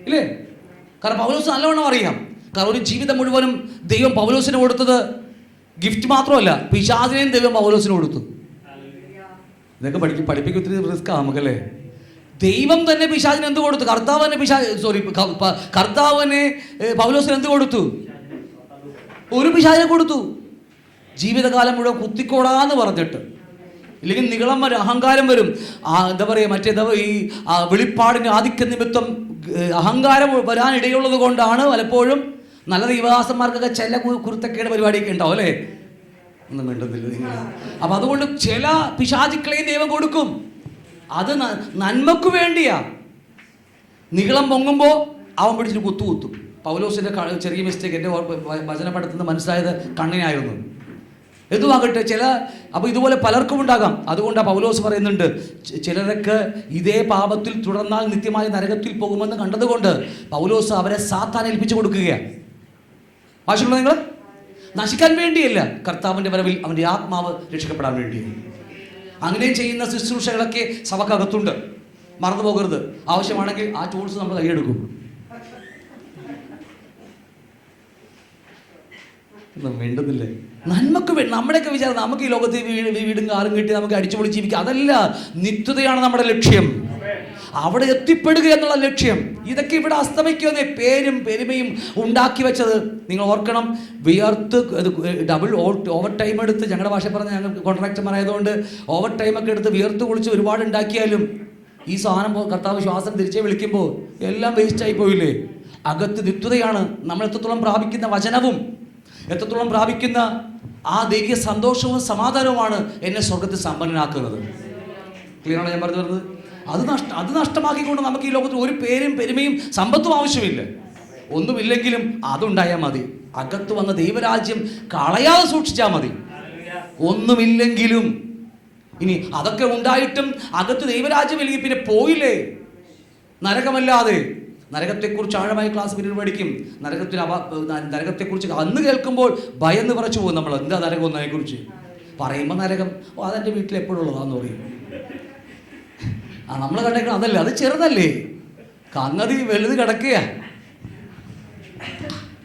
ഇല്ലേ? കാരണം പൗലോസ് നല്ലവണ്ണം അറിയാം. കാരണം ഒരു ജീവിതം മുഴുവനും ദൈവം പൗലോസിന് കൊടുത്തത് ഗിഫ്റ്റ് മാത്രമല്ല, പിശാചിനെയും ദൈവം പൗലോസിന് കൊടുത്തു. ഇതൊക്കെ പഠിപ്പിക്കും ഒത്തിരി റിസ്ക്കാണ് നമുക്കല്ലേ. ദൈവം തന്നെ പിശാചിന് എന്ത് കൊടുത്തു? കർത്താവിനെ പൗലോസിന് എന്ത് കൊടുത്തു? ഒരു പിശാചിനെ കൊടുത്തു. ജീവിതകാലം മുഴുവൻ കുത്തിക്കോടാന്ന് പറഞ്ഞിട്ട്, ഇല്ലെങ്കിൽ നികളം വരും, അഹങ്കാരം വരും. എന്താ പറയുക, ഈ വെളിപ്പാടിൻ്റെ ആധിക്യ നിമിത്തം അഹങ്കാരം വരാനിടയുള്ളത് കൊണ്ടാണ് പലപ്പോഴും നല്ല ദൈവദാസന്മാർക്കൊക്കെ ചില കുരുത്തക്കേട് പരിപാടിയൊക്കെ ഉണ്ടാവും അല്ലേ? ഒന്നും വേണ്ടുന്നില്ല നിങ്ങൾ. അപ്പം അതുകൊണ്ട് ചില പിശാചുക്കളെയും ദൈവം കൊടുക്കും. അത് നന്മക്ക് വേണ്ടിയാ. നീളം പൊങ്ങുമ്പോൾ അവൻ പിടിച്ചിട്ട് കുത്തും. പൗലോസിൻ്റെ ചെറിയ മിസ്റ്റേക്ക് എൻ്റെ വചനപഠിത്തത്തിൽ മനസ്സിലായത് കണ്ണിനായിരുന്നു. എന്തുമാകട്ടെ അപ്പോൾ ഇതുപോലെ പലർക്കും ഉണ്ടാകാം. അതുകൊണ്ടാണ് പൗലോസ് പറയുന്നുണ്ട്, ചിലരൊക്കെ ഇതേ പാപത്തിൽ തുടർന്നാൽ നിത്യമായ നരകത്തിൽ പോകുമെന്ന് കണ്ടതുകൊണ്ട് പൗലോസ് അവരെ സാത്താൻ ഏൽപ്പിച്ചു കൊടുക്കുകയാണ്. ആവശ്യമുള്ള നിങ്ങൾ നശിക്കാൻ വേണ്ടിയല്ല, കർത്താവിൻ്റെ വരവിൽ അവൻ്റെ ആത്മാവ് രക്ഷിക്കപ്പെടാൻ വേണ്ടിയാണ്. അങ്ങനെ ചെയ്യുന്ന ശുശ്രൂഷകളൊക്കെ സഭക്കകത്തുണ്ട്, മറന്നു പോകരുത്. ആവശ്യമാണെങ്കിൽ ആ ടൂൾസ് നമ്മൾ കൈയെടുക്കും. വേണ്ടുന്നില്ലേ? നന്മക്ക് വേണ്ടി നമ്മുടെയൊക്കെ വിചാരം നമുക്ക് ഈ ലോകത്ത് വീടും കാറും കിട്ടി നമുക്ക് അടിച്ചുപൊളി ജീവിക്കുക, അതല്ല. നിത്യതയാണ് നമ്മുടെ ലക്ഷ്യം. അവിടെ എത്തിപ്പെടുക എന്നുള്ള ലക്ഷ്യം. ഇതൊക്കെ ഇവിടെ അസ്തമിക്കുന്ന പേരും പെരുമയും ഉണ്ടാക്കി വെച്ചത് നിങ്ങൾ ഓർക്കണം. വിയർത്ത് ഡബിൾ ഓവർ ടൈം എടുത്ത്, ഞങ്ങളുടെ ഭാഷ പറഞ്ഞ ഞങ്ങൾക്ക് കോൺട്രാക്ടർമാരായതുകൊണ്ട് ഓവർ ടൈമൊക്കെ എടുത്ത് വിയർത്ത് കുളിച്ച് ഒരുപാട് ഉണ്ടാക്കിയാലും ഈ സാധനം കർത്താവ് ശ്വാസം തിരിച്ചേ വിളിക്കുമ്പോൾ എല്ലാം വേസ്റ്റായി പോയില്ലേ? അകത്ത് നിത്യതയാണ്. നമ്മൾ എത്രത്തോളം പ്രാപിക്കുന്ന വചനവും എത്രത്തോളം പ്രാപിക്കുന്ന ആ ദൈവിക സന്തോഷവും സമാധാനവുമാണ് എന്നെ സ്വർഗത്തിൽ സമ്പന്നനാക്കുന്നത്. ക്ലിയറാണ് ഞാൻ പറഞ്ഞു വരുന്നത്? അത് നഷ്ടമാക്കിക്കൊണ്ട് നമുക്ക് ഈ ലോകത്തിൽ ഒരു പേരും പെരുമയും സമ്പത്തും ആവശ്യമില്ല. ഒന്നുമില്ലെങ്കിലും അതുണ്ടായാൽ മതി. അകത്ത് വന്ന ദൈവരാജ്യം കളയാതെ സൂക്ഷിച്ചാൽ മതി. ഒന്നുമില്ലെങ്കിലും ഇനി അതൊക്കെ ഉണ്ടായിട്ടും അകത്ത് ദൈവരാജ്യം ഇല്ലെങ്കിൽ പിന്നെ പോയില്ലേ നരകമല്ലാതെ. നരകത്തെക്കുറിച്ച് ആഴമായ ക്ലാസ് പിന്നീട് പഠിക്കും. നരകത്തെക്കുറിച്ച് അന്ന് കേൾക്കുമ്പോൾ ഭയന്ന് പറച്ചു പോകും നമ്മൾ. എന്താ നരകം എന്നതിനെക്കുറിച്ച് പറയുമ്പോൾ നരകം അതെൻ്റെ വീട്ടിൽ എപ്പോഴും ഉള്ളതാന്ന് പറയും. നമ്മൾ കണ്ടേക്കണം അതല്ല, അത് ചെറുതല്ലേ, കങ്ങതി വലുത് കിടക്കുക.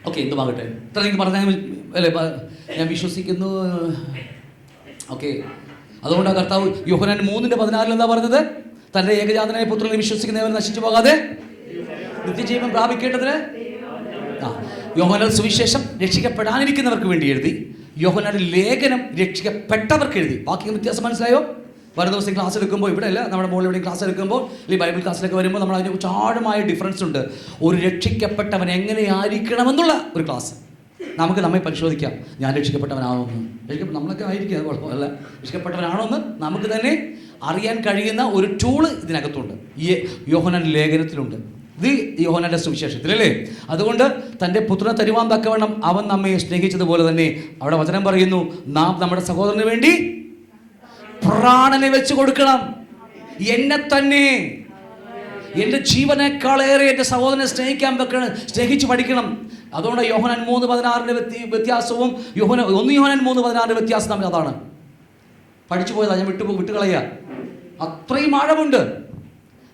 ഓക്കെ, എന്തുമാകട്ടെ, ഇത്ര നിങ്ങൾക്ക് പറഞ്ഞാൽ അല്ലേ? ഞാൻ വിശ്വസിക്കുന്നു. ഓക്കെ, അതുകൊണ്ടാണ് കർത്താവ് യോഹന്നാൻ 3:14 എന്താ പറഞ്ഞത്? തൻ്റെ ഏകജാതനായ പുത്രനെ വിശ്വസിക്കുന്നവർ നശിച്ചു പോകാതെ നിത്യജീവൻ പ്രാപിക്കേണ്ടതിന്. യോഹന്നാൻ സുവിശേഷം രക്ഷിക്കപ്പെടാനിരിക്കുന്നവർക്ക് വേണ്ടി എഴുതി, യോഹന്നാൻ ലേഖനം രക്ഷിക്കപ്പെട്ടവർക്ക് എഴുതി. ബാക്കി വ്യത്യാസം മനസ്സിലായോ? വരുന്ന ദിവസം ക്ലാസ് എടുക്കുമ്പോൾ, ഇവിടെ അല്ല, നമ്മുടെ മോളിൽ എവിടെയും ക്ലാസ് എടുക്കുമ്പോൾ അല്ലെങ്കിൽ ബൈബിൾ ക്ലാസ്സിലൊക്കെ വരുമ്പോൾ നമ്മൾ അതിനെക്കുറിച്ച് ആഴമായ ഡിഫറൻസ് ഉണ്ട്. ഒരു രക്ഷിക്കപ്പെട്ടവൻ എങ്ങനെയായിരിക്കണമെന്നുള്ള ഒരു ക്ലാസ് നമുക്ക് നമ്മെ പരിശോധിക്കാം. ഞാൻ രക്ഷിക്കപ്പെട്ടവനാണോ എന്ന്, നമ്മളൊക്കെ ആയിരിക്കും, അത് കുഴപ്പമില്ല. രക്ഷിക്കപ്പെട്ടവനാണോ എന്ന് നമുക്ക് തന്നെ അറിയാൻ കഴിയുന്ന ഒരു ടൂള് ഇതിനകത്തുണ്ട്. ഈ യോഹന്നാൻ ലേഖനത്തിലുണ്ട്, ഇത് യോഹന്നാന്റെ സുവിശേഷത്തിലല്ലേ. അതുകൊണ്ട് തൻ്റെ പുത്രനെ തരുവാൻ തക്കവണ്ണം അവൻ നമ്മെ സ്നേഹിച്ചതുപോലെ തന്നെ അവിടെ വചനം പറയുന്നു, നാം നമ്മുടെ സഹോദരന് വേണ്ടി പ്രാണനെ വെച്ച് കൊടുക്കണം. എന്നെ തന്നെ, എൻ്റെ ജീവനേക്കാളേറെ എൻ്റെ സഹോദരനെ സ്നേഹിക്കാൻ വെക്കണം, സ്നേഹിച്ച് പഠിക്കണം. അതുകൊണ്ട് യോഹന്നാൻ 3:16 വ്യത്യാസവും 1 യോഹന്നാൻ 3:16 വ്യത്യാസം തമ്മിൽ അതാണ്. പഠിച്ചു പോയതാണ്, ഞാൻ വിട്ടുകളയുക. അത്രയും ആഴമുണ്ട്.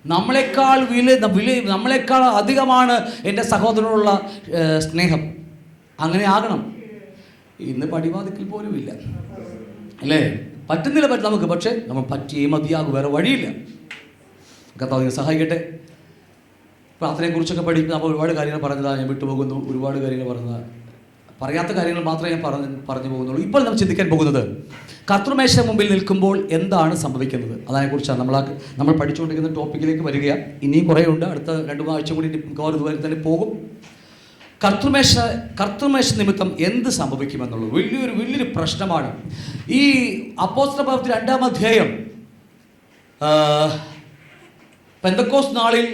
നമ്മളെക്കാൾ നമ്മളെക്കാൾ അധികമാണ് എൻ്റെ സഹോദരനോടുള്ള സ്നേഹം. അങ്ങനെ ആകണം. ഇന്ന് പടിവാതിക്കൽ പോലും ഇല്ല അല്ലേ? പറ്റുന്നില്ല നമുക്ക്, പക്ഷേ നമ്മൾ പറ്റിയേ മതിയാകും, വേറെ വഴിയില്ല. കർത്താവ് സഹായിക്കട്ടെ. പ്രാർത്ഥനയെക്കുറിച്ചൊക്കെ പഠിക്കുന്ന നമ്മൾ ഒരുപാട് കാര്യങ്ങൾ പറഞ്ഞതാണ്, ഞാൻ വിട്ടുപോകുന്നു. ഒരുപാട് കാര്യങ്ങൾ പറഞ്ഞതാണ്, പറയാത്ത കാര്യങ്ങൾ മാത്രമേ ഞാൻ പറഞ്ഞു പോകുന്നുള്ളൂ. ഇപ്പോൾ നമ്മൾ ചിന്തിക്കാൻ പോകുന്നത് കർത്തൃമേശ മുമ്പിൽ നിൽക്കുമ്പോൾ എന്താണ് സംഭവിക്കുന്നത്, അതിനെക്കുറിച്ചാണ്. നമ്മൾ പഠിച്ചുകൊണ്ടിരിക്കുന്ന ടോപ്പിക്കിലേക്ക് വരികയാണ്. ഇനിയും കുറേ ഉണ്ട്, അടുത്ത 2-3 ആഴ്ച കൂടി മിക്കവാറും ഇതുവരെ തന്നെ പോകും. കർത്തൃമേശ നിമിത്തം എന്ത് സംഭവിക്കുമെന്നുള്ളത് വലിയൊരു പ്രശ്നമാണ്. ഈ അപ്പോസ്തല പ്രവൃത്തി 2-ാം അധ്യായം പെന്തക്കോസ്ത് നാളിൽ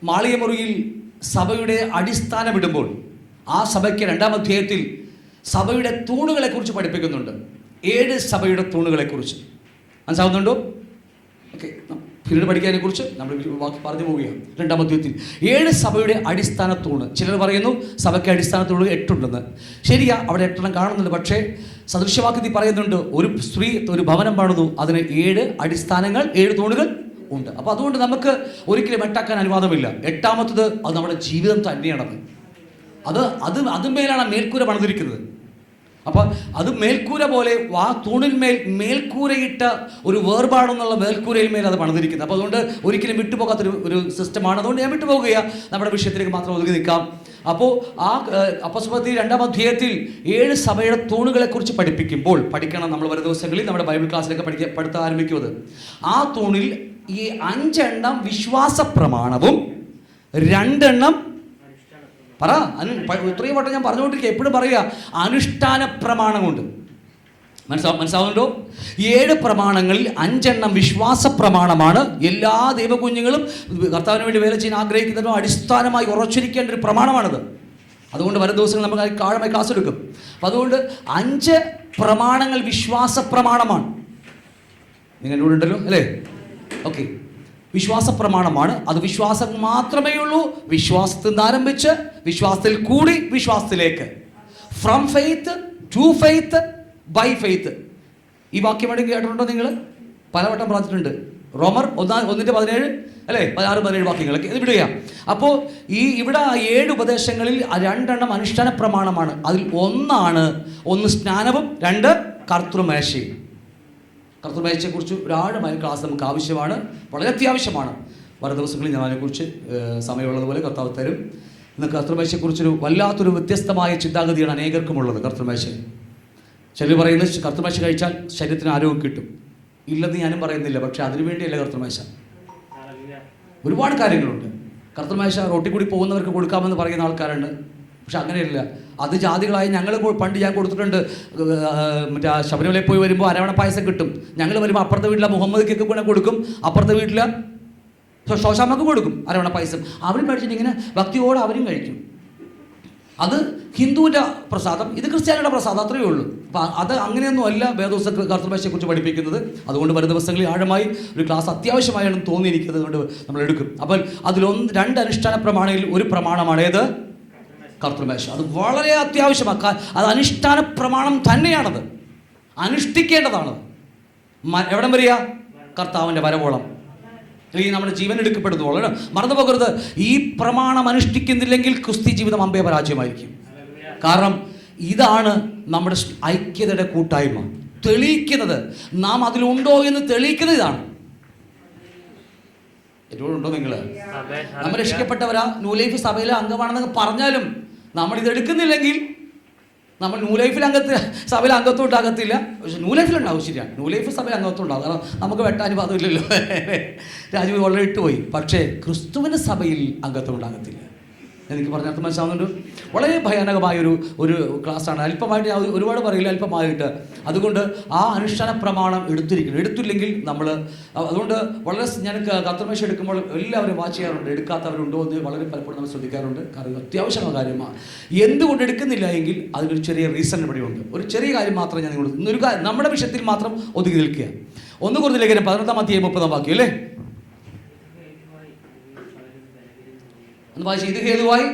മാളികമുറിയിൽ സഭയുടെ അടിസ്ഥാനമിടുമ്പോൾ ആ സഭയ്ക്ക് 2-ാം അധ്യായത്തിൽ സഭയുടെ തൂണുകളെക്കുറിച്ച് പഠിപ്പിക്കുന്നുണ്ട്. 7 സഭയുടെ തൂണുകളെക്കുറിച്ച്. മനസ്സിലാവുന്നുണ്ടോ? ഓക്കെ, പിന്നീട് പഠിക്കാനെക്കുറിച്ച് നമ്മൾ പറഞ്ഞു പോവുകയാണ്. 2-ാം അധ്യായത്തിൽ 7 സഭയുടെ അടിസ്ഥാന തൂണ്. ചിലർ പറയുന്നു സഭയ്ക്ക് അടിസ്ഥാന തൂണുകൾ 8 ഉണ്ടെന്ന്. ശരിയാ, അവിടെ 8 കാണുന്നുണ്ട്. പക്ഷേ സദൃശ്യവാക്യത്തിൽ പറയുന്നുണ്ട്, ഒരു സ്ത്രീ ഒരു ഭവനം പണിതു, അതിന് 7 അടിസ്ഥാനങ്ങൾ, 7 തൂണുകൾ ഉണ്ട്. അപ്പോൾ അതുകൊണ്ട് നമുക്ക് ഒരിക്കലും 8 അനുവാദമില്ല. 8-ാമത്തത് അത് നമ്മുടെ ജീവിതം തന്നെയാണത്. അതുമേലാണ് മേൽക്കൂര പണിതിരിക്കുന്നത്. അപ്പം അത് മേൽക്കൂര പോലെ ആ തൂണിന്മേൽ മേൽക്കൂരയിട്ട ഒരു വേർപാടെന്നുള്ള മേൽക്കൂരയിൽ മേൽ അത് പണിതിരിക്കുന്നത്. അപ്പോൾ അതുകൊണ്ട് ഒരിക്കലും വിട്ടുപോകാത്തൊരു സിസ്റ്റമാണ്. അതുകൊണ്ട് ഞാൻ വിട്ടുപോകുക, നമ്മുടെ വിഷയത്തിലേക്ക് മാത്രം ഒതുങ്ങി നിൽക്കാം. അപ്പോൾ ആ അപ്പോസ്തലപ്രവൃത്തി 2-ാം അധ്യായത്തിൽ 7 സഭയുടെ തൂണുകളെക്കുറിച്ച് പഠിപ്പിക്കുമ്പോൾ പഠിക്കണം. നമ്മൾ വരുന്ന ദിവസങ്ങളിൽ നമ്മുടെ ബൈബിൾ ക്ലാസ്സിലൊക്കെ പഠിത്തം ആരംഭിക്കുന്നത്. ആ തൂണിൽ ഈ 5 വിശ്വാസ പ്രമാണവും 2 പറ. ഇത്രയും വട്ടം ഞാൻ പറഞ്ഞുകൊണ്ടിരിക്കുക, എപ്പോഴും പറയുക, അനുഷ്ഠാന പ്രമാണം കൊണ്ട്. മനസ്സിലാവുന്നുണ്ടോ? 7 പ്രമാണങ്ങളിൽ 5 വിശ്വാസ പ്രമാണമാണ്. എല്ലാ ദൈവകുഞ്ഞുങ്ങളും കർത്താവിന് വേണ്ടി വേല ചെയ്യാൻ ആഗ്രഹിക്കുന്നതിനും അടിസ്ഥാനമായി ഉറച്ചിരിക്കേണ്ട ഒരു പ്രമാണമാണിത്. അതുകൊണ്ട് വരും ദിവസങ്ങൾ നമുക്ക് ആഴമായി ക്ലാസ് എടുക്കും. അപ്പം അതുകൊണ്ട് 5 പ്രമാണങ്ങൾ വിശ്വാസ പ്രമാണമാണ്. നിങ്ങൾ ഇവിടെ ഉണ്ടല്ലോ അല്ലേ? ഓക്കെ, വിശ്വാസ പ്രമാണമാണ്. അത് വിശ്വാസം മാത്രമേ ഉള്ളൂ. വിശ്വാസത്തിൽ നിന്ന് ആരംഭിച്ച് വിശ്വാസത്തിൽ കൂടി വിശ്വാസത്തിലേക്ക്, from faith to faith by faith. ഈ വാക്യം വേണമെങ്കിൽ കേട്ടിട്ടുണ്ടോ നിങ്ങൾ? പലവട്ടം പറഞ്ഞിട്ടുണ്ട്. റോമർ 1:17 അല്ലേ, 16-17 വാക്യങ്ങളൊക്കെ ഇത് വിടുക. അപ്പോൾ ഇവിടെ 7 ഉപദേശങ്ങളിൽ 2 അനുഷ്ഠാന പ്രമാണമാണ്. അതിൽ ഒന്ന് സ്നാനവും 2 കർത്തൃമേശയും. കർത്തൃമേശയെക്കുറിച്ച് ഒരാഴമായ ക്ലാസ് നമുക്ക് ആവശ്യമാണ്, വളരെ അത്യാവശ്യമാണ്. വരും ദിവസങ്ങളിൽ ഞാൻ അതിനെക്കുറിച്ച് സമയമുള്ളതുപോലെ കർത്താവ് തരും. ഇന്ന് കർത്തൃമേശയെക്കുറിച്ചൊരു വല്ലാത്തൊരു വ്യത്യസ്തമായ ചിന്താഗതിയാണ് അനേകർക്കുമുള്ളത്. കർത്തൃമേശ ചിലർ പറയുന്നത് കർത്തൃമേശ കഴിച്ചാൽ ശരീരത്തിന് ആരോഗ്യം കിട്ടും. ഇല്ലെന്ന് ഞാനും പറയുന്നില്ല, പക്ഷെ അതിനുവേണ്ടിയല്ല കർത്തൃമേശ. ഒരുപാട് കാര്യങ്ങളുണ്ട്. കർത്തൃമേശ റോട്ടി കൂടി പോകുന്നവർക്ക് കൊടുക്കാമെന്ന് പറയുന്ന ആൾക്കാരുണ്ട്, പക്ഷെ അങ്ങനെയല്ല. അത് ജാതികളായി ഞങ്ങൾ പണ്ട് ഞാൻ കൊടുത്തിട്ടുണ്ട്. മറ്റേ ശബരിമലയിൽ പോയി വരുമ്പോൾ അരവണ പായസം കിട്ടും. ഞങ്ങൾ വരുമ്പോൾ അപ്പുറത്തെ വീട്ടിലെ മുഹമ്മദ്ക്കൊക്കെ കൂടെ കൊടുക്കും, അപ്പുറത്തെ വീട്ടിലെ ശോശാമ്മക്ക് കൊടുക്കും അരവണ പായസം. അവരും മേടിച്ചിട്ട് ഇങ്ങനെ ഭക്തിയോടെ അവരും കഴിക്കും. അത് ഹിന്ദുവിൻ്റെ പ്രസാദം, ഇത് ക്രിസ്ത്യാനിയുടെ പ്രസാദം, അത്രയേ ഉള്ളൂ. അപ്പം അത് അങ്ങനെയൊന്നും അല്ല വേദോസ കർത്തൃമേശയെക്കുറിച്ച് പഠിപ്പിക്കുന്നത്. അതുകൊണ്ട് വരും ദിവസങ്ങളിൽ ആഴമായി ഒരു ക്ലാസ് അത്യാവശ്യമായാണ് തോന്നിയിരിക്കുന്നത്, കൊണ്ട് നമ്മൾ എടുക്കും. അപ്പോൾ അതിൽ 2 അനുഷ്ഠാന പ്രമാണങ്ങളിൽ ഒരു പ്രമാണമാണ് ഏത്? കർത്തൃമേശ. അത് വളരെ അത്യാവശ്യമാണ്. അത് അനുഷ്ഠാന പ്രമാണം തന്നെയാണത്, അനുഷ്ഠിക്കേണ്ടതാണ്. എവിടം വരിക? കർത്താവിൻ്റെ വരവോളം, അല്ലെങ്കിൽ നമ്മുടെ ജീവൻ എടുക്കപ്പെടുന്നതോളം. മറന്നു പോകരുത്, ഈ പ്രമാണം അനുഷ്ഠിക്കുന്നില്ലെങ്കിൽ ക്രിസ്ത്യ ജീവിതം അമ്പേ പരാജയമായിരിക്കും. കാരണം ഇതാണ് നമ്മുടെ ഐക്യതയുടെ കൂട്ടായ്മ തെളിയിക്കുന്നത്. നാം അതിലുണ്ടോ എന്ന് തെളിയിക്കുന്നത് ഇതാണ്. എന്നോടുണ്ടോ നിങ്ങൾ? നമ്മൾ രക്ഷിക്കപ്പെട്ടവരാ, ന്യൂ ലൈഫ് സഭയിലെ അംഗമാണെന്നൊക്കെ പറഞ്ഞാലും നമ്മൾ ഇതെടുക്കുന്നില്ലെങ്കിൽ നമ്മൾ ന്യൂ ലൈഫിൽ സഭയിൽ അംഗത്വം ഉണ്ടാകത്തില്ല. പക്ഷെ ന്യൂ ലൈഫിലുണ്ടാവും, ശരിയാണ്, ന്യൂ ലൈഫ് സഭയിൽ അംഗത്വം ഉണ്ടാകും. കാരണം നമുക്ക് വെട്ടാനുപാതം ഇല്ലല്ലോ, രാജീവ് വളരെ ഇട്ടുപോയി. പക്ഷേ ക്രിസ്തുവിൻ്റെ സഭയിൽ അംഗത്വം ഉണ്ടാകത്തില്ല. എനിക്ക് പറഞ്ഞാൽ മനസ്സിലാവുന്നുണ്ട്. വളരെ ഭയാനകമായൊരു ക്ലാസ്സാണ്. അല്പമായിട്ട് ഞാൻ ഒരുപാട് പറയില്ല, അല്പമായിട്ട്. അതുകൊണ്ട് ആ അനുഷ്ഠാന പ്രമാണം എടുത്തില്ലെങ്കിൽ നമ്മൾ അതുകൊണ്ട് വളരെ ഞാൻ കർത്തൃമേശ എടുക്കുമ്പോൾ എല്ലാവരും വാച്ച് ചെയ്യാറുണ്ട്. എടുക്കാത്തവരുണ്ടോ എന്ന് വളരെ പലപ്പോഴും നമ്മൾ ശ്രദ്ധിക്കാറുണ്ട്. കാരണം അത്യാവശ്യമായ കാര്യമാണ്. എന്തുകൊണ്ട് എടുക്കുന്നില്ല എങ്കിൽ അതിനൊരു ചെറിയ റീസൺ ഇവിടെയുണ്ട്. ഒരു ചെറിയ കാര്യം മാത്രം ഞാൻ നിങ്ങൾ ഇന്നൊരു കാര്യം നമ്മുടെ വിഷയത്തിൽ മാത്രം ഒതുക്കി നിൽക്കുക. 1 കൊരിന്ത്യർ ലേഖനം 11:30 വാക്യം അല്ലേ, ഒന്ന് വായിച്ചു. ഇത് ഹേതുവായി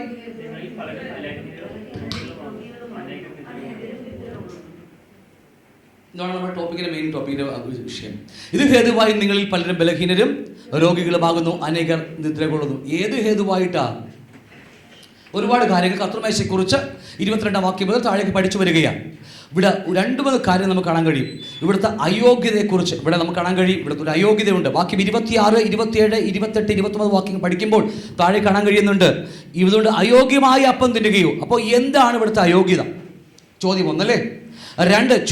ഇതാണ് നമ്മുടെ മെയിൻ വിഷയം. ഇത് ഹേതുവായി നിങ്ങളിൽ പലരും ബലഹീനരും രോഗികളുമാകുന്നു, അനേകർ നിദ്ര കൊള്ളുന്നു. ഏത് ഹേതുവായിട്ടാ? ഒരുപാട് കാര്യങ്ങൾ കർത്തൃമേശയെക്കുറിച്ച് 22 വാക്യം മുതൽ താഴേക്ക് പഠിച്ചു വരികയാണ്. ഇവിടെ 2-3 കാര്യം നമുക്ക് കാണാൻ കഴിയും. ഇവിടുത്തെ അയോഗ്യതയെക്കുറിച്ച് ഇവിടെ നമുക്ക് കാണാൻ കഴിയും. ഇവിടുത്തെ ഒരു അയോഗ്യതയുണ്ട്. വാക്യം 26, 27, 28, 29 വാക്യം പഠിക്കുമ്പോൾ താഴെ കാണാൻ കഴിയുന്നുണ്ട്. ഇതുകൊണ്ട് അയോഗ്യമായ അപ്പം തിന്നുകയോ. അപ്പോൾ എന്താണ് ഇവിടുത്തെ അയോഗ്യത? ചോദ്യം 1 അല്ലേ.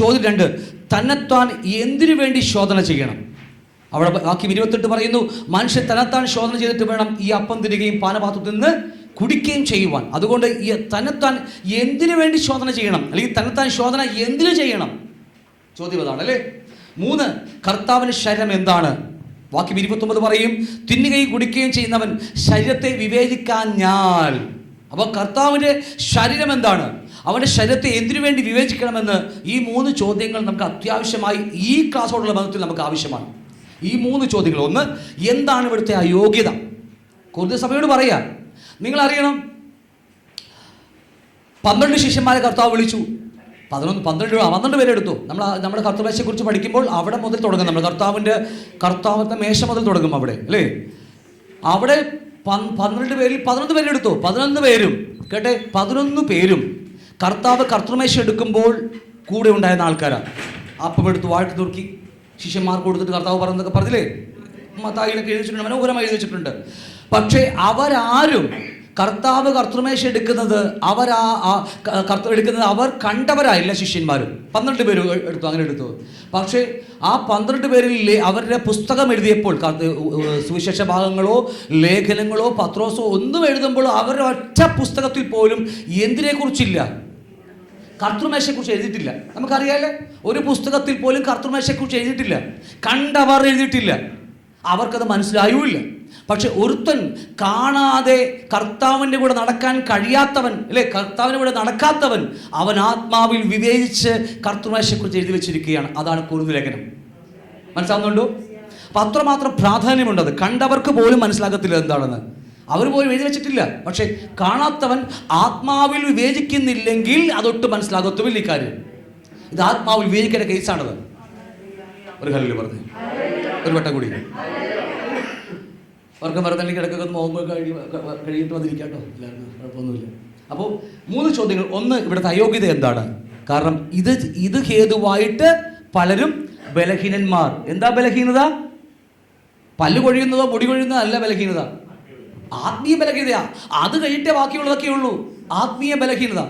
ചോദ്യം 2, തന്നെത്താൻ എന്തിനു വേണ്ടി ശോധന ചെയ്യണം? അവിടെ വാക്യം 28 പറയുന്നു, മനുഷ്യൻ തന്നെത്താൻ ശോധന ചെയ്തിട്ട് വേണം ഈ അപ്പം തിന്നുകയും പാനപാത്രത്തിൽ നിന്ന് കുടിക്കുകയും ചെയ്യുവാൻ. അതുകൊണ്ട് തന്നെത്താൻ എന്തിനു വേണ്ടി ശോധന ചെയ്യണം, അല്ലെങ്കിൽ തന്നെത്താൻ ശോധന എന്തിനു ചെയ്യണം? ചോദ്യം അതാണ് അല്ലേ. 3, കർത്താവിൻ്റെ ശരീരം എന്താണ്? വാക്യം 29 പറയും, തിന്നുകയും കുടിക്കുകയും ചെയ്യുന്നവൻ ശരീരത്തെ വിവേചിക്കാഞ്ഞാൽ. അപ്പോൾ കർത്താവിൻ്റെ ശരീരം എന്താണ്, അവൻ്റെ ശരീരത്തെ എന്തിനു വേണ്ടി വിവേചിക്കണമെന്ന് ഈ 3 ചോദ്യങ്ങൾ നമുക്ക് അത്യാവശ്യമായി ഈ ക്ലാസ്സോടുള്ള ബന്ധത്തിൽ നമുക്ക് ആവശ്യമാണ്. ഈ 3 ചോദ്യങ്ങൾ. 1, എന്താണ് ഇവിടുത്തെ അയോഗ്യത? കൊരിന്ത്യർ സഭയോട് പറയാ, നിങ്ങളറിയണം, 12 ശിഷ്യന്മാരെ കർത്താവ് വിളിച്ചു. 12 പേരെ എടുത്തു. നമ്മുടെ കർത്തൃമേശയെക്കുറിച്ച് പഠിക്കുമ്പോൾ അവിടെ മുതൽ തുടങ്ങും. നമ്മൾ കർത്താവിൻ്റെ മേശ മുതൽ തുടങ്ങും അവിടെ അല്ലേ. അവിടെ 12 പേരിൽ 11 പേരെ എടുത്തു. 11 പേരും കേട്ടെ, 11 പേരും കർത്താവ് കർത്തൃമേശ എടുക്കുമ്പോൾ കൂടെ ഉണ്ടായിരുന്ന ആൾക്കാരാണ്. അപ്പം എടുത്ത് വാഴ്ത്തി തുറക്കി ശിഷ്യന്മാർക്ക് കൊടുത്തിട്ട് കർത്താവ് പറഞ്ഞതൊക്കെ പറഞ്ഞില്ലേ, മത്തായിലൊക്കെ എഴുതി വെച്ചിട്ടുണ്ട്, മനോഹരമായി എഴുതി വെച്ചിട്ടുണ്ട്. പക്ഷേ അവരാരും കർത്താവ് കർത്തൃമേശ എടുക്കുന്നത് അവർ കണ്ടവരായില്ല ശിഷ്യന്മാരും. 12 പേര് എടുത്തു, അങ്ങനെ എടുത്തു. പക്ഷേ ആ 12 പേരിൽ അവരുടെ പുസ്തകം എഴുതിയപ്പോൾ, സുവിശേഷ ഭാഗങ്ങളോ ലേഖനങ്ങളോ പത്രോസോ ഒന്നും എഴുതുമ്പോൾ അവരുടെ ഒറ്റ പുസ്തകത്തിൽ പോലും എന്തിനെക്കുറിച്ചില്ല, കർത്തൃമേശയെക്കുറിച്ച് എഴുതിയിട്ടില്ല. നമുക്കറിയാലേ, ഒരു പുസ്തകത്തിൽ പോലും കർത്തൃമേശയെക്കുറിച്ച് എഴുതിയിട്ടില്ല. കണ്ടവർ എഴുതിയിട്ടില്ല, അവർക്കത് മനസ്സിലായുമില്ല. പക്ഷെ ഒരുത്തൻ കാണാതെ കർത്താവിൻ്റെ കൂടെ നടക്കാൻ കഴിയാത്തവൻ, അല്ലേ, കർത്താവിൻ്റെ കൂടെ നടക്കാത്തവൻ, അവൻ ആത്മാവിൽ വിവേചിച്ച് കർത്തൃമേശയെക്കുറിച്ച് എഴുതി വെച്ചിരിക്കുകയാണ്. അതാണ് കൊരിന്ത്യർ ലേഖനം. മനസ്സിലാവുന്നുണ്ടോ? അപ്പം അത്രമാത്രം പ്രാധാന്യമുണ്ട്. അത് കണ്ടവർക്ക് പോലും മനസ്സിലാക്കത്തില്ല എന്താണെന്ന്, അവർ പോലും എഴുതി വെച്ചിട്ടില്ല. പക്ഷെ കാണാത്തവൻ ആത്മാവിൽ വിവേചിക്കുന്നില്ലെങ്കിൽ അതൊട്ട് മനസ്സിലാകത്തുമില്ല ഈ കാര്യം. ഇത് ആത്മാവിൽ വിവേചിക്കേണ്ട കേസാണത്. ഒരു ഹല്ലേലൂയ പറഞ്ഞു, ഒരു വട്ടം കൂടി. അവർക്ക് വെറുതെ കിടക്കൊക്കെ പോകുമ്പോൾ കഴിയിട്ട് വന്നിരിക്കാട്ടോ, എല്ലാവർക്കും കുഴപ്പമൊന്നുമില്ല. അപ്പോൾ 3 ചോദ്യങ്ങൾ. ഒന്ന്, ഇവിടുത്തെ അയോഗ്യത എന്താണ്? കാരണം ഇത് ഹേതുവായിട്ട് പലരും ബലഹീനന്മാർ. എന്താ ബലഹീനത? പല്ല് കൊഴിയുന്നതോ മുടി കൊഴിയുന്നതോ അല്ല ബലഹീനത, ആത്മീയ ബലഹീനതയാ. അത് കഴിഞ്ഞിട്ടേ ബാക്കിയുള്ളതൊക്കെ ഉള്ളൂ. ആത്മീയ ബലഹീനത.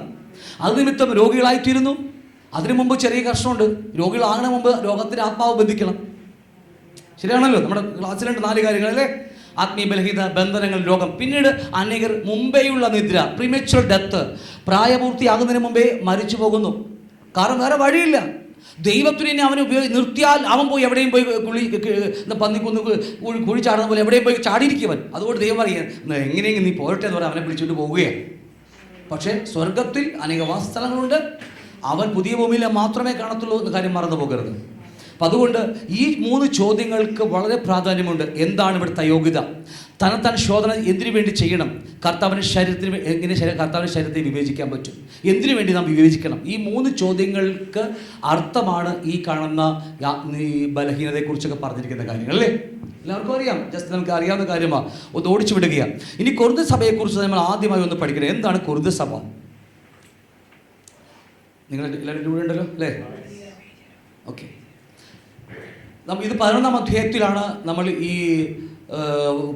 അത് നിമിത്തം രോഗികളായിത്തീരുന്നു. അതിനു മുമ്പ് ചെറിയ കർഷമുണ്ട്. രോഗികളാകുന്ന മുമ്പ് രോഗത്തിന് ആത്മാവ് ബന്ധിക്കണം. ശരിയാണല്ലോ, നമ്മുടെ ക്ലാസ്സിലുണ്ട് 4 കാര്യങ്ങൾ, അല്ലേ? ആത്മീയ ബലഹീനത, ബന്ധനങ്ങൾ, രോഗം. പിന്നീട് അനേകർ മുമ്പേയുള്ള നിദ്ര, പ്രീമച്വർ ഡെത്ത്, പ്രായപൂർത്തിയാകുന്നതിന് മുമ്പേ മരിച്ചു പോകുന്നു. കാരണം വേറെ വഴിയില്ല. ദൈവത്തിനെ അവനെ നിർത്തിയാൽ അവൻ പോയി എവിടെയും പോയി പന്നിക്കൊന്ന് കുഴി ചാടുന്ന പോലെ എവിടെയും പോയി ചാടിയിരിക്കുവൻ. അതുകൊണ്ട് ദൈവം പറയുക, എങ്ങനെയെങ്കിലും നീ പോരട്ടെ എന്ന് പറഞ്ഞാൽ അവനെ വിളിച്ചുകൊണ്ട് പോവുകയാണ്. പക്ഷേ സ്വർഗത്തിൽ അനേക വാസസ്ഥലങ്ങളുണ്ട്. അവൻ പുതിയ ഭൂമിയിൽ മാത്രമേ കാണത്തുള്ളൂ എന്ന കാര്യം മറന്നു പോകരുത്. അപ്പം അതുകൊണ്ട് ഈ 3 ചോദ്യങ്ങൾക്ക് വളരെ പ്രാധാന്യമുണ്ട്. എന്താണ് ഇവിടുത്തെ യോഗ്യത? തന്നെത്താൻ ശോധന എന്തിനു വേണ്ടി ചെയ്യണം? കർത്താവിൻ്റെ ശരീരത്തിന് എങ്ങനെ കർത്താവിൻ്റെ ശരീരത്തെ വിവേചിക്കാൻ പറ്റും? എന്തിനു വേണ്ടി നാം വിവേചിക്കണം? ഈ 3 ചോദ്യങ്ങൾക്ക് അർത്ഥമാണ് ഈ കാണുന്ന ഈ ബലഹീനതയെക്കുറിച്ചൊക്കെ പറഞ്ഞിരിക്കുന്ന കാര്യങ്ങൾ, അല്ലേ? എല്ലാവർക്കും അറിയാം, ജസ്റ്റ് നമുക്ക് അറിയാവുന്ന കാര്യമാണ്. ഒന്ന് ഓടിച്ചു വിടുകയാണ്. ഇനി കൊരിന്ത്യർ സഭയെക്കുറിച്ച് നമ്മൾ ആദ്യമായി ഒന്ന് പഠിക്കണം. എന്താണ് കൊരിന്ത്യർ സഭ? നിങ്ങൾ എല്ലാവരും കൂടെ ഉണ്ടല്ലോ, അല്ലേ? ഓക്കെ. ഇത് 11-ാം അധ്യായത്തിലാണ് നമ്മൾ ഈ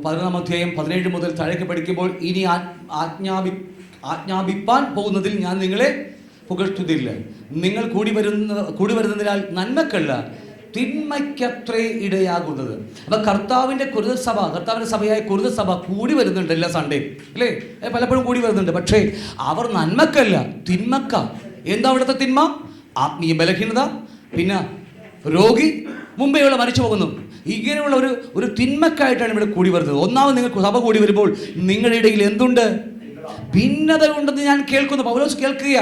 11-ാം അധ്യായം 17 മുതൽ താഴേക്ക് പഠിക്കുമ്പോൾ, ഇനി ആജ്ഞാപിപ്പാൻ പോകുന്നതിൽ ഞാൻ നിങ്ങളെ പുകഴ്ത്തുന്നില്ല. നിങ്ങൾ കൂടി വരുന്നതിനാൽ നന്മക്കല്ല തിന്മയ്ക്കത്രേ ഇടയാകുന്നത്. അപ്പം കർത്താവിൻ്റെ കൊരിന്ത്യർ സഭ, കർത്താവിൻ്റെ സഭയായ കൊരിന്ത്യർ സഭ കൂടി വരുന്നുണ്ട് എല്ലാ സൺഡേയും, അല്ലേ? പലപ്പോഴും കൂടി വരുന്നുണ്ട്. പക്ഷേ അവർ നന്മക്കല്ല, തിന്മക്ക. എന്താ അവിടുത്തെ തിന്മ? ആത്മീയ ബലഹീനത, പിന്നെ രോഗി, മുമ്പേയുള്ള മരിച്ചു പോകുന്നു. ഇങ്ങനെയുള്ള ഒരു തിന്മക്കായിട്ടാണ് ഇവിടെ കൂടി വരുന്നത്. ഒന്നാമത് നിങ്ങൾ സഭ കൂടി വരുമ്പോൾ നിങ്ങളുടെ ഇടയിൽ എന്തുണ്ട്? ഭിന്നത ഉണ്ടെന്ന് ഞാൻ കേൾക്കുന്നു. പൗലോസ് കേൾക്കുക,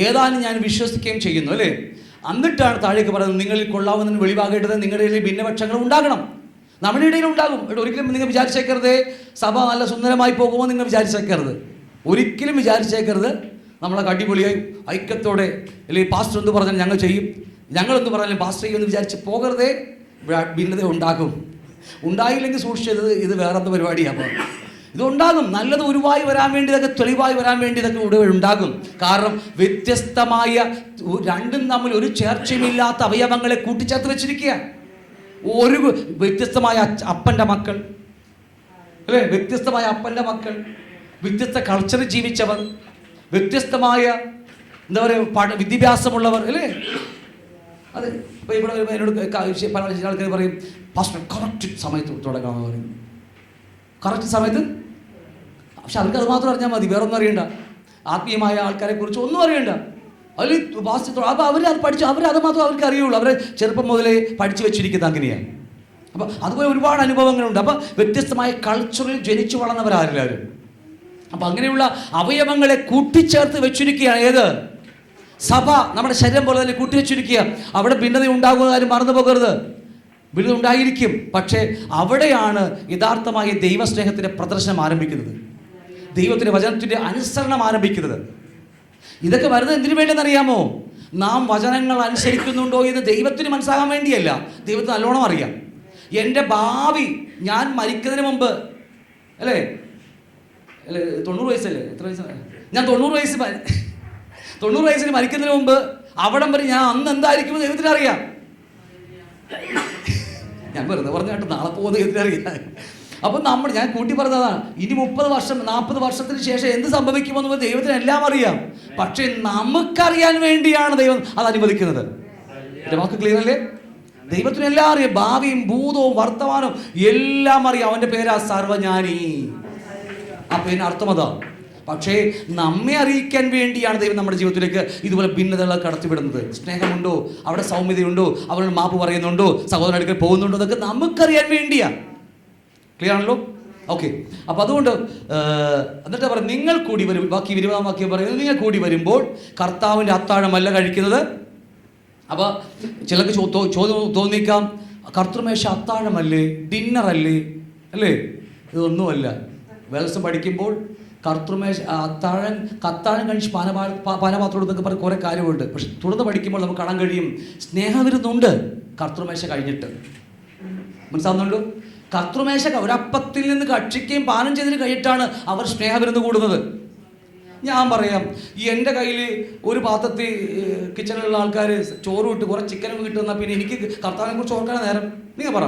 ഏതാനും ഞാൻ വിശ്വസിക്കുകയും ചെയ്യുന്നു, അല്ലേ? എന്നിട്ടാണ് താഴേക്ക് പറയുന്നത്, നിങ്ങളിൽ കൊള്ളാവുന്നതിന് വെളിവാകേണ്ടത് നിങ്ങളുടെ ഇടയിൽ ഭിന്നപക്ഷങ്ങൾ ഉണ്ടാകണം. നമ്മുടെ ഇടയിൽ ഉണ്ടാകും. ഒരിക്കലും നിങ്ങൾ വിചാരിച്ചേക്കരുത് സഭ നല്ല സുന്ദരമായി പോകുമോ നിങ്ങൾ വിചാരിച്ചേക്കരുത്. ഒരിക്കലും വിചാരിച്ചേക്കരുത് നമ്മളെ അടിപൊളിയായി ഐക്യത്തോടെ, അല്ലെങ്കിൽ പാസ്റ്റർ എന്ത് പറഞ്ഞാൽ ഞങ്ങൾ ചെയ്യും, ഞങ്ങളെന്ന് പറഞ്ഞാലും പാസ്റ്റർ ചെയ്യുമെന്ന് വിചാരിച്ച് പോകരുതേ. ഭിന്നത ഉണ്ടാകും. ഉണ്ടായില്ലെങ്കിൽ സൂക്ഷിച്ചത്, ഇത് വേറെന്ത് പരിപാടിയാണ്. ഇതുണ്ടാകും. നല്ലത് ഉരുവായി വരാൻ വേണ്ടി, ഇതൊക്കെ തെളിവായി വരാൻ വേണ്ടി ഇതൊക്കെ ഇവിടെ ഉണ്ടാകും. കാരണം വ്യത്യസ്തമായ രണ്ടും തമ്മിൽ ഒരു ചേർച്ചയുമില്ലാത്ത അവയവങ്ങളെ കൂട്ടിച്ചേർത്ത് വെച്ചിരിക്കുക. ഒരു വ്യത്യസ്തമായ അപ്പൻ്റെ മക്കൾ, അല്ലേ? വ്യത്യസ്തമായ അപ്പൻ്റെ മക്കൾ, വ്യത്യസ്ത കൾച്ചറിൽ ജീവിച്ചവർ, വ്യത്യസ്തമായ എന്താ പറയുക വിദ്യാഭ്യാസമുള്ളവർ, അല്ലേ? അത് ഇപ്പോൾ ഇവിടെ എന്നോട് പല ആൾക്കാർ പറയും, പാസ്റ്റർ കറക്റ്റ് സമയത്ത് തുടങ്ങാമെന്ന് പറയും. കറക്റ്റ് സമയത്ത്. പക്ഷെ അവർക്ക് അത് മാത്രം അറിഞ്ഞാൽ മതി, വേറൊന്നും അറിയണ്ട. ആത്മീയമായ ആൾക്കാരെ കുറിച്ച് ഒന്നും അറിയണ്ട. അതിൽ പാസ്റ്റർ അപ്പോൾ അവരത് പഠിച്ചു, അവരത് മാത്രം അവർക്ക് അറിയുള്ളൂ. അവരെ ചെറുപ്പം മുതലേ പഠിച്ചു വെച്ചിരിക്കുന്നത് അങ്ങനെയാണ്. അപ്പോൾ അതുപോലെ ഒരുപാട് അനുഭവങ്ങളുണ്ട്. അപ്പോൾ വ്യത്യസ്തമായ കൾച്ചറിൽ ജനിച്ചു വളർന്നവരാരെല്ലാവരും. അപ്പം അങ്ങനെയുള്ള അവയവങ്ങളെ കൂട്ടിച്ചേർത്ത് വെച്ചിരിക്കുകയാണ് ഏത്? സഭ. നമ്മുടെ ശരീരം പോലെ തന്നെ കൂട്ടിവെച്ചിരിക്കുക. അവിടെ ഭിന്നത ഉണ്ടാകുന്ന കാര്യം മറന്നു പോകരുത്. ഭിന്നത ഉണ്ടായിരിക്കും, പക്ഷേ അവിടെയാണ് യഥാർത്ഥമായ ദൈവസ്നേഹത്തിൻ്റെ പ്രദർശനം ആരംഭിക്കുന്നത്, ദൈവത്തിൻ്റെ വചനത്തിൻ്റെ അനുസരണം ആരംഭിക്കുന്നത്. ഇതൊക്കെ വരുന്നത് എന്തിനു വേണ്ടെന്നറിയാമോ? നാം വചനങ്ങൾ അനുസരിക്കുന്നുണ്ടോ എന്ന് ദൈവത്തിന് മനസ്സിലാകാൻ വേണ്ടിയല്ല. ദൈവത്തിന് നല്ലോണം അറിയാം. എൻ്റെ ഭാവി, ഞാൻ മരിക്കുന്നതിന് മുമ്പ്, അല്ലേ? 90 വയസ്സല്ലേ? എത്ര വയസ്സാണ്? ഞാൻ 90 വയസ്സിന് മരിക്കുന്നതിന് മുമ്പ് അവിടം വരെ ഞാൻ അന്ന് എന്തായിരിക്കുമെന്ന് ദൈവത്തിന് അറിയാം. ഞാൻ വെറുതെ പറഞ്ഞാട്ട് നാളെ പോകുന്ന ദൈവത്തിന് അറിയാം. അപ്പം ഞാൻ കൂട്ടി പറഞ്ഞതാണ്, ഇനി 30 വർഷം 40 വർഷത്തിന് ശേഷം എന്ത് സംഭവിക്കുമെന്ന് ദൈവത്തിന് എല്ലാം അറിയാം. പക്ഷെ നമുക്കറിയാൻ വേണ്ടിയാണ് ദൈവം അത് അനുവദിക്കുന്നത്. എൻ്റെ വാക്ക് ക്ലിയർ അല്ലേ? ദൈവത്തിന് എല്ലാം അറിയാം, ഭാവിയും ഭൂതവും വർത്തമാനവും എല്ലാം അറിയാം. അവൻ്റെ പേരാ സർവജ്ഞാനി. ആ പേരിന് അർത്ഥം അതാ. പക്ഷേ നമ്മെ അറിയിക്കാൻ വേണ്ടിയാണ് ദൈവം നമ്മുടെ ജീവിതത്തിലേക്ക് ഇതുപോലെ ഭിന്നതകളെ കടത്തിവിടുന്നത്. സ്നേഹമുണ്ടോ, അവിടെ സൗമ്യതയുണ്ടോ, അവരോട് മാപ്പ് പറയുന്നുണ്ടോ, സഹോദരൻ അടുക്കൽ പോകുന്നുണ്ടോ, അതൊക്കെ നമുക്കറിയാൻ വേണ്ടിയാണ്. ക്ലിയർ ആണല്ലോ? ഓക്കെ. അപ്പം അതുകൊണ്ട് എന്നിട്ട് പറയും, നിങ്ങൾ കൂടി വരും. ബാക്കി 20-ാം വാക്യം പറയുന്നത്, നിങ്ങൾ കൂടി വരുമ്പോൾ കർത്താവിൻ്റെ അത്താഴമല്ല കഴിക്കുന്നത്. അപ്പോൾ ചിലർക്ക് ചോദ്യം തോന്നിക്കാം, കർത്തൃമേശ അത്താഴമല്ലേ, ഡിന്നറല്ലേ? അല്ലേ? ഇതൊന്നുമല്ല. വെൽസ് പഠിക്കുമ്പോൾ കർത്തൃമേശ അത്താഴം കഴിച്ച് പാനപാത്രം എന്നൊക്കെ പറഞ്ഞ് കുറേ കാര്യമുണ്ട്. പക്ഷെ തുടർന്ന് പഠിക്കുമ്പോൾ നമുക്ക് കാണാൻ കഴിയും, സ്നേഹവിരുന്നുണ്ട് കർത്തൃമേശ കഴിഞ്ഞിട്ട്. മനസ്സിലാവുന്നുണ്ടോ? കർത്തൃമേശ ഒരപ്പത്തിൽ നിന്ന് കക്ഷിക്കുകയും പാനം ചെയ്തതിന് കഴിഞ്ഞിട്ടാണ് അവർ സ്നേഹവിരുന്ന് കൂടുന്നത്. ഞാൻ പറയാം, ഈ എൻ്റെ കയ്യിൽ ഒരു പാത്രത്തിൽ കിച്ചണിലുള്ള ആൾക്കാർ ചോറ് വിട്ട് കുറേ ചിക്കനും കിട്ടുന്ന, പിന്നെ എനിക്ക് കർത്താവിനെ കുറിച്ച് ഓർക്കാൻ നേരം? നിങ്ങൾ പറ.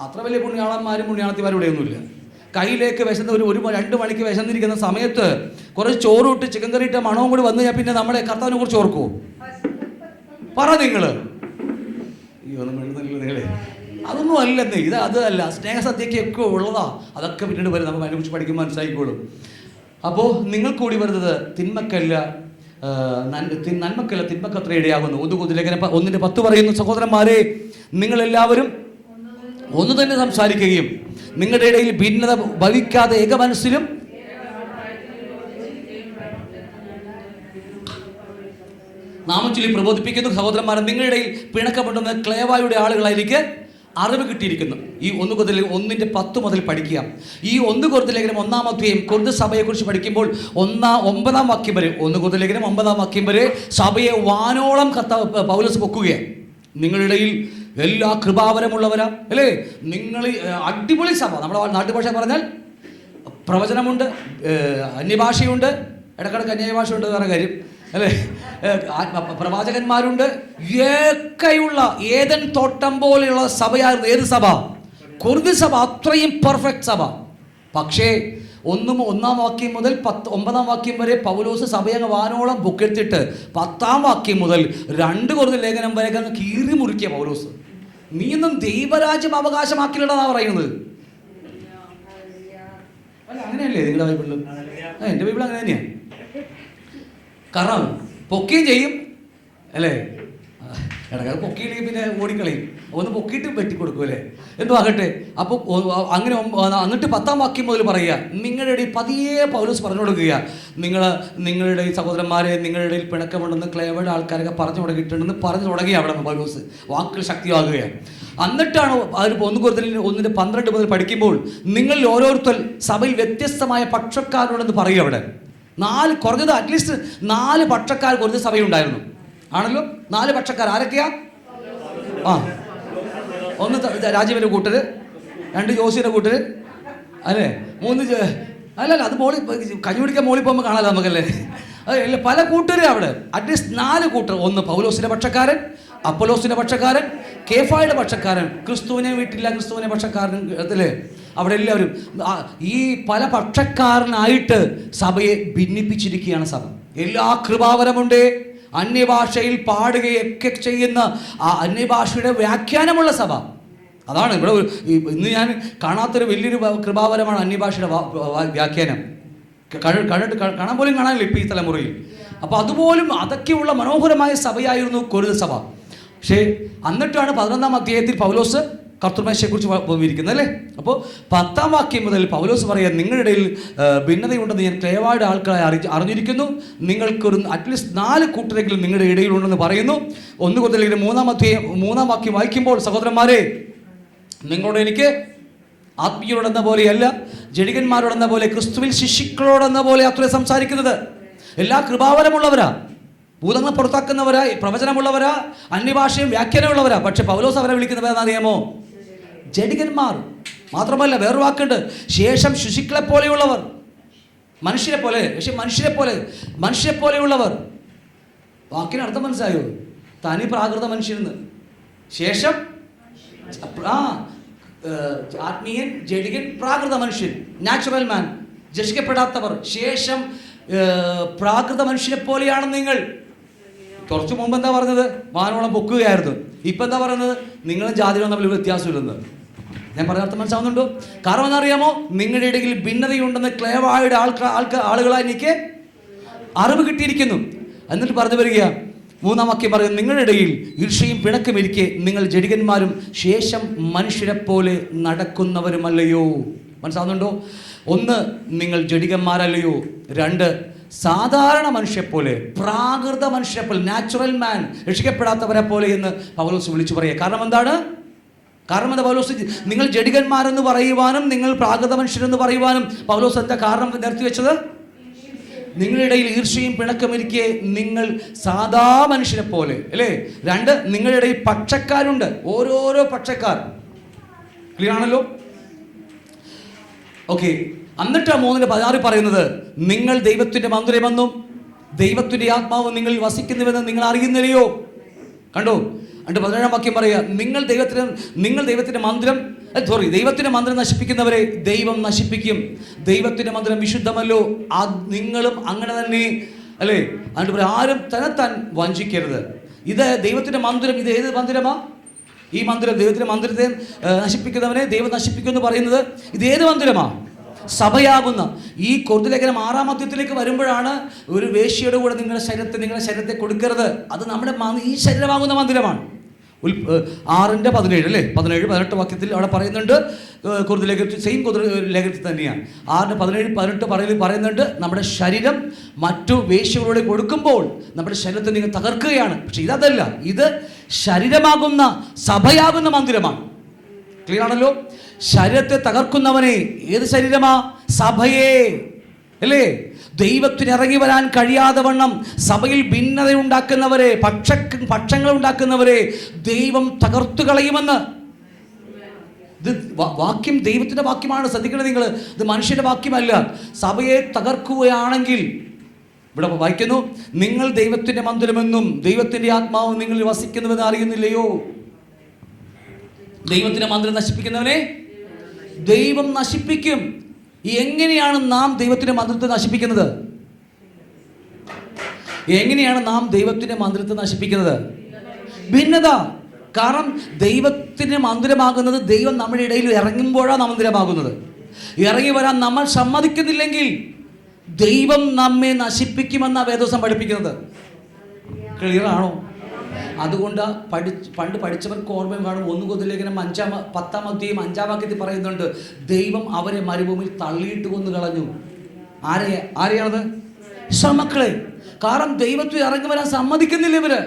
അത്ര വലിയ പുണ്യാളന്മാരും പുണ്യാളത്തിമാരും ഇവിടെയൊന്നുമില്ല. കയ്യിലേക്ക് വിശന്ന് ഒരു 2 മണിക്ക് വിശന്നിരിക്കുന്ന സമയത്ത് കുറച്ച് ചോറ് വിട്ട് ചിക്കൻ കറി ഇട്ട മണവും കൂടി വന്നു കഴിഞ്ഞാൽ പിന്നെ നമ്മളെ കർത്താവിനെ കുറിച്ച് ഓർക്കുമോ? പറ നിങ്ങൾ. നിങ്ങളെ അതൊന്നും അല്ലെന്നേ. അതല്ല, സ്നേഹസദ്യക്കൊക്കെ ഉള്ളതാ. അതൊക്കെ പിന്നീട് വരും, നമുക്ക് അതിനെക്കുറിച്ച് പഠിക്കുമ്പോൾ മനസ്സിലായിക്കോളും. അപ്പോൾ നിങ്ങൾ കൂടി വരുന്നത് നന്മക്കല്ല തിന്മക്കത്ര ഇടയാകുന്നു. 1 Corinthians 1:10 പറയുന്നു, സഹോദരന്മാരെ, നിങ്ങളെല്ലാവരും ഒന്ന് തന്നെ സംസാരിക്കുകയും നിങ്ങളുടെ ഇടയിൽ ഭിന്നത ഭവിക്കാതെ ഏകമനസ്സിലും നാമം ചൊല്ലി പ്രബോധിപ്പിക്കുന്നു. സഹോദരന്മാരെ, നിങ്ങളുടെ ഇടയിൽ പിണക്കപ്പെടുന്ന ക്ലേവായുടെ ആളുകളായിരിക്കെ അറിവ് കിട്ടിയിരിക്കുന്നു. ഈ 1 Corinthians 1:10 മുതൽ പഠിക്കുക. ഈ 1 Corinthians 1-ാം അധ്യായം കൊരിന്ത് സഭയെക്കുറിച്ച് പഠിക്കുമ്പോൾ 9-ാം വാക്യം വരെ, 1 Corinthians 9-ാം വാക്യം വരെ സഭയെ വാനോളം പൗലോസ് പൊക്കുകയാണ്. നിങ്ങളുടെ ഇടയിൽ എല്ലാ കൃപാവരമുള്ളവരാ, അല്ലേ? നിങ്ങൾ അടിപൊളി സഭ. നമ്മുടെ നാട്ടുഭാഷ പറഞ്ഞാൽ പ്രവചനമുണ്ട്, അന്യഭാഷയുണ്ട്, ഇടക്കിടക്ക് അന്യഭാഷയുണ്ട്, വേറെ കാര്യം, അല്ലേ? പ്രവാചകന്മാരുണ്ട്, ഏക്കയുള്ള ഏദൻ തോട്ടം പോലെയുള്ള സഭയായിരുന്നു. ഏത് സഭ? കൊരിന്ത് സഭ. അത്രയും പെർഫെക്റ്റ് സഭ. പക്ഷേ 1-ാം വാക്യം മുതൽ 9-ാം വാക്യം വരെ പൗലോസ് സഭയെ വാനോളം പൊക്കെടുത്തിട്ട് 10-ാം വാക്യം മുതൽ 2 Corinthians ലേഖനം വരെ അങ്ങ് കീറി മുറിക്കുക പൗലോസ്. നീയൊന്നും ദൈവരാജ്യം അവകാശമാക്കില്ലെന്നാ പറയുന്നത്. അല്ല, അങ്ങനെയല്ലേ നിങ്ങളുടെ ബൈബിളിലും? എൻ്റെ ബൈബിൾ അങ്ങനെ തന്നെയാണ്. കാരണം പൊക്കുകയും ചെയ്യും, അല്ലേ? ഇടയ്ക്ക് പൊക്കിയില്ലെങ്കിൽ പിന്നെ ഓടിക്കളയും. ഒന്ന് പൊക്കിയിട്ട് വെട്ടിക്കൊടുക്കും, അല്ലേ? എന്തോ ആകട്ടെ. അപ്പോൾ അങ്ങനെ എന്നിട്ട് 10-ാം വാക്യം മുതൽ പറയുക, നിങ്ങളുടെ ഇടയിൽ പതിയെ പൗലോസ് പറഞ്ഞു കൊടുക്കുക, നിങ്ങളുടെ സഹോദരന്മാരെ, നിങ്ങളുടെ ഇടയിൽ പിണക്കമുണ്ടെന്ന് ക്ലേവയുടെ ആൾക്കാരൊക്കെ പറഞ്ഞു തുടങ്ങിയിട്ടുണ്ടെന്ന് പറഞ്ഞു തുടങ്ങി. അവിടെ പൗലോസ് വാക്കുകൾ ശക്തിയാകുകയാണ്. എന്നിട്ടാണ് അതിൽ 1 Corinthians 1:12 മുതൽ പഠിക്കുമ്പോൾ, നിങ്ങളിൽ ഓരോരുത്തർ സഭയിൽ വ്യത്യസ്തമായ പക്ഷക്കാരുണ്ടെന്ന് പറയും. അവിടെ കുറഞ്ഞത് അറ്റ്ലീസ്റ്റ് 4 പക്ഷക്കാർ കൊരിന്ത് സഭയുണ്ടായിരുന്നു. ആണല്ലോ? 4 പക്ഷക്കാർ ആരൊക്കെയാ? 1 രാജീവിൻ്റെ കൂട്ടര്, 2 ജോസിയുടെ കൂട്ടര്, അല്ലേ? 3 അല്ലല്ല, അത് മോളി കഞ്ഞി പിടിക്കാൻ മോളിൽ പോകുമ്പോൾ കാണാമല്ലോ നമുക്കല്ലേ? അല്ല, പല കൂട്ടരും അവിടെ. അറ്റ്ലീസ്റ്റ് 4 കൂട്ടർ. 1 പൗലോസിൻ്റെ പക്ഷക്കാരൻ, അപ്പൊലോസിൻ്റെ പക്ഷക്കാരൻ, കേഫായുടെ പക്ഷക്കാരൻ, ക്രിസ്തുവിനെ വീട്ടില്ല ക്രിസ്തുവിനെ പക്ഷക്കാരൻ, അല്ലേ? അവിടെ എല്ലാവരും ഈ പല പക്ഷക്കാരനായിട്ട് സഭയെ ഭിന്നിപ്പിച്ചിരിക്കുകയാണ് സഭ. എല്ലാ കൃപാവരമുണ്ട്, അന്യഭാഷയിൽ പാടുകയൊക്കെ ചെയ്യുന്ന ആ അന്യഭാഷയുടെ വ്യാഖ്യാനമുള്ള സഭ. അതാണ് ഇവിടെ ഇന്ന് ഞാൻ കാണാത്തൊരു വലിയൊരു കൃപാവരമാണ് അന്യഭാഷയുടെ വ്യാഖ്യാനം. കാണാൻ പോലും കാണാനില്ല ഇപ്പോൾ ഈ തലമുറയിൽ. അപ്പോൾ അതുപോലും അതൊക്കെയുള്ള മനോഹരമായ സഭയായിരുന്നു കൊരിന്ത് സഭ. പക്ഷേ എന്നിട്ടാണ് 11-ാം അധ്യായത്തിൽ പൗലോസ് കർത്തൃമേശയെക്കുറിച്ച് വിവരിക്കുന്നത്, അല്ലേ? അപ്പോൾ 10-ാം വാക്യം മുതൽ പൗലോസ് പറയാം, നിങ്ങളുടെ ഇടയിൽ ഭിന്നതയുണ്ടെന്ന് ഞാൻ ക്ലേവയുടെ ആൾക്കാരെ അറിഞ്ഞിരിക്കുന്നു. നിങ്ങൾക്കൊരു അറ്റ്ലീസ്റ്റ് 4 കൂട്ടരെങ്കിലും നിങ്ങളുടെ ഇടയിലുണ്ടെന്ന് പറയുന്നു. 1 Corinthians 3-ാം വാക്യം വായിക്കുമ്പോൾ, സഹോദരന്മാരെ, നിങ്ങളോട് എനിക്ക് ആത്മീയരോടെന്ന പോലെയല്ല, ജഡികന്മാരോടെന്ന പോലെ, ക്രിസ്തുവിൽ ശിശുക്കളോടെന്ന പോലെ അത്ര സംസാരിക്കുന്നത്. എല്ലാ കൃപാവരമുള്ളവരാ, ഭൂതങ്ങളെ പുറത്താക്കുന്നവരാ, പ്രവചനമുള്ളവരാ, അന്യഭാഷയും വ്യാഖ്യാനമുള്ളവരാ. പക്ഷെ പൗലോസ് അവരെ വിളിക്കുന്നത് എന്താണെന്നറിയാമോ? ജഡികന്മാർ. മാത്രമല്ല, വേറൊരു വാക്കുണ്ട്, ശേഷം ശിശുക്കളെ പോലെയുള്ളവർ. മനുഷ്യരെ പോലെ, പക്ഷെ മനുഷ്യരെ പോലെയുള്ളവർ. വാക്കിന് അർത്ഥം മനസ്സിലായോ? തനി പ്രാകൃത മനുഷ്യനെന്ന്. ശേഷം ആത്മീയൻ, ജഡികൻ, പ്രാകൃത മനുഷ്യൻ, നാച്ചുറൽ മാൻ, രക്ഷിക്കപ്പെടാത്തവർ. ശേഷം പ്രാകൃത മനുഷ്യനെ പോലെയാണ് നിങ്ങൾ. കുറച്ച് മുമ്പ് എന്താ പറഞ്ഞത്? വാനോളം പൊക്കുകയായിരുന്നു. ഇപ്പം എന്താ പറയുന്നത്? നിങ്ങളും ജാതികളും തമ്മിൽ വ്യത്യാസമില്ലെന്ന്. ഞാൻ പറയാത്ത മനസ്സിലാവുന്നുണ്ടോ? കാരണം എന്നറിയാമോ? നിങ്ങളുടെ ഇടയിൽ ഭിന്നതയുണ്ടെന്ന് ക്ലേവായുടെ ആളുകളായി എനിക്ക് അറിവ് കിട്ടിയിരിക്കുന്നു. എന്നിട്ട് പറഞ്ഞു വരിക, 3-ാം വാക്യം പറയും, നിങ്ങളുടെ ഇടയിൽ ഈർഷ്യയും പിണക്കും ഇരിക്കെ നിങ്ങൾ ജഡികന്മാരും ശേഷം മനുഷ്യരെ പോലെ നടക്കുന്നവരുമല്ലയോ. മനസ്സിലാവുന്നുണ്ടോ? 1, നിങ്ങൾ ജഡികന്മാരല്ലയോ. 2, സാധാരണ മനുഷ്യരെപ്പോലെ, പ്രാകൃത മനുഷ്യരെപ്പോലെ, നാച്ചുറൽ മാൻ, രക്ഷിക്കപ്പെടാത്തവരെ പോലെ എന്ന് പൗലോസ് വിളിച്ചു പറയുക. കാരണം എന്താണ്? കാരണം എന്താ പൗലോസ്? നിങ്ങൾ ജഡികന്മാരെന്ന് പറയുവാനും നിങ്ങൾ പ്രാകൃത മനുഷ്യരെന്ന് പറയുവാനും പൗലോസ് എന്താ കാരണം നിർത്തി വെച്ചത്? നിങ്ങളുടെ ഇടയിൽ ഈർഷ്യയും പിണക്കമിരിക്കെ നിങ്ങൾ സാധാ മനുഷ്യരെ പോലെ, അല്ലേ? 2, നിങ്ങളുടെ ഇടയിൽ പക്ഷക്കാരുണ്ട്, ഓരോരോ പക്ഷക്കാർ. ക്ലിയർ ആണല്ലോ? ഓക്കെ. എന്നിട്ട് 3:16 പറയുന്നത്, നിങ്ങൾ ദൈവത്തിൻ്റെ മന്ദിരമെന്നും ദൈവത്തിൻ്റെ ആത്മാവ് നിങ്ങളിൽ വസിക്കുന്നുവെന്ന് നിങ്ങൾ അറിയുന്നില്ലയോ. കണ്ടോ? എന്നിട്ട് 17-ാം വാക്യം പറയുക, നിങ്ങൾ ദൈവത്തിൻ്റെ മന്ദിരം ദൈവത്തിൻ്റെ മന്ദിരം നശിപ്പിക്കുന്നവരെ ദൈവം നശിപ്പിക്കും. ദൈവത്തിൻ്റെ മന്ദിരം വിശുദ്ധമല്ലോ, നിങ്ങളും അങ്ങനെ തന്നെ, അല്ലേ? എന്നിട്ട് പറയും, ആരും തന്നെത്താൻ വഞ്ചിക്കരുത്. ഇത് ദൈവത്തിൻ്റെ മന്ദിരം. ഇത് ഏത് മന്ദിരമാ? ഈ മന്ദിരം, ദൈവത്തിൻ്റെ മന്ദിരത്തെ നശിപ്പിക്കുന്നവനെ ദൈവം നശിപ്പിക്കുമെന്ന് പറയുന്നത് ഇത് ഏത് മന്ദിരമാ? സഭയാകുന്ന. ഈ കൊരിന്ത്യർ ലേഖനം 6-ാം അധ്യായത്തിലേക്ക് വരുമ്പോഴാണ് ഒരു വേശ്യയുടെ കൂടെ നിങ്ങളുടെ ശരീരത്തെ കൊടുക്കരുത്, അത് നമ്മുടെ ഈ ശരീരമാകുന്ന മന്ദിരമാണ്. 6:17 അല്ലേ? 17-18 വാക്യത്തിൽ അവിടെ പറയുന്നുണ്ട്. കൊരിന്ത്യർ ലേഖനത്തിൽ, സെയിം കൊരിന്ത്യർ ലേഖനത്തിൽ തന്നെയാണ്. 6:17-18 പറയുന്നുണ്ട്, നമ്മുടെ ശരീരം മറ്റു വേശ്യകളോട് കൊടുക്കുമ്പോൾ നമ്മുടെ ശരീരത്തെ നിങ്ങൾ തകർക്കുകയാണ്. പക്ഷെ ഇതല്ല, ഇത് ശരീരമാകുന്ന സഭയാകുന്ന മന്ദിരമാണ്. ക്ലിയർ ആണല്ലോ? ശരീരത്തെ തകർക്കുന്നവനെ, ഏത് ശരീരമാ? സഭയെ, അല്ലേ? ദൈവത്തിന് ഇറങ്ങി വരാൻ കഴിയാതെ വണ്ണം സഭയിൽ ഭിന്നതയുണ്ടാക്കുന്നവരെ, പക്ഷങ്ങൾ ഉണ്ടാക്കുന്നവരെ ദൈവം തകർത്തു കളയുമെന്ന്. ഇത് വാക്യം ദൈവത്തിൻ്റെ വാക്യമാണ്. ശ്രദ്ധിക്കണം നിങ്ങൾ, ഇത് മനുഷ്യൻ്റെ വാക്യമല്ല. സഭയെ തകർക്കുകയാണെങ്കിൽ, ഇവിടെ വായിക്കുന്നു, നിങ്ങൾ ദൈവത്തിൻ്റെ മന്ദിരമെന്നും ദൈവത്തിൻ്റെ ആത്മാവ് നിങ്ങളിൽ വസിക്കുന്നുവെന്ന് അറിയുന്നില്ലയോ. ദൈവത്തിൻ്റെ മന്ദിരം നശിപ്പിക്കുന്നവനെ ദൈവം നശിപ്പിക്കും. എങ്ങനെയാണ് നാം ദൈവത്തിൻ്റെ മന്ദിരത്തെ നശിപ്പിക്കുന്നത്? എങ്ങനെയാണ് നാം ദൈവത്തിൻ്റെ മന്ദിരത്തെ നശിപ്പിക്കുന്നത്? ഭിന്നത. കാരണം ദൈവത്തിൻ്റെ മന്ദിരമാകുന്നത് ദൈവം നമ്മുടെ ഇടയിൽ ഇറങ്ങുമ്പോഴാണ് മന്ദിരമാകുന്നത്. ഇറങ്ങി വരാൻ നമ്മൾ സമ്മതിക്കുന്നില്ലെങ്കിൽ ദൈവം നമ്മെ നശിപ്പിക്കുമെന്നാണ് വേദോസം പഠിപ്പിക്കുന്നത്. ക്ലിയർ ആണോ? അതുകൊണ്ട് പണ്ട് പഠിച്ചവർക്ക് ഓർമ്മയും കാണും. 1 കൊരിന്ത്യർ ലേഖനം 10-ാം അധ്യായം 5-ാം വാക്യത്തിൽ പറയുന്നുണ്ട്, ദൈവം അവരെ മരുഭൂമിയിൽ തള്ളിയിട്ട് കൊന്നു കളഞ്ഞു. ആരെയാണത്? മക്കളെ. കാരണം ദൈവത്തിൽ ഇറങ്ങി വരാൻ സമ്മതിക്കുന്നില്ല ഇവര്.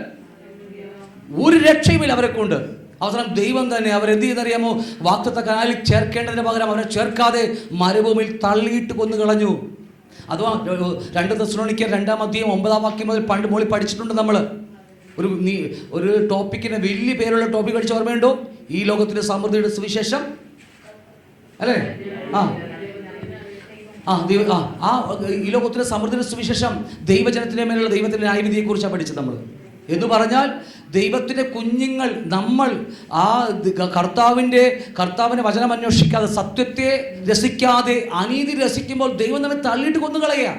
ഒരു രക്ഷയുമില്ല അവരെ കൊണ്ട്. അവസാനം ദൈവം തന്നെ അവരെന്ത് ചെയ്തറിയാമോ? വാഗ്ദത്ത കനാലിൽ ചേർക്കേണ്ടതിന് പകരം അവരെ ചേർക്കാതെ മരുഭൂമിയിൽ തള്ളിയിട്ട് കൊന്നു കളഞ്ഞു. അഥവാ 2 തെസ്സലോനിക്കർ 2-ാം അധ്യായം 9-ാം വാക്യം മുതൽ പണ്ട് മോളിൽ പഠിച്ചിട്ടുണ്ട് നമ്മൾ. ഒരു ടോപ്പിക്കിന് വലിയ പേരുള്ള ടോപ്പിക് പഠിച്ച ഓർമ്മയുണ്ടോ? ഈ ലോകത്തിൻ്റെ സമൃദ്ധിയുടെ സുവിശേഷം, അല്ലേ? ഈ ലോകത്തിൻ്റെ സമൃദ്ധിയുടെ സുവിശേഷം ദൈവജനത്തിൻ്റെ മേലുള്ള ദൈവത്തിൻ്റെ ന്യായവിധിയെക്കുറിച്ചാണ് പഠിച്ചത് നമ്മൾ. എന്ന് പറഞ്ഞാൽ ദൈവത്തിൻ്റെ കുഞ്ഞുങ്ങൾ നമ്മൾ കർത്താവിൻ്റെ വചനം അന്വേഷിക്കാതെ, സത്യത്തെ രസിക്കാതെ, അനീതി രസിക്കുമ്പോൾ ദൈവം നമ്മെ തള്ളിയിട്ട് കൊന്നുകളയുക.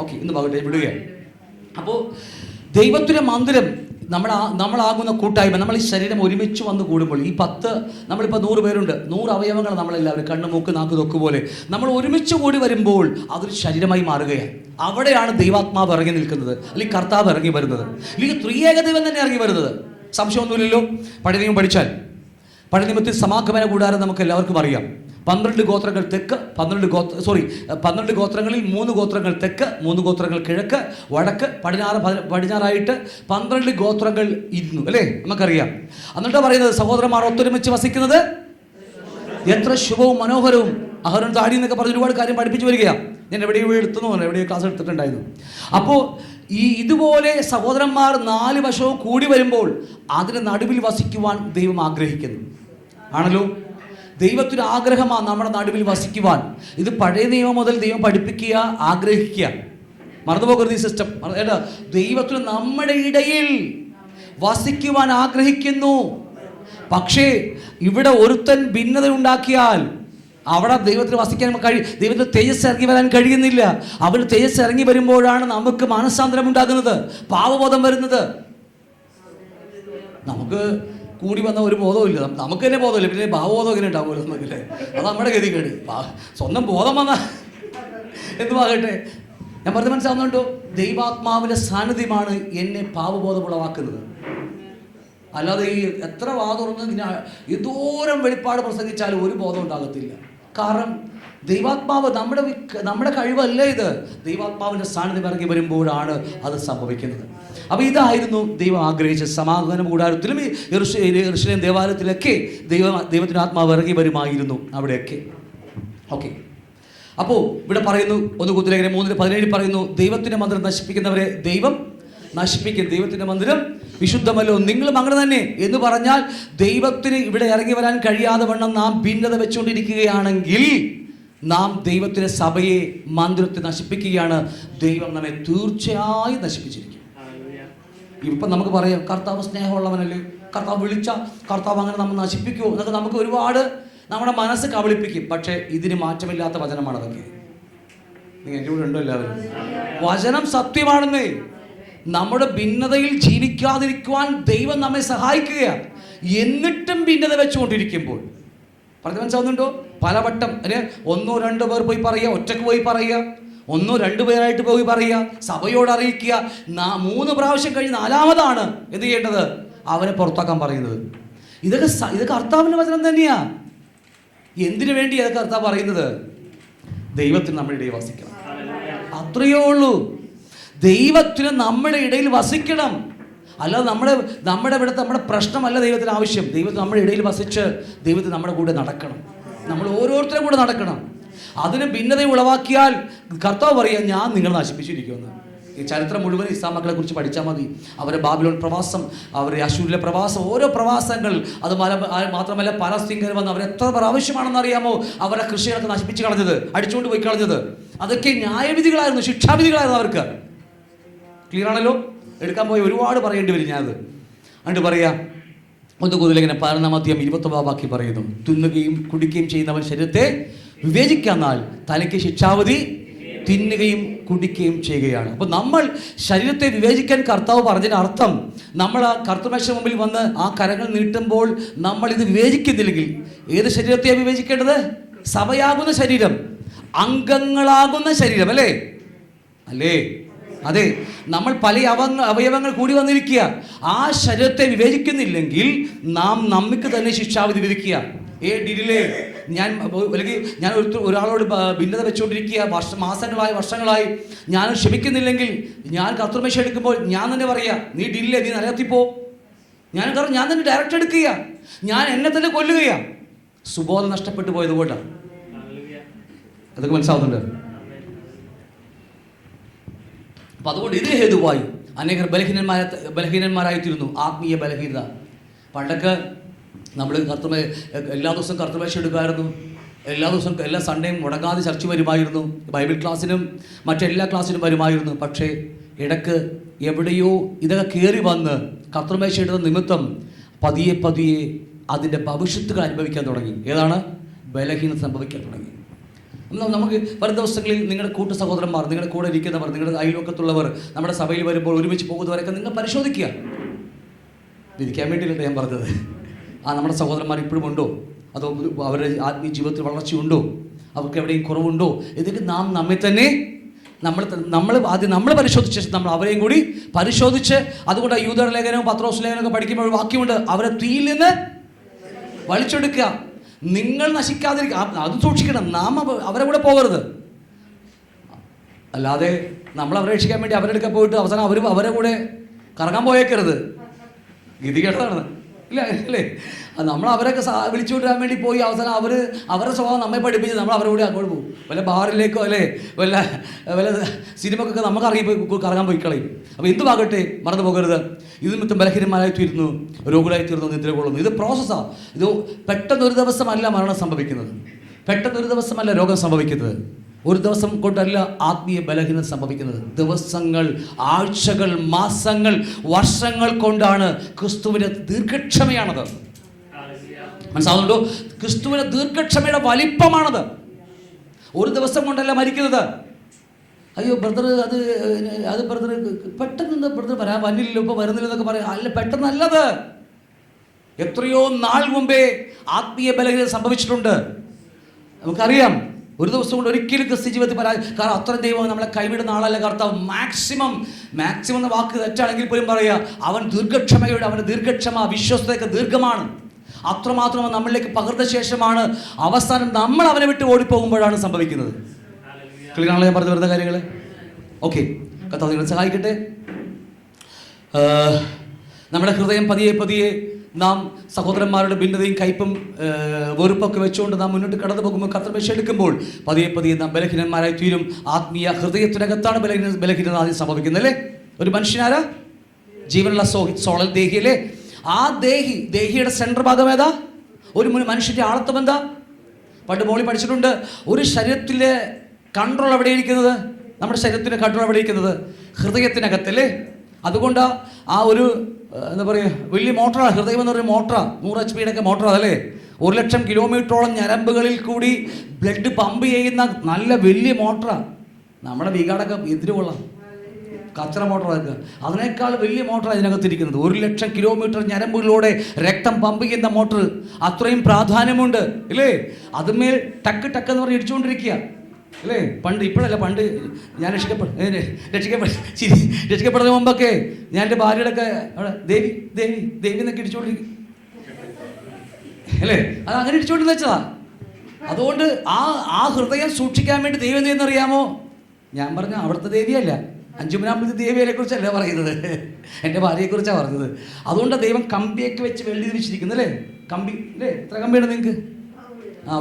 ഓക്കെ, ഇന്ന് ഭാഗത്തെ വിടുകയാണ്. അപ്പോൾ ദൈവത്തിൻ്റെ മന്ദിരം നമ്മളാകുന്ന കൂട്ടായ്മ, നമ്മൾ ഈ ശരീരം ഒരുമിച്ച് വന്ന് കൂടുമ്പോൾ, ഈ 10 നമ്മളിപ്പോൾ 100 പേരുണ്ട്, 100 അവയവങ്ങൾ നമ്മളെല്ലാവരും, കണ്ണ്, മൂക്ക്, നാക്ക്, തൊക്ക് പോലെ നമ്മൾ ഒരുമിച്ച് കൂടി വരുമ്പോൾ അതൊരു ശരീരമായി മാറുകയാണ്. അവിടെയാണ് ദൈവാത്മാവ് ഇറങ്ങി നിൽക്കുന്നത്, അല്ലെങ്കിൽ കർത്താവ് ഇറങ്ങി വരുന്നത്, അല്ലെങ്കിൽ ത്രിയേക ദൈവം തന്നെ ഇറങ്ങി വരുന്നത്. സംശയമൊന്നുമില്ലല്ലോ. പഴയ നിയമം പഠിച്ചാൽ, പഴയ നിയമത്തിൽ സമാഗമന കൂടാരം നമുക്ക് എല്ലാവർക്കും അറിയാം. 12 ഗോത്രങ്ങൾ തെക്ക്, 12 ഗോത്രങ്ങളിൽ 3 ഗോത്രങ്ങൾ തെക്ക്, 3 ഗോത്രങ്ങൾ കിഴക്ക്, വടക്ക്, പടിഞ്ഞാറായിട്ട് 12 ഗോത്രങ്ങൾ ഇരുന്നു, അല്ലേ? നമുക്കറിയാം. എന്നിട്ട് പറയുന്നത്, സഹോദരന്മാർ ഒത്തൊരുമിച്ച് വസിക്കുന്നത് എത്ര ശുഭവും മനോഹരവും. അഹരോൻ താടി എന്നൊക്കെ പറഞ്ഞ് ഒരുപാട് കാര്യം പഠിപ്പിച്ചു വരികയാണ്. ഞാൻ എവിടെയോ ക്ലാസ് എടുത്തിട്ടുണ്ടായിരുന്നു. അപ്പോൾ ഇതുപോലെ സഹോദരന്മാർ 4 വശവും കൂടി വരുമ്പോൾ അതിന് നടുവിൽ വസിക്കുവാൻ ദൈവം ആഗ്രഹിക്കുന്നു. ആണല്ലോ? ദൈവത്തിന് ആഗ്രഹമാണ് നമ്മുടെ നടുവിൽ വസിക്കുവാൻ. ഇത് പഴയ നിയമം മുതൽ ദൈവം പഠിപ്പിക്കുക, ആഗ്രഹിക്കുക. മറന്നുപോകരുത് ഈ സിസ്റ്റം. ദൈവത്തിന് നമ്മുടെ ഇടയിൽ വസിക്കുവാൻ ആഗ്രഹിക്കുന്നു. പക്ഷേ ഇവിടെ ഒരുത്തൻ ഭിന്നത ഉണ്ടാക്കിയാൽ അവിടെ ദൈവത്തിന് വസിക്കാൻ ദൈവത്തിന് തേജസ് ഇറങ്ങി വരാൻ കഴിയുന്നില്ല. അവന് തേജസ് ഇറങ്ങി വരുമ്പോഴാണ് നമുക്ക് മാനസാന്തരം ഉണ്ടാകുന്നത്, പാപബോധം വരുന്നത്. നമുക്ക് കൂടി വന്ന ഒരു ബോധവും ഇല്ല, നമുക്ക് തന്നെ ബോധമില്ല, പിന്നെ ഭാവബോധം ഇങ്ങനെ ഉണ്ടാവുമല്ലോ നമുക്കില്ലേ. അത് നമ്മുടെ ഗതികേട്. സ്വന്തം ബോധം വന്ന എന്തുവാകട്ടെ. ഞാൻ പറഞ്ഞ് മനസ്സിലാവുന്നുണ്ടോ? ദൈവാത്മാവിൻ്റെ സാന്നിധ്യമാണ് എന്നെ പാപബോധം ഉളവാക്കുന്നത്. അല്ലാതെ ഈ എത്ര വാതുറന്ന് എന്തോരം വെളിപ്പാട് പ്രസംഗിച്ചാലും ഒരു ബോധം ഉണ്ടാകത്തില്ല. കാരണം ദൈവാത്മാവ് നമ്മുടെ കഴിവല്ല ഇത്. ദൈവാത്മാവിൻ്റെ സാന്നിധ്യം ഇറങ്ങി വരുമ്പോഴാണ് അത് സംഭവിക്കുന്നത്. അപ്പോൾ ഇതായിരുന്നു ദൈവം ആഗ്രഹിച്ച സമാഗമന കൂടാരത്തിലും യെരൂശലേം ദേവാലയത്തിലൊക്കെ ദൈവത്തിൻ്റെ ആത്മാവ് ഇറങ്ങി വരുമായിരുന്നു അവിടെയൊക്കെ. ഓക്കെ, അപ്പോൾ ഇവിടെ പറയുന്നു 1 കൊരിന്ത്യർ 3:17 പറയുന്നു, ദൈവത്തിൻ്റെ മന്ദിരം നശിപ്പിക്കുന്നവരെ ദൈവം നശിപ്പിക്കും, ദൈവത്തിൻ്റെ മന്ദിരം വിശുദ്ധമല്ലോ, നിങ്ങളും അങ്ങനെ തന്നെ എന്ന് പറഞ്ഞാൽ ദൈവത്തിന് ഇവിടെ ഇറങ്ങി വരാൻ കഴിയാതെ വണ്ണം നാം ഭിന്നത വെച്ചുകൊണ്ടിരിക്കുകയാണെങ്കിൽ നാം ദൈവത്തിൻ്റെ സഭയെ മന്ദിരത്തെ നശിപ്പിക്കുകയാണ്. ദൈവം നമ്മെ തീർച്ചയായും നശിപ്പിച്ചിരിക്കും. ഇപ്പം നമുക്ക് പറയാം കർത്താവ് സ്നേഹമുള്ളവനല്ലേ, കർത്താവ് വിളിച്ച കർത്താവ് അങ്ങനെ നമ്മൾ നശിപ്പിക്കുമോ എന്നൊക്കെ നമുക്ക് ഒരുപാട് നമ്മുടെ മനസ്സ് കബളിപ്പിക്കും. പക്ഷേ ഇതിന് മാറ്റമില്ലാത്ത വചനമാണ് അതൊക്കെ. നിങ്ങൾ എൻ്റെ കൂടെ ഉണ്ടോ എല്ലാവരും? വചനം സത്യമാണെന്നേ. നമ്മുടെ ഭിന്നതയിൽ ജീവിക്കാതിരിക്കുവാൻ ദൈവം നമ്മെ സഹായിക്കുകയാണ്. എന്നിട്ടും ഭിന്നത വെച്ചുകൊണ്ടിരിക്കുമ്പോൾ പറഞ്ഞ് മനസ്സിലാവുന്നുണ്ടോ? പലവട്ടം 1 2 പേർ പോയി പറയുക, ഒറ്റക്ക് പോയി പറയുക, 1 2 പേരായിട്ട് പോയി പറയുക, സഭയോട് അറിയിക്കുക. 3 പ്രാവശ്യം കഴിഞ്ഞ് 4ാമതാണ് എന്ത് ചെയ്യേണ്ടത്? അവനെ പുറത്താക്കാൻ പറയുന്നത്. ഇത് കർത്താവിൻ്റെ വചനം തന്നെയാ. എന്തിനു വേണ്ടി അതൊക്കെ കർത്താവ് പറയുന്നത്? ദൈവത്തിന് നമ്മുടെ ഇടയിൽ വസിക്കണം, അത്രയേ ഉള്ളൂ. ദൈവത്തിന് നമ്മുടെ ഇടയിൽ വസിക്കണം. അല്ലാതെ നമ്മുടെ പ്രശ്നമല്ല ദൈവത്തിന് ആവശ്യം. ദൈവത്തിന് നമ്മുടെ ഇടയിൽ വസിച്ച് ദൈവത്തിന് നമ്മുടെ കൂടെ നടക്കണം, നമ്മൾ ഓരോരുത്തരും കൂടെ നടക്കണം. അതിന് ഭിന്നത ഉളവാക്കിയാൽ കർത്താവ് പറയാം, ഞാൻ നിങ്ങൾ നശിപ്പിച്ചിരിക്കുമെന്ന്. ഈ ചരിത്രം മുഴുവൻ ഇസ്രായേൽ മക്കളെ കുറിച്ച് പഠിച്ചാൽ മതി. അവരെ ബാബിലോൺ പ്രവാസം, അവരുടെ അശൂരിലെ പ്രവാസം, ഓരോ പ്രവാസങ്ങൾ, അത് മാത്രമല്ല പലസ്തീൻകാർ വന്ന് അവരെത്ര പ്രാവശ്യമാണെന്ന് അറിയാമോ അവരുടെ കൃഷികളൊക്കെ നശിപ്പിച്ച് കളഞ്ഞത്, അടിച്ചുകൊണ്ട് പോയി കളഞ്ഞത്. അതൊക്കെ ന്യായവിധികളായിരുന്നു, ശിക്ഷാവിധികളായിരുന്നു അവർക്ക്. ക്ലിയർ ആണല്ലോ? എടുക്കാൻ പോയി ഒരുപാട് പറയേണ്ടി വരും ഞാനത്. എന്നിട്ട് പറയാം 1 കൊരിന്ത്യർ 11:29 പറയുന്നു, തിന്നുകയും കുടിക്കുകയും ചെയ്യുന്നവൻ ശരീരത്തെ വിവേചിക്കാന്നാൽ തലയ്ക്ക് ശിക്ഷാവധി തിന്നുകയും കുടിക്കുകയും ചെയ്യുകയാണ്. അപ്പോൾ നമ്മൾ ശരീരത്തെ വിവേചിക്കാൻ കർത്താവ് പറഞ്ഞതിന് അർത്ഥം, നമ്മൾ ആ കർത്തൃമേശ മുമ്പിൽ വന്ന് ആ കരങ്ങൾ നീട്ടുമ്പോൾ നമ്മൾ ഇത് വിവേചിക്കുന്നില്ലെങ്കിൽ ഏത് ശരീരത്തെയാണ് വിവേചിക്കേണ്ടത്? സഭയാകുന്ന ശരീരം, അംഗങ്ങളാകുന്ന ശരീരം, അല്ലേ? അതെ, നമ്മൾ പല അവയവങ്ങൾ കൂടി വന്നിരിക്കുക. ആ ശരീരത്തെ വിവേചിക്കുന്നില്ലെങ്കിൽ നാം നമുക്ക് തന്നെ ശിക്ഷാവിധി വിധിക്കുക. ഞാൻ ഒരാളോട് ഭിന്നത വെച്ചുകൊണ്ടിരിക്കുക, വർഷങ്ങളായി ഞാൻ ക്ഷമിക്കുന്നില്ലെങ്കിൽ ഞാൻ കർത്തൃമേശ എടുക്കുമ്പോൾ ഞാൻ തന്നെ പറയാ, നീ ഡില്ലേ, നീ നരകത്തിപ്പോ. ഞാൻ തന്നെ ഡയറക്റ്റ് എടുക്കുക, ഞാൻ എന്നെ തന്നെ കൊല്ലുകയാ. സുബോധം നഷ്ടപ്പെട്ടു പോയതുകൊണ്ടാണ്. അതൊക്കെ മനസ്സിലാവുന്നുണ്ട്. അപ്പം അതുകൊണ്ട് ഇത് ഹേതുവായി അനേകർ ബലഹീനന്മാരായിത്തീരുന്നു. ആത്മീയ ബലഹീനത. പണ്ടൊക്കെ നമ്മൾ എല്ലാ ദിവസവും കർത്തൃമേശ എടുക്കുമായിരുന്നു. എല്ലാ ദിവസവും എല്ലാ സൺഡേയും മുടങ്ങാതെ ചർച്ച വരുമായിരുന്നു. ബൈബിൾ ക്ലാസ്സിനും മറ്റെല്ലാ ക്ലാസ്സിനും വരുമായിരുന്നു. പക്ഷേ ഇടയ്ക്ക് എവിടെയോ ഇതൊക്കെ കയറി വന്ന് കർത്തൃമേശ എടുത്ത നിമിത്തം പതിയെ അതിൻ്റെ ഭവിഷ്യത്തുകൾ അനുഭവിക്കാൻ തുടങ്ങി. ഏതാണ്? ബലഹീനത സംഭവിക്കാൻ തുടങ്ങി. നമുക്ക് വരും ദിവസങ്ങളിൽ നിങ്ങളുടെ കൂട്ടു സഹോദരന്മാർ, നിങ്ങളുടെ കൂടെ ഇരിക്കുന്നവർ, നിങ്ങളുടെ അയൽവക്കത്തുള്ളവർ നമ്മുടെ സഭയിൽ വരുമ്പോൾ ഒരുമിച്ച് പോകുന്നവരൊക്കെ നിങ്ങൾ പരിശോധിക്കുക. വിധിക്കാൻ വേണ്ടിയില്ല ഞാൻ പറഞ്ഞത്. നമ്മുടെ സഹോദരന്മാർ ഇപ്പോഴും ഉണ്ടോ? അതോ അവരുടെ ആത്മീയ ജീവിതത്തിൽ വളർച്ചയുണ്ടോ? അവർക്ക് എവിടെയും കുറവുണ്ടോ? ഇതൊക്കെ നമ്മെ തന്നെ നമ്മൾ പരിശോധിച്ച് നമ്മൾ അവരെയും കൂടി പരിശോധിച്ച്, അതുകൊണ്ട് യൂദയുടെ ലേഖനവും പത്രോസ് ലേഖനമൊക്കെ പഠിക്കുമ്പോൾ വാക്യമുണ്ട്, അവരെ തീയിൽ നിന്ന് വലിച്ചെടുക്കുക. നിങ്ങൾ നശിക്കാതിരിക്കുക, അത് സൂക്ഷിക്കണം. നാം അവരെ കൂടെ പോകരുത്. അല്ലാതെ നമ്മൾ അവരെ രക്ഷിക്കാൻ വേണ്ടി അവരുടെ അടുക്ക പോയിട്ട് അവസാനം അവരെ കൂടെ കറങ്ങാൻ പോയേക്കരുത്. ഗതി കേട്ടതാണ്, അല്ലേ? നമ്മൾ അവരൊക്കെ വിളിച്ചു വിടാൻ വേണ്ടി പോയി അവസാനം അവരുടെ സ്വഭാവം നമ്മെ പഠിപ്പിച്ച് നമ്മൾ അവരുടെ കൂടെ അങ്ങോട്ട് പോകും. വല്ല ബാറിലേക്കോ അല്ലേ വല്ല സിനിമക്കൊക്കെ നമുക്ക് കറങ്ങാൻ പോയി കളയും. അപ്പോൾ എന്തുമാകട്ടെ, മറന്നു പോകരുത്. ഇത് നിമിത്തം ബലഹീനന്മാരായിത്തീരുന്നു, രോഗികളായിത്തീരുന്നു, നിദ്ര കൊള്ളുന്നു. ഇത് പ്രോസസ്സാണ്. ഇത് പെട്ടെന്നൊരു ദിവസമല്ല മരണം സംഭവിക്കുന്നത്, പെട്ടെന്നൊരു ദിവസമല്ല രോഗം സംഭവിക്കുന്നത്, ഒരു ദിവസം കൊണ്ടല്ല ആത്മീയ ബലഹീനത സംഭവിക്കുന്നത്. ദിവസങ്ങൾ, ആഴ്ചകൾ, മാസങ്ങൾ, വർഷങ്ങൾ കൊണ്ടാണ്. ക്രിസ്തുവിൻ്റെ ദീർഘക്ഷമയാണത്. മനസ്സിലാവുന്നുണ്ടോ? ക്രിസ്തുവിന്റെ ദീർഘക്ഷമയുടെ വലിപ്പമാണത്. ഒരു ദിവസം കൊണ്ടല്ല മരിക്കുന്നത്. അയ്യോ ബ്രദർ, അത് ബ്രദർ പെട്ടെന്ന് ബ്രദർ വന്നില്ലല്ലോ, ഇപ്പോൾ വരുന്നില്ലെന്നൊക്കെ പറയാം. അല്ല, പെട്ടെന്നല്ലത്. എത്രയോ നാൾ മുമ്പേ ആത്മീയ ബലഹീനത സംഭവിച്ചിട്ടുണ്ട്. നമുക്കറിയാം, ഒരു ദിവസം കൊണ്ട് ഒരിക്കലും ക്രിസ്ത്യ ജീവിതത്തിൽ കാരണം അത്രയും ദൈവം നമ്മളെ കൈവിടുന്ന ആളല്ല കർത്താവ്. മാക്സിമം എന്ന വാക്ക് തെറ്റാണെങ്കിൽ പോലും പറയുക, അവൻ്റെ ദീർഘക്ഷമ വിശ്വസ്തയൊക്കെ ദീർഘമാണ്. അത്രമാത്രം നമ്മളിലേക്ക് പകർന്ന ശേഷമാണ് അവസാനം നമ്മൾ അവനെ വിട്ട് ഓടിപ്പോകുമ്പോഴാണ് സംഭവിക്കുന്നത്. ക്ലിയറാണല്ലോ ഞാൻ പറഞ്ഞു വരുന്ന കാര്യങ്ങൾ? ഓക്കെ, കർത്താവ് നിങ്ങളെ സഹായിക്കട്ടെ. നമ്മുടെ ഹൃദയം പതിയെ നാം സഹോദരന്മാരുടെ ഭിന്നതയും കയ്പും വെറുപ്പൊക്കെ വെച്ചുകൊണ്ട് നാം മുന്നോട്ട് കടന്നു പോകുമ്പോൾ കർത്തൃമേശ എടുക്കുമ്പോൾ പതിയെ നാം ബലഹീനന്മാരായി തീരും. ആത്മീയ ഹൃദയത്തിനകത്താണ് ബലഹീനത ആദ്യം സംഭവിക്കുന്നത് അല്ലേ? ഒരു മനുഷ്യനാരാ? ജീവനുള്ള സോളൽ ദേഹിയല്ലേ? ആ ദേഹിയുടെ സെൻട്രൽ ഭാഗം ഏതാ? ഒരു മനുഷ്യൻ്റെ ആളത്വം എന്താ? പണ്ട് മോളി പഠിച്ചിട്ടുണ്ട്. ഒരു ശരീരത്തിലെ കൺട്രോൾ എവിടെ ഇരിക്കുന്നത്? നമ്മുടെ ശരീരത്തിൻ്റെ കൺട്രോൾ എവിടെ ഇരിക്കുന്നത്? ഹൃദയത്തിനകത്തല്ലേ? അതുകൊണ്ട് ആ ഒരു എന്താ പറയുക, വലിയ മോട്ടറാണ് ഹൃദയം എന്ന് പറയുന്ന മോട്ടറാണ്. 100 HP ഒക്കെ മോട്ടറാണ് അല്ലേ? 1,00,000 കിലോമീറ്ററോളം ഞരമ്പുകളിൽ കൂടി ബ്ലഡ് പമ്പ് ചെയ്യുന്ന നല്ല വലിയ മോട്ടറാണ്. നമ്മുടെ വീകാടൊക്കെ എതിര് കൊള്ളാം, കച്ചറ മോട്ടറാക്കുക. അതിനേക്കാൾ വലിയ മോട്ടറാണ് ഇതിനകത്തിരിക്കുന്നത്. 1,00,000 കിലോമീറ്റർ ഞരമ്പുകളിലൂടെ രക്തം പമ്പ് ചെയ്യുന്ന മോട്ടർ. അത്രയും പ്രാധാന്യമുണ്ട് ഇല്ലേ? അതുമേൽ ടക്ക് എന്ന് പറഞ്ഞ് ഇടിച്ചുകൊണ്ടിരിക്കുക അല്ലേ? ഇപ്പോഴല്ല, പണ്ട് ഞാൻ രക്ഷിക്കപ്പെടുന്ന മുമ്പൊക്കെ ഞാൻ എൻ്റെ ഭാര്യയുടെ ഒക്കെ അവിടെ ദേവി എന്നൊക്കെ ഇടിച്ചുകൊണ്ടിരിക്കും അല്ലേ? അത് അങ്ങനെ ഇടിച്ചുകൊണ്ടിരുന്ന വെച്ചതാ. അതുകൊണ്ട് ആ ഹൃദയം സൂക്ഷിക്കാൻ വേണ്ടി ദൈവം എന്തെന്നറിയാമോ? ഞാൻ പറഞ്ഞ അവിടുത്തെ ദേവിയല്ല, അഞ്ചുമനാമ്പതി ദേവിയെ കുറിച്ചല്ല പറയുന്നത്, എൻ്റെ ഭാര്യയെക്കുറിച്ചാണ് പറഞ്ഞത്. അതുകൊണ്ട് ദൈവം കമ്പിയൊക്കെ വെച്ച് വെള്ളി തിരിച്ചിരിക്കുന്നു അല്ലേ? കമ്പി അല്ലേ? എത്ര കമ്പിയാണ് നിങ്ങൾക്ക്?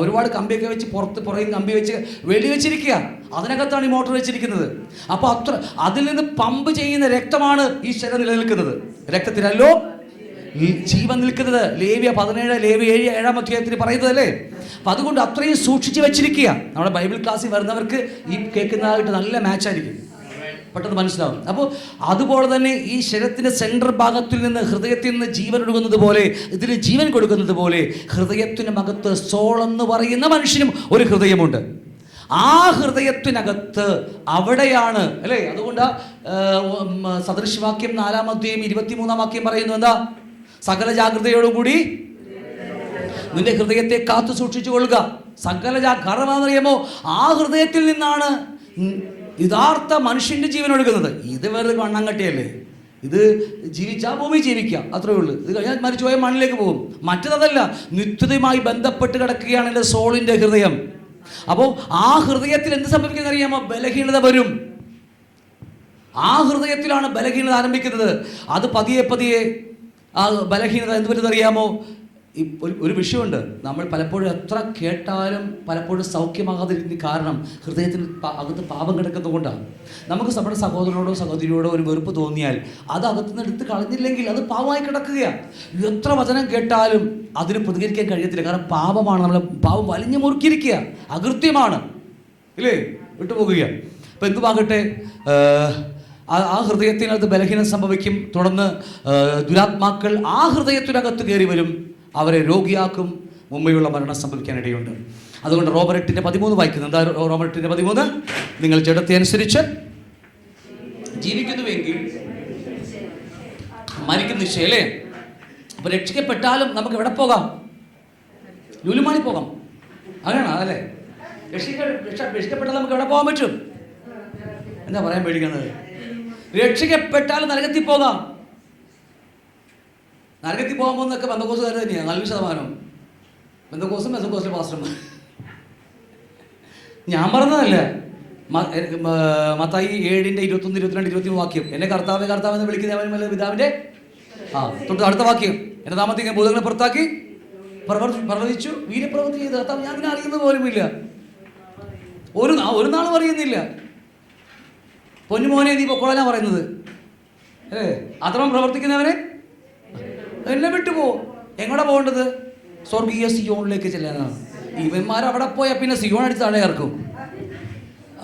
ഒരുപാട് കമ്പിയൊക്കെ വെച്ച് പുറയും കമ്പി വെച്ച് വെളി വെച്ചിരിക്കുക. അതിനകത്താണ് ഈ മോട്ടോർ വെച്ചിരിക്കുന്നത്. അപ്പോൾ അതിൽ നിന്ന് പമ്പ് ചെയ്യുന്ന രക്തമാണ് ഈ ശരീരം നിലനിൽക്കുന്നത്. രക്തത്തിനല്ലോ ജീവൻ നിൽക്കുന്നത്. ലേവ്യ 17 ലേവ്യ 7 അധ്യായത്തിൽ പറയുന്നത് അല്ലേ? അപ്പം അതുകൊണ്ട് അത്രയും സൂക്ഷിച്ച് വെച്ചിരിക്കുക. നമ്മുടെ ബൈബിൾ ക്ലാസ്സിൽ വരുന്നവർക്ക് ഈ കേൾക്കുന്നതായിട്ട് നല്ല മാച്ചായിരിക്കും, പെട്ടെന്ന് മനസ്സിലാവും. അപ്പോൾ അതുപോലെ തന്നെ ഈ ശരീരത്തിൻ്റെ സെൻട്രൽ ഭാഗത്തിൽ നിന്ന് ഹൃദയത്തിൽ നിന്ന് ജീവൻ ഒഴുകുന്നത് പോലെ, ഇതിന് ജീവൻ കൊടുക്കുന്നത് പോലെ ഹൃദയത്തിനകത്ത് സോൾ എന്ന് പറയുന്ന മനുഷ്യനും ഒരു ഹൃദയമുണ്ട്. ആ ഹൃദയത്തിനകത്ത് അവിടെയാണ് അല്ലേ? അതുകൊണ്ട് സദൃശവാക്യം 4 അധ്യായം 23 പറയുന്നു എന്താ? സകല ജാഗ്രതയോടുകൂടി നിന്റെ ഹൃദയത്തെ കാത്തു സൂക്ഷിച്ചു കൊള്ളുക. കാരണം അറിയാമോ? ആ ഹൃദയത്തിൽ നിന്നാണ് യഥാർത്ഥ മനുഷ്യൻ്റെ ജീവൻ ഒഴുകുന്നത്. ഇത് വെറുതെ വണ്ണം കട്ടിയല്ലേ? ഇത് ജീവിച്ചാൽ ഭൂമി ജീവിക്കാം, അത്രയേ ഉള്ളൂ. ഇത് കഴിഞ്ഞാൽ മരിച്ചു പോയാൽ മണ്ണിലേക്ക് പോകും. മറ്റതല്ല, നിത്യതയുമായി ബന്ധപ്പെട്ട് കിടക്കുകയാണ് എൻ്റെ സോളിൻ്റെ ഹൃദയം. അപ്പോൾ ആ ഹൃദയത്തിൽ എന്ത് സംഭവിക്കുന്നത് അറിയാമോ? ബലഹീനത വരും. ആ ഹൃദയത്തിലാണ് ബലഹീനത ആരംഭിക്കുന്നത്. അത് പതിയെ ആ ബലഹീനത എന്ത് വരുന്നറിയാമോ? ഒരു വിഷയമുണ്ട്. നമ്മൾ പലപ്പോഴും എത്ര കേട്ടാലും പലപ്പോഴും സൗഖ്യമാകാതിരിക്കുന്ന കാരണം ഹൃദയത്തിന് അകത്ത് പാപം കിടക്കുന്നത് കൊണ്ടാണ്. നമുക്ക് നമ്മുടെ സഹോദരനോടോ സഹോദരിയോടോ ഒരു വെറുപ്പ് തോന്നിയാൽ അത് അകത്തുനിന്ന് എടുത്ത് കളഞ്ഞില്ലെങ്കിൽ അത് പാപമായി കിടക്കുകയാണ്. എത്ര വചനം കേട്ടാലും അതിന് പ്രതികരിക്കാൻ കഴിയത്തില്ല. കാരണം പാപമാണ്, നമ്മളെ പാപം വലിഞ്ഞു മുറുക്കിയിരിക്കുക, അകൃത്യമാണ് ഇല്ലേ? വിട്ടുപോകുക. അപ്പം എന്തുമാകട്ടെ, ആ ഹൃദയത്തിനകത്ത് ബലഹീനം സംഭവിക്കും. തുടർന്ന് ദുരാത്മാക്കൾ ആ ഹൃദയത്തിനകത്ത് കയറി വരും, അവരെ രോഗിയാക്കും, മുമ്പെയുള്ള മരണം സംഭവിക്കാനിടയുണ്ട്. അതുകൊണ്ട് റോമർ 8:13 വായിക്കുന്നു. എന്താ റോമർ 8:13? നിങ്ങൾ ജഡത്തെ അനുസരിച്ച് ജീവിക്കുന്നുവെങ്കിൽ മരിക്കും നിശ്ചയം അല്ലേ? അപ്പൊ രക്ഷിക്കപ്പെട്ടാലും നമുക്ക് എവിടെ പോകാം? ലുലുമാളി പോകാം, അങ്ങനെയാണോ? അതല്ലേ? രക്ഷിക്കപ്പെട്ടാൽ നമുക്ക് എവിടെ പോകാൻ പറ്റും? എന്താ പറയാൻ പേടിക്കുന്നത്? രക്ഷിക്കപ്പെട്ടാൽ നരകത്തിൽ പോകാം. നരകത്തിൽ പോകാൻ പോകുന്നതൊക്കെ ബന്ധക്കോസുകാർ തന്നെയാണ് 40%. ബന്ധക്കോസും ബന്ധക്കോസിലെ പാസ്റ്റർമാർ. ഞാൻ പറഞ്ഞതല്ല. മത്തായി 7:21, 22, 23 വാക്യം. എന്നെ കർത്താവെ എന്ന് വിളിക്കുന്ന പിതാവിന്റെ തൊട്ട് അടുത്ത വാക്യം. എന്റെ നാമത്തിൽ ഭൂതങ്ങളെ പുറത്താക്കി പ്രവർത്തിച്ചു, വീര്യപ്രവൃത്തി ചെയ്ത്. കർത്താവ് ഞാൻ ഇതിനെ അറിയുന്നത് പോലുമില്ല, ഒരു നാളും അറിയുന്നില്ല. പൊന്നുമോനെ നീ പൊക്കോളാനാ പറയുന്നത് അത്രയും പ്രവർത്തിക്കുന്നവനെ എന്നെ വിട്ടുപോ. എങ്ങോട്ടാ പോകേണ്ടത്? സ്വർഗീയ സിയോണിലേക്ക് ചെല്ലാനാണ്. ഇവന്മാരവിടെ പോയാൽ പിന്നെ സിയോൺ അടിച്ച് താഴെ ഇറക്കും.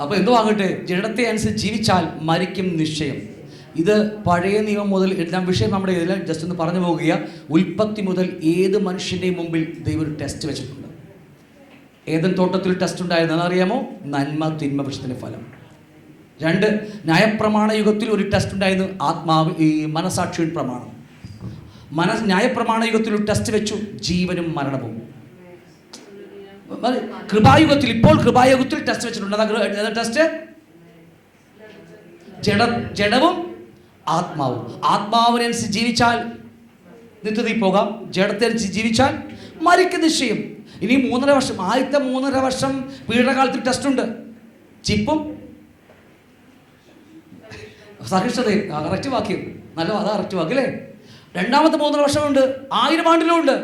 അപ്പോൾ എന്തോ ആകട്ടെ, ജഡത്തെ അനുസരിച്ച് ജീവിച്ചാൽ മരിക്കും നിശ്ചയം. ഇത് പഴയ നിയമം മുതൽ എഴുതാൻ വിഷയം നമ്മുടെ ഇതിൽ ജസ്റ്റ് ഒന്ന് പറഞ്ഞു പോകുക. ഉൽപ്പത്തി മുതൽ ഏത് മനുഷ്യൻ്റെയും മുമ്പിൽ ദൈവം ഒരു ടെസ്റ്റ് വെച്ചിട്ടുണ്ട്. ഏതൻ തോട്ടത്തിൽ ടെസ്റ്റ് ഉണ്ടായിരുന്നത് അറിയാമോ? നന്മ തിന്മ വൃക്ഷത്തിൻ്റെ ഫലം. 2, ന്യായപ്രമാണ യുഗത്തിൽ ഒരു ടെസ്റ്റ് ഉണ്ടായിരുന്നു, ആത്മാവ് ഈ മനസാക്ഷിയുടെ പ്രമാണം. ന്യായപ്രമാണ യുഗത്തിൽ ഒരു ടെസ്റ്റ് വെച്ചു, ജീവനും മരണവും. കൃപായുഗത്തിൽ, ഇപ്പോൾ കൃപായുഗത്തിൽ ടെസ്റ്റ് വെച്ചിട്ടുണ്ട്. ഏതാ ടെസ്റ്റ്? ജഡവും ആത്മാവും. ആത്മാവിനനുസരിച്ച് ജീവിച്ചാൽ നിത്യതയിൽ പോകാം, ജഡത്തെ ജീവിച്ചാൽ മരിക്കുന്ന നിശ്ചയം. ഇനി 3.5 വർഷം, ആദ്യത്തെ 3.5 വർഷം പീഡനകാലത്തിൽ ടെസ്റ്റ് ഉണ്ട്, ചിപ്പും സഹിഷ്ണുതയും. കറക്റ്റ് വാക്യം, നല്ല അതാ കറക്റ്റ് വാക്ക് അല്ലേ. രണ്ടാമത്തെ 3.5 വർഷമുണ്ട്, 1000 ആണ്ടിലും ഉണ്ട്.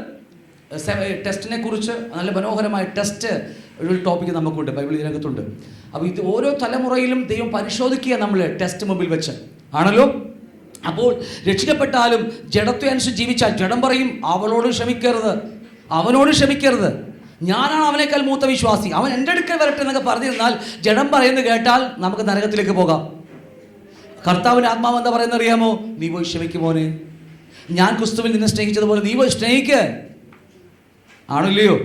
ടെസ്റ്റിനെ കുറിച്ച് നല്ല മനോഹരമായ ടെസ്റ്റ് ഒരു ടോപ്പിക്ക് നമുക്കുണ്ട്, ബൈബിൾ ഇതിനകത്തുണ്ട്. അപ്പോൾ ഇത് ഓരോ തലമുറയിലും ദൈവം പരിശോധിക്കുക നമ്മൾ ടെസ്റ്റ് മുമ്പിൽ വെച്ച് ആണല്ലോ. അപ്പോൾ രക്ഷിക്കപ്പെട്ടാലും ജഡത്തെ അനുസരിച്ച് ജീവിച്ചാൽ ജഡം പറയും അവളോട് ക്ഷമിക്കരുത്, അവനോട് ക്ഷമിക്കരുത്, ഞാനാണ് അവനേക്കാൾ മൂത്ത വിശ്വാസി, അവൻ എൻ്റെ അടുക്കൽ വരട്ടെ എന്നൊക്കെ പറഞ്ഞിരുന്നാൽ ജഡം പറയുന്നത് കേട്ടാൽ നമുക്ക് നരകത്തിലേക്ക് പോകാം. കർത്താവിൻ്റെ ആത്മാവ് എന്താ പറയുന്നത് അറിയാമോ? നീ പോയി ക്ഷമിക്കുമോനെ, ഞാൻ ക്രിസ്തുവിൽ നിന്നെ സ്നേഹിച്ചതുപോലെ നീ പോയി സ്നേഹിക്ക്, ആണില്ലയോ?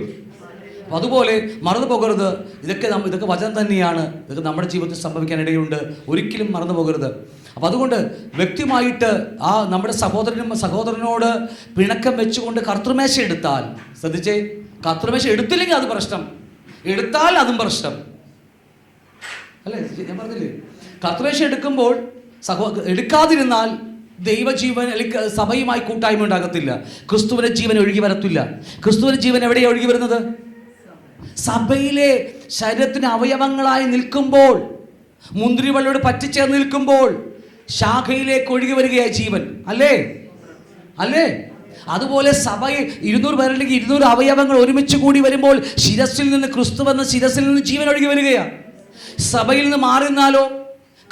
അപ്പം അതുപോലെ മറന്നു പോകരുത്. ഇതൊക്കെ വചനം തന്നെയാണ്, ഇതൊക്കെ നമ്മുടെ ജീവിതത്തിൽ സംഭവിക്കാനിടയുണ്ട്, ഒരിക്കലും മറന്നു പോകരുത്. അപ്പം അതുകൊണ്ട് വ്യക്തിമായിട്ട് ആ നമ്മുടെ സഹോദരനോട് പിണക്കം വെച്ചുകൊണ്ട് കർത്തൃമേശ എടുത്താൽ, ശ്രദ്ധിച്ചേ, കർത്തൃമേശ എടുത്തില്ലെങ്കിൽ അത് പ്രശ്നം, എടുത്താൽ അതും പ്രശ്നം അല്ലേ? ഞാൻ പറഞ്ഞില്ലേ, കർത്തൃമേശ എടുക്കുമ്പോൾ എടുക്കാതിരുന്നാൽ ദൈവജീവൻ അല്ലെങ്കിൽ സഭയുമായി കൂട്ടായ്മ ഉണ്ടാകത്തില്ല, ക്രിസ്തുവിൻ്റെ ജീവൻ ഒഴുകി വരത്തില്ല. ക്രിസ്തുവിൻ്റെ ജീവൻ എവിടെയാണ് ഒഴുകി വരുന്നത്? സഭയിലെ ശരീരത്തിന് അവയവങ്ങളായി നിൽക്കുമ്പോൾ, മുന്തിരിവള്ളിയോട് പറ്റിച്ചേർന്ന് നിൽക്കുമ്പോൾ ശാഖയിലേക്ക് ഒഴുകി വരികയായി ജീവൻ, അല്ലേ അല്ലേ? അതുപോലെ സഭയിൽ 200 പേരുണ്ടെങ്കിൽ 200 അവയവങ്ങൾ ഒരുമിച്ച് കൂടി വരുമ്പോൾ ശിരസിൽ നിന്ന്, ക്രിസ്തു എന്ന ശിരസിൽ നിന്ന് ജീവൻ ഒഴുകി വരികയാണ്. സഭയിൽ നിന്ന് മാറി നിന്നാലോ,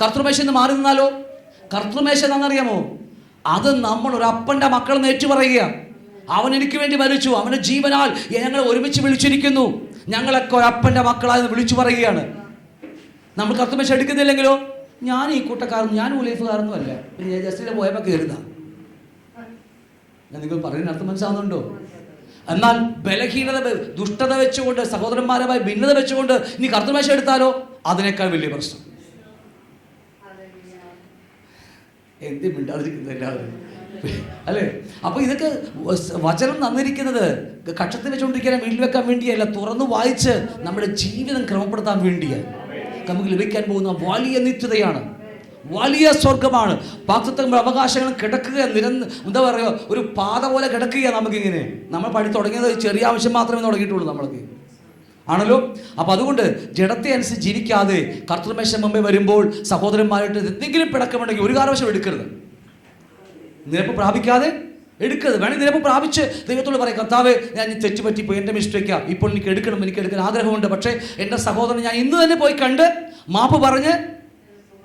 കർത്തൃമേശ നിന്ന് മാറി നിന്നാലോ, കർത്തൃമേശ എന്താണെന്നറിയാമോ? അത് നമ്മൾ ഒരു അപ്പൻ്റെ മക്കളെന്ന് ഏറ്റുപറയുക. അവൻ എനിക്ക് വേണ്ടി മരിച്ചു, അവൻ്റെ ജീവനാൽ ഞങ്ങളെ ഒരുമിച്ച് വിളിച്ചിരിക്കുന്നു, ഞങ്ങളൊക്കെ ഒരപ്പൻ്റെ മക്കളായെന്ന് വിളിച്ചു പറയുകയാണ്. നമ്മൾ കർത്തൃമേശ എടുക്കുന്നില്ലെങ്കിലോ, ഞാൻ ഈ കൂട്ടക്കാരനും ഞാൻ ഉലൈഫുകാരൊന്നും അല്ല, പിന്നെ ജസ്റ്റിൽ പോയപ്പോൾ കയറുന്ന. ഞാൻ നിങ്ങൾ പറയുന്ന അർത്ഥം മനസ്സിലാവുന്നുണ്ടോ? എന്നാൽ ബലഹീനത, ദുഷ്ടത വെച്ചുകൊണ്ട്, സഹോദരന്മാരുമായി ഭിന്നത വെച്ചുകൊണ്ട് നീ കർത്തൃമേശ എടുത്താലോ അതിനേക്കാൾ വലിയ പ്രശ്നം. എന്ത് മിണ്ടാതിരിക്കുന്നത് എല്ലാവരും അല്ലേ? അപ്പോൾ ഇതൊക്കെ വചനം തന്നിരിക്കുന്നത് കക്ഷത്തിൽ വെച്ചുകൊണ്ടിരിക്കാൻ, വീട്ടിൽ വെക്കാൻ വേണ്ടിയല്ല, തുറന്നു വായിച്ച് നമ്മുടെ ജീവിതം ക്രമപ്പെടുത്താൻ വേണ്ടിയാണ്. നമുക്ക് ലഭിക്കാൻ പോകുന്ന വലിയ നിത്യതയാണ്, വലിയ സ്വർഗമാണ്. വാഗ്ദത്തങ്ങളുടെ അവകാശങ്ങൾ കിടക്കുക, എന്താ പറയുക, ഒരു പാത പോലെ കിടക്കുക. നമുക്കിങ്ങനെ നമ്മൾ പണി തുടങ്ങിയത് ചെറിയ ആവശ്യം മാത്രമേ തുടങ്ങിയിട്ടുള്ളൂ നമ്മൾക്ക്, ആണല്ലോ. അപ്പം അതുകൊണ്ട് ജഡത്തെ അനുസരിച്ച് ജീവിക്കാതെ കർത്തൃമേശ മുമ്പേ വരുമ്പോൾ സഹോദരന്മാരായിട്ട് എന്തെങ്കിലും പിണക്കമുണ്ടെങ്കിൽ ഒരു കാരണവശം എടുക്കരുത്, നിരപ്പ് പ്രാപിക്കാതെ എടുക്കരുത്. വേണമെങ്കിൽ നിരപ്പ് പ്രാപിച്ച് ദൈവത്തോട് പറയും, കർത്താവേ ഞാൻ തെറ്റുപറ്റിപ്പോയി, എൻ്റെ മിസ്റ്റേക്കാ, ഇപ്പോൾ എനിക്ക് എടുക്കാൻ ആഗ്രഹമുണ്ട്, പക്ഷേ എൻ്റെ സഹോദരൻ ഞാൻ ഇന്ന് തന്നെ പോയി കണ്ട് മാപ്പ് പറഞ്ഞ്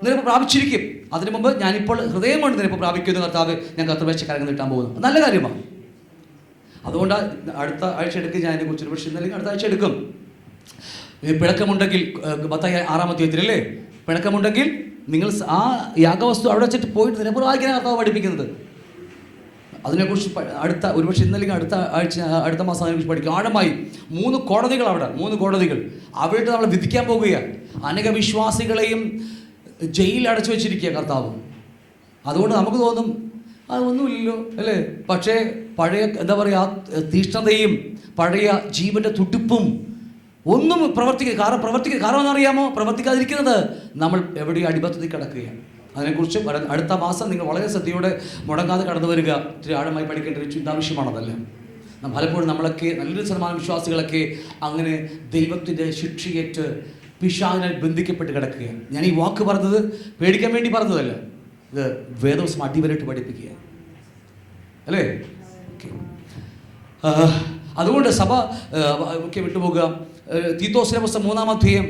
നിരപ്പ് പ്രാപിച്ചിരിക്കും. അതിനു മുമ്പ് ഞാനിപ്പോൾ ഹൃദയം കൊണ്ട് നിരപ്പ് പ്രാപിക്കുന്നു, കർത്താവ് ഞാൻ കർത്തൃമേശ കരങ്ങൾ നീട്ടാൻ പോകുന്നു. നല്ല കാര്യമാണ്. അതുകൊണ്ട് അടുത്ത ആഴ്ച എടുക്കും ഞാൻ അതിനെക്കുറിച്ച്, പക്ഷേ ഇന്നല്ലെങ്കിൽ അടുത്ത ആഴ്ച എടുക്കും. പിണക്കമുണ്ടെങ്കിൽ മത്തായി 6-ാം അധ്യായത്തിലല്ലേ, പിണക്കമുണ്ടെങ്കിൽ നിങ്ങൾ ആ യാഗവസ്തു അവിടെ വെച്ചിട്ട് പോയിട്ട് നിരപരാധിക്കാനാണ് കർത്താവ് പഠിപ്പിക്കുന്നത്. അതിനെക്കുറിച്ച് അടുത്ത ഒരുപക്ഷെ ഇന്നല്ലെങ്കിൽ അടുത്ത മാസം അതിനെക്കുറിച്ച് പഠിക്കും ആഴമായി. 3 കോടതികൾ അവിടെ, 3 കോടതികൾ അവിടെ നമ്മൾ വിധിക്കാൻ പോകുകയാണ്. അനേക വിശ്വാസികളെയും ജയിലിൽ അടച്ചു വെച്ചിരിക്കുക കർത്താവ്. അതുകൊണ്ട് നമുക്ക് തോന്നും അതൊന്നുമില്ലല്ലോ അല്ലേ, പക്ഷേ പഴയ എന്താ പറയുക തീഷ്ണതയും പഴയ ജീവൻ്റെ തുടിപ്പും ഒന്നും കാരണം എന്നറിയാമോ? പ്രവർത്തിക്കാതിരിക്കുന്നത് നമ്മൾ എവിടെയും അടിബദ്ധത്തിൽ കിടക്കുകയാണ്. അതിനെക്കുറിച്ച് അടുത്ത മാസം നിങ്ങൾ വളരെ ശ്രദ്ധയോടെ മുടങ്ങാതെ കടന്നു വരിക. ഇത്തിരി ആഴമായി പഠിക്കേണ്ട ഒരു ചിന്താവിഷയമാണതല്ല. പലപ്പോഴും നമ്മളൊക്കെ നല്ലൊരു ശതമാനം വിശ്വാസികളൊക്കെ അങ്ങനെ ദൈവത്തിൻ്റെ ശിക്ഷയേറ്റ് പിശാചിനാൽ ബന്ധിക്കപ്പെട്ട് കിടക്കുകയാണ്. ഞാൻ ഈ വാക്ക് പറഞ്ഞത് പേടിക്കാൻ വേണ്ടി പറഞ്ഞതല്ല, ഇത് വേദവസം അടിവരട്ട് പഠിപ്പിക്കുക അല്ലേ. അതുകൊണ്ട് സഭ ഒക്കെ വിട്ടുപോകുക. തീത്തോസിന്റെ പുസ്തകം 3-ാം അധ്യായം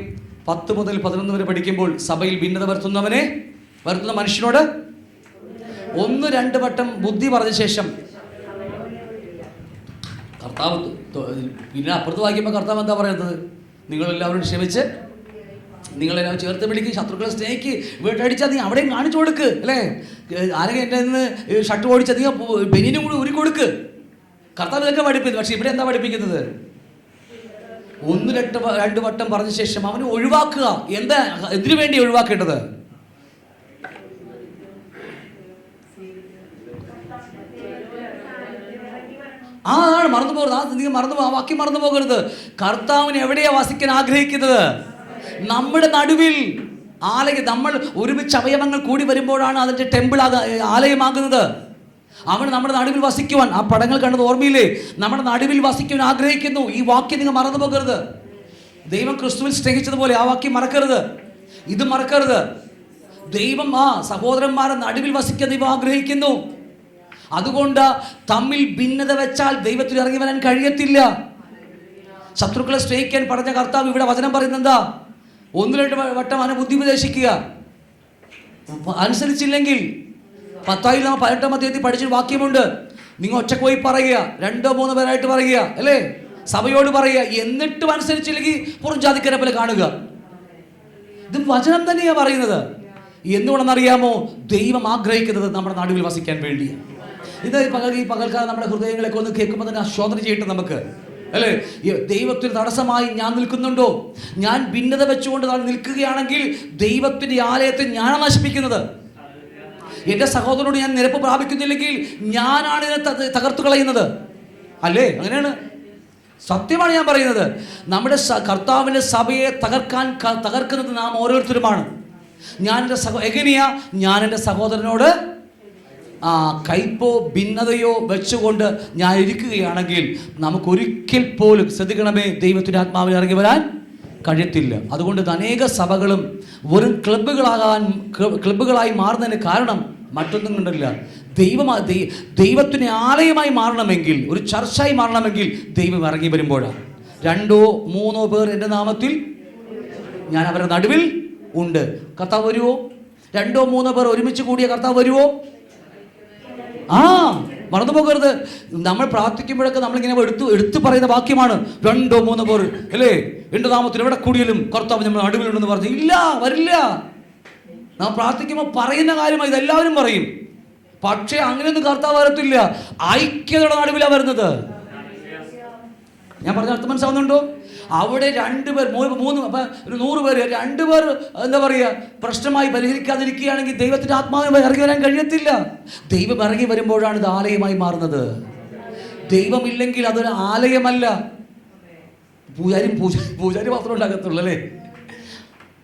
10 മുതൽ 11 വരെ പഠിക്കുമ്പോൾ സഭയിൽ ഭിന്നത വരുത്തുന്ന മനുഷ്യനോട് 1-2 വട്ടം ബുദ്ധി പറഞ്ഞ ശേഷം കർത്താവ് പിന്നെ അപ്പുറത്ത് വായിക്കുമ്പോൾ കർത്താവ് എന്താ പറയുന്നത്? നിങ്ങളെല്ലാവരും ക്ഷമിച്ച് നിങ്ങളെ ചേർത്ത് പിടിക്ക്, ശത്രുക്കളെ സ്നേഹിക്ക്, വീട്ടടിച്ചാൽ നീ അവിടെയും കാണിച്ചു കൊടുക്ക് അല്ലേ. ആരെങ്കിലും എൻ്റെ നിന്ന് ഷർട്ട് ഓടിച്ചാൽ നീ ബനിയനും കൂടി ഉരി കൊടുക്ക്. കർത്താവ് ഇതൊക്കെ പഠിപ്പിക്കുന്നു. പക്ഷെ ഇവിടെ എന്താ പഠിപ്പിക്കുന്നത്? 1-2 വട്ടം പറഞ്ഞ ശേഷം അവന് ഒഴിവാക്കുക. എന്താ, എന്തിനു വേണ്ടി ഒഴിവാക്കേണ്ടത്? ആണ് മറന്നു പോകരുത്. നിങ്ങൾ വാക്യം മറന്നു പോകരുത്. കർത്താവിന് എവിടെയാ വസിക്കാൻ ആഗ്രഹിക്കുന്നത്? നമ്മുടെ നടുവിൽ. നമ്മൾ ഒരുമിച്ച് അവയവങ്ങൾ കൂടി വരുമ്പോഴാണ് അതിൻ്റെ ടെമ്പിൾ ആലയമാകുന്നത്. അവൻ നമ്മുടെ നടുവിൽ വസിക്കുവാൻ, ആ പടങ്ങൾ കണ്ടത് ഓർമ്മയില്ലേ? നമ്മുടെ നടുവിൽ വസിക്കുവാൻ ആഗ്രഹിക്കുന്നു. ഈ വാക്യം നിങ്ങൾ മറന്നു പോകരുത്. ദൈവം ക്രിസ്തുവിൽ സ്നേഹിച്ചതുപോലെ ആ വാക്യം മറക്കരുത്, ഇത് മറക്കരുത്. ദൈവം സഹോദരന്മാരെ നടുവിൽ വസിക്കാൻ ദൈവം ആഗ്രഹിക്കുന്നു. അതുകൊണ്ട് തമ്മിൽ ഭിന്നത വെച്ചാൽ ദൈവത്തിൽ ഇറങ്ങി വരാൻ കഴിയത്തില്ല. ശത്രുക്കളെ സ്നേഹിക്കാൻ പറഞ്ഞ കർത്താവ് ഇവിടെ വചനം പറയുന്നത് എന്താ? 1-2 വട്ടം അവനെ ബുദ്ധി ഉപദേശിക്കുക. അനുസരിച്ചില്ലെങ്കിൽ 18-ാം അധ്യായത്തിൽ പഠിച്ചൊരു വാക്യമുണ്ട്. നിങ്ങൾ ഒറ്റക്ക് പോയി പറയുക, 2-3 പേരായിട്ട് പറയുക അല്ലേ, സഭയോട് പറയുക. എന്നിട്ടും അനുസരിച്ചില്ലെങ്കിൽ പുറംജാതിക്കാരെ പോലെ കാണുക. ഇത് വചനം തന്നെയാണ് പറയുന്നത്. എന്തുകൊണ്ടെന്നറിയാമോ? ദൈവം ആഗ്രഹിക്കുന്നത് നമ്മുടെ നടുവിൽ വസിക്കാൻ വേണ്ടിയാണ്. ഇത് ഈ പകൽക്കാലം നമ്മുടെ ഹൃദയങ്ങളൊക്കെ ഒന്ന് കേൾക്കുമ്പോൾ തന്നെ ശോധന ചെയ്യട്ടെ നമുക്ക് അല്ലേ. ദൈവത്തിന് തടസ്സമായി ഞാൻ നിൽക്കുന്നുണ്ടോ? ഞാൻ ഭിന്നത വെച്ചുകൊണ്ട് നിൽക്കുകയാണെങ്കിൽ ദൈവത്തിൻ്റെ ആലയത്തെ ഞാനാണ് നശിപ്പിക്കുന്നത്. എൻ്റെ സഹോദരനോട് ഞാൻ നിരപ്പ് പ്രാപിക്കുന്നില്ലെങ്കിൽ ഞാനാണ് ഇതിനെ തകർത്തു കളയുന്നത് അല്ലേ? അങ്ങനെയാണ്, സത്യമാണ് ഞാൻ പറയുന്നത്. നമ്മുടെ കർത്താവിൻ്റെ സഭയെ തകർക്കുന്നത് നാം ഓരോരുത്തരുമാണ്. ഞാൻ എൻ്റെ സഹോദരനോട് കയ്പോ ഭിന്നതയോ വെച്ചുകൊണ്ട് ഞാൻ ഇരിക്കുകയാണെങ്കിൽ നമുക്കൊരിക്കൽ പോലും, ശ്രദ്ധിക്കണമേ, ദൈവത്തിൻ്റെ ആത്മാവിൽ ഇറങ്ങി വരാൻ കഴിയത്തില്ല. അതുകൊണ്ട് അനേക സഭകളും വെറും ക്ലബ്ബുകളായി മാറുന്നതിന് കാരണം മറ്റൊന്നും കണ്ടില്ല. ദൈവത്തിന് ആലയമായി മാറണമെങ്കിൽ, ഒരു ചർച്ചായി മാറണമെങ്കിൽ ദൈവം ഇറങ്ങി വരുമ്പോഴാണ്. 2-3 പേർ എൻ്റെ നാമത്തിൽ ഞാൻ അവരുടെ നടുവിൽ ഉണ്ട്. കർത്താവ് വരുവോ? 2-3 പേർ ഒരുമിച്ച് കൂടിയ കർത്താവ് വരുവോ? മറന്നു പോകരുത്. നമ്മൾ പ്രാർത്ഥിക്കുമ്പോഴൊക്കെ നമ്മളിങ്ങനെ എടുത്തു പറയുന്ന വാക്യമാണ് 2-3 പേർ അല്ലേ എൻ്റെ നാമത്തിൽ എവിടെ കൂടിയാലും കർത്താവ് നമ്മൾ നടുവിലുണ്ടെന്ന് പറഞ്ഞു. ഇല്ല, വരില്ല. നാം പ്രാർത്ഥിക്കുമ്പോൾ പറയുന്ന കാര്യമാണ്, ഇതെല്ലാവരും പറയും. പക്ഷേ അങ്ങനെയൊന്നും കർത്താവ് വരത്തില്ല. ഐക്യതയുടെ നടുവിലാണ് വരുന്നത്. ഞാൻ പറഞ്ഞ അർത്ഥം മനസ്സിലാവുന്നുണ്ടോ? അവിടെ 2 പേർ, 3, അപ്പം 100 പേര്, 2 പേർ എന്താ പറയുക, പ്രശ്നമായി പരിഹരിക്കാതിരിക്കുകയാണെങ്കിൽ ദൈവത്തിൻ്റെ ആത്മാവിനെ ഇറങ്ങി വരാൻ കഴിയത്തില്ല. ദൈവം ഇറങ്ങി വരുമ്പോഴാണ് ഇത് ആലയമായി മാറുന്നത്. ദൈവമില്ലെങ്കിൽ അതൊരു ആലയമല്ല. പൂജാരി മാത്രമേ ഉണ്ടാകത്തുള്ളൂ അല്ലേ.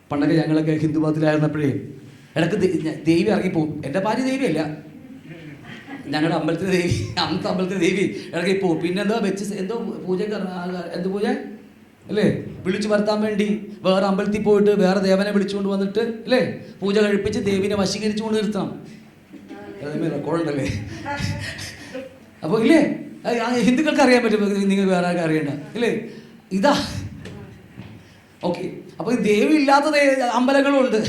പണ്ടൊക്കെ ഞങ്ങളൊക്കെ ഹിന്ദു മതത്തിലായിരുന്നപ്പോഴേ ഇടയ്ക്ക് ദേവി ഇറങ്ങിപ്പോവും. എൻ്റെ ഭാര്യ ദേവിയല്ല, ഞങ്ങളുടെ അമ്പലത്തിലെ ദേവി, അന്നത്തെ അമ്പലത്തിലെ ദേവി ഇറങ്ങിപ്പോവും. പിന്നെ എന്തോ പൂജക്ക് എന്ത് പൂജ അല്ലേ, വിളിച്ചു വരുത്താൻ വേണ്ടി വേറെ അമ്പലത്തിൽ പോയിട്ട് വേറെ ദേവനെ വിളിച്ചുകൊണ്ട് വന്നിട്ട് അല്ലേ പൂജ കഴിപ്പിച്ച് ദേവിനെ വശീകരിച്ചുകൊണ്ട് നിർത്തണം. റെക്കോർഡുണ്ടല്ലേ? അപ്പോൾ ഇല്ലേ, ഹിന്ദുക്കൾക്ക് അറിയാൻ പറ്റും, നിങ്ങൾ വേറെ ആർക്കും അറിയണ്ട ഇല്ലേ. ഇതാ ഓക്കെ. അപ്പോൾ ദേവി ഇല്ലാത്ത അമ്പലങ്ങളുണ്ട്,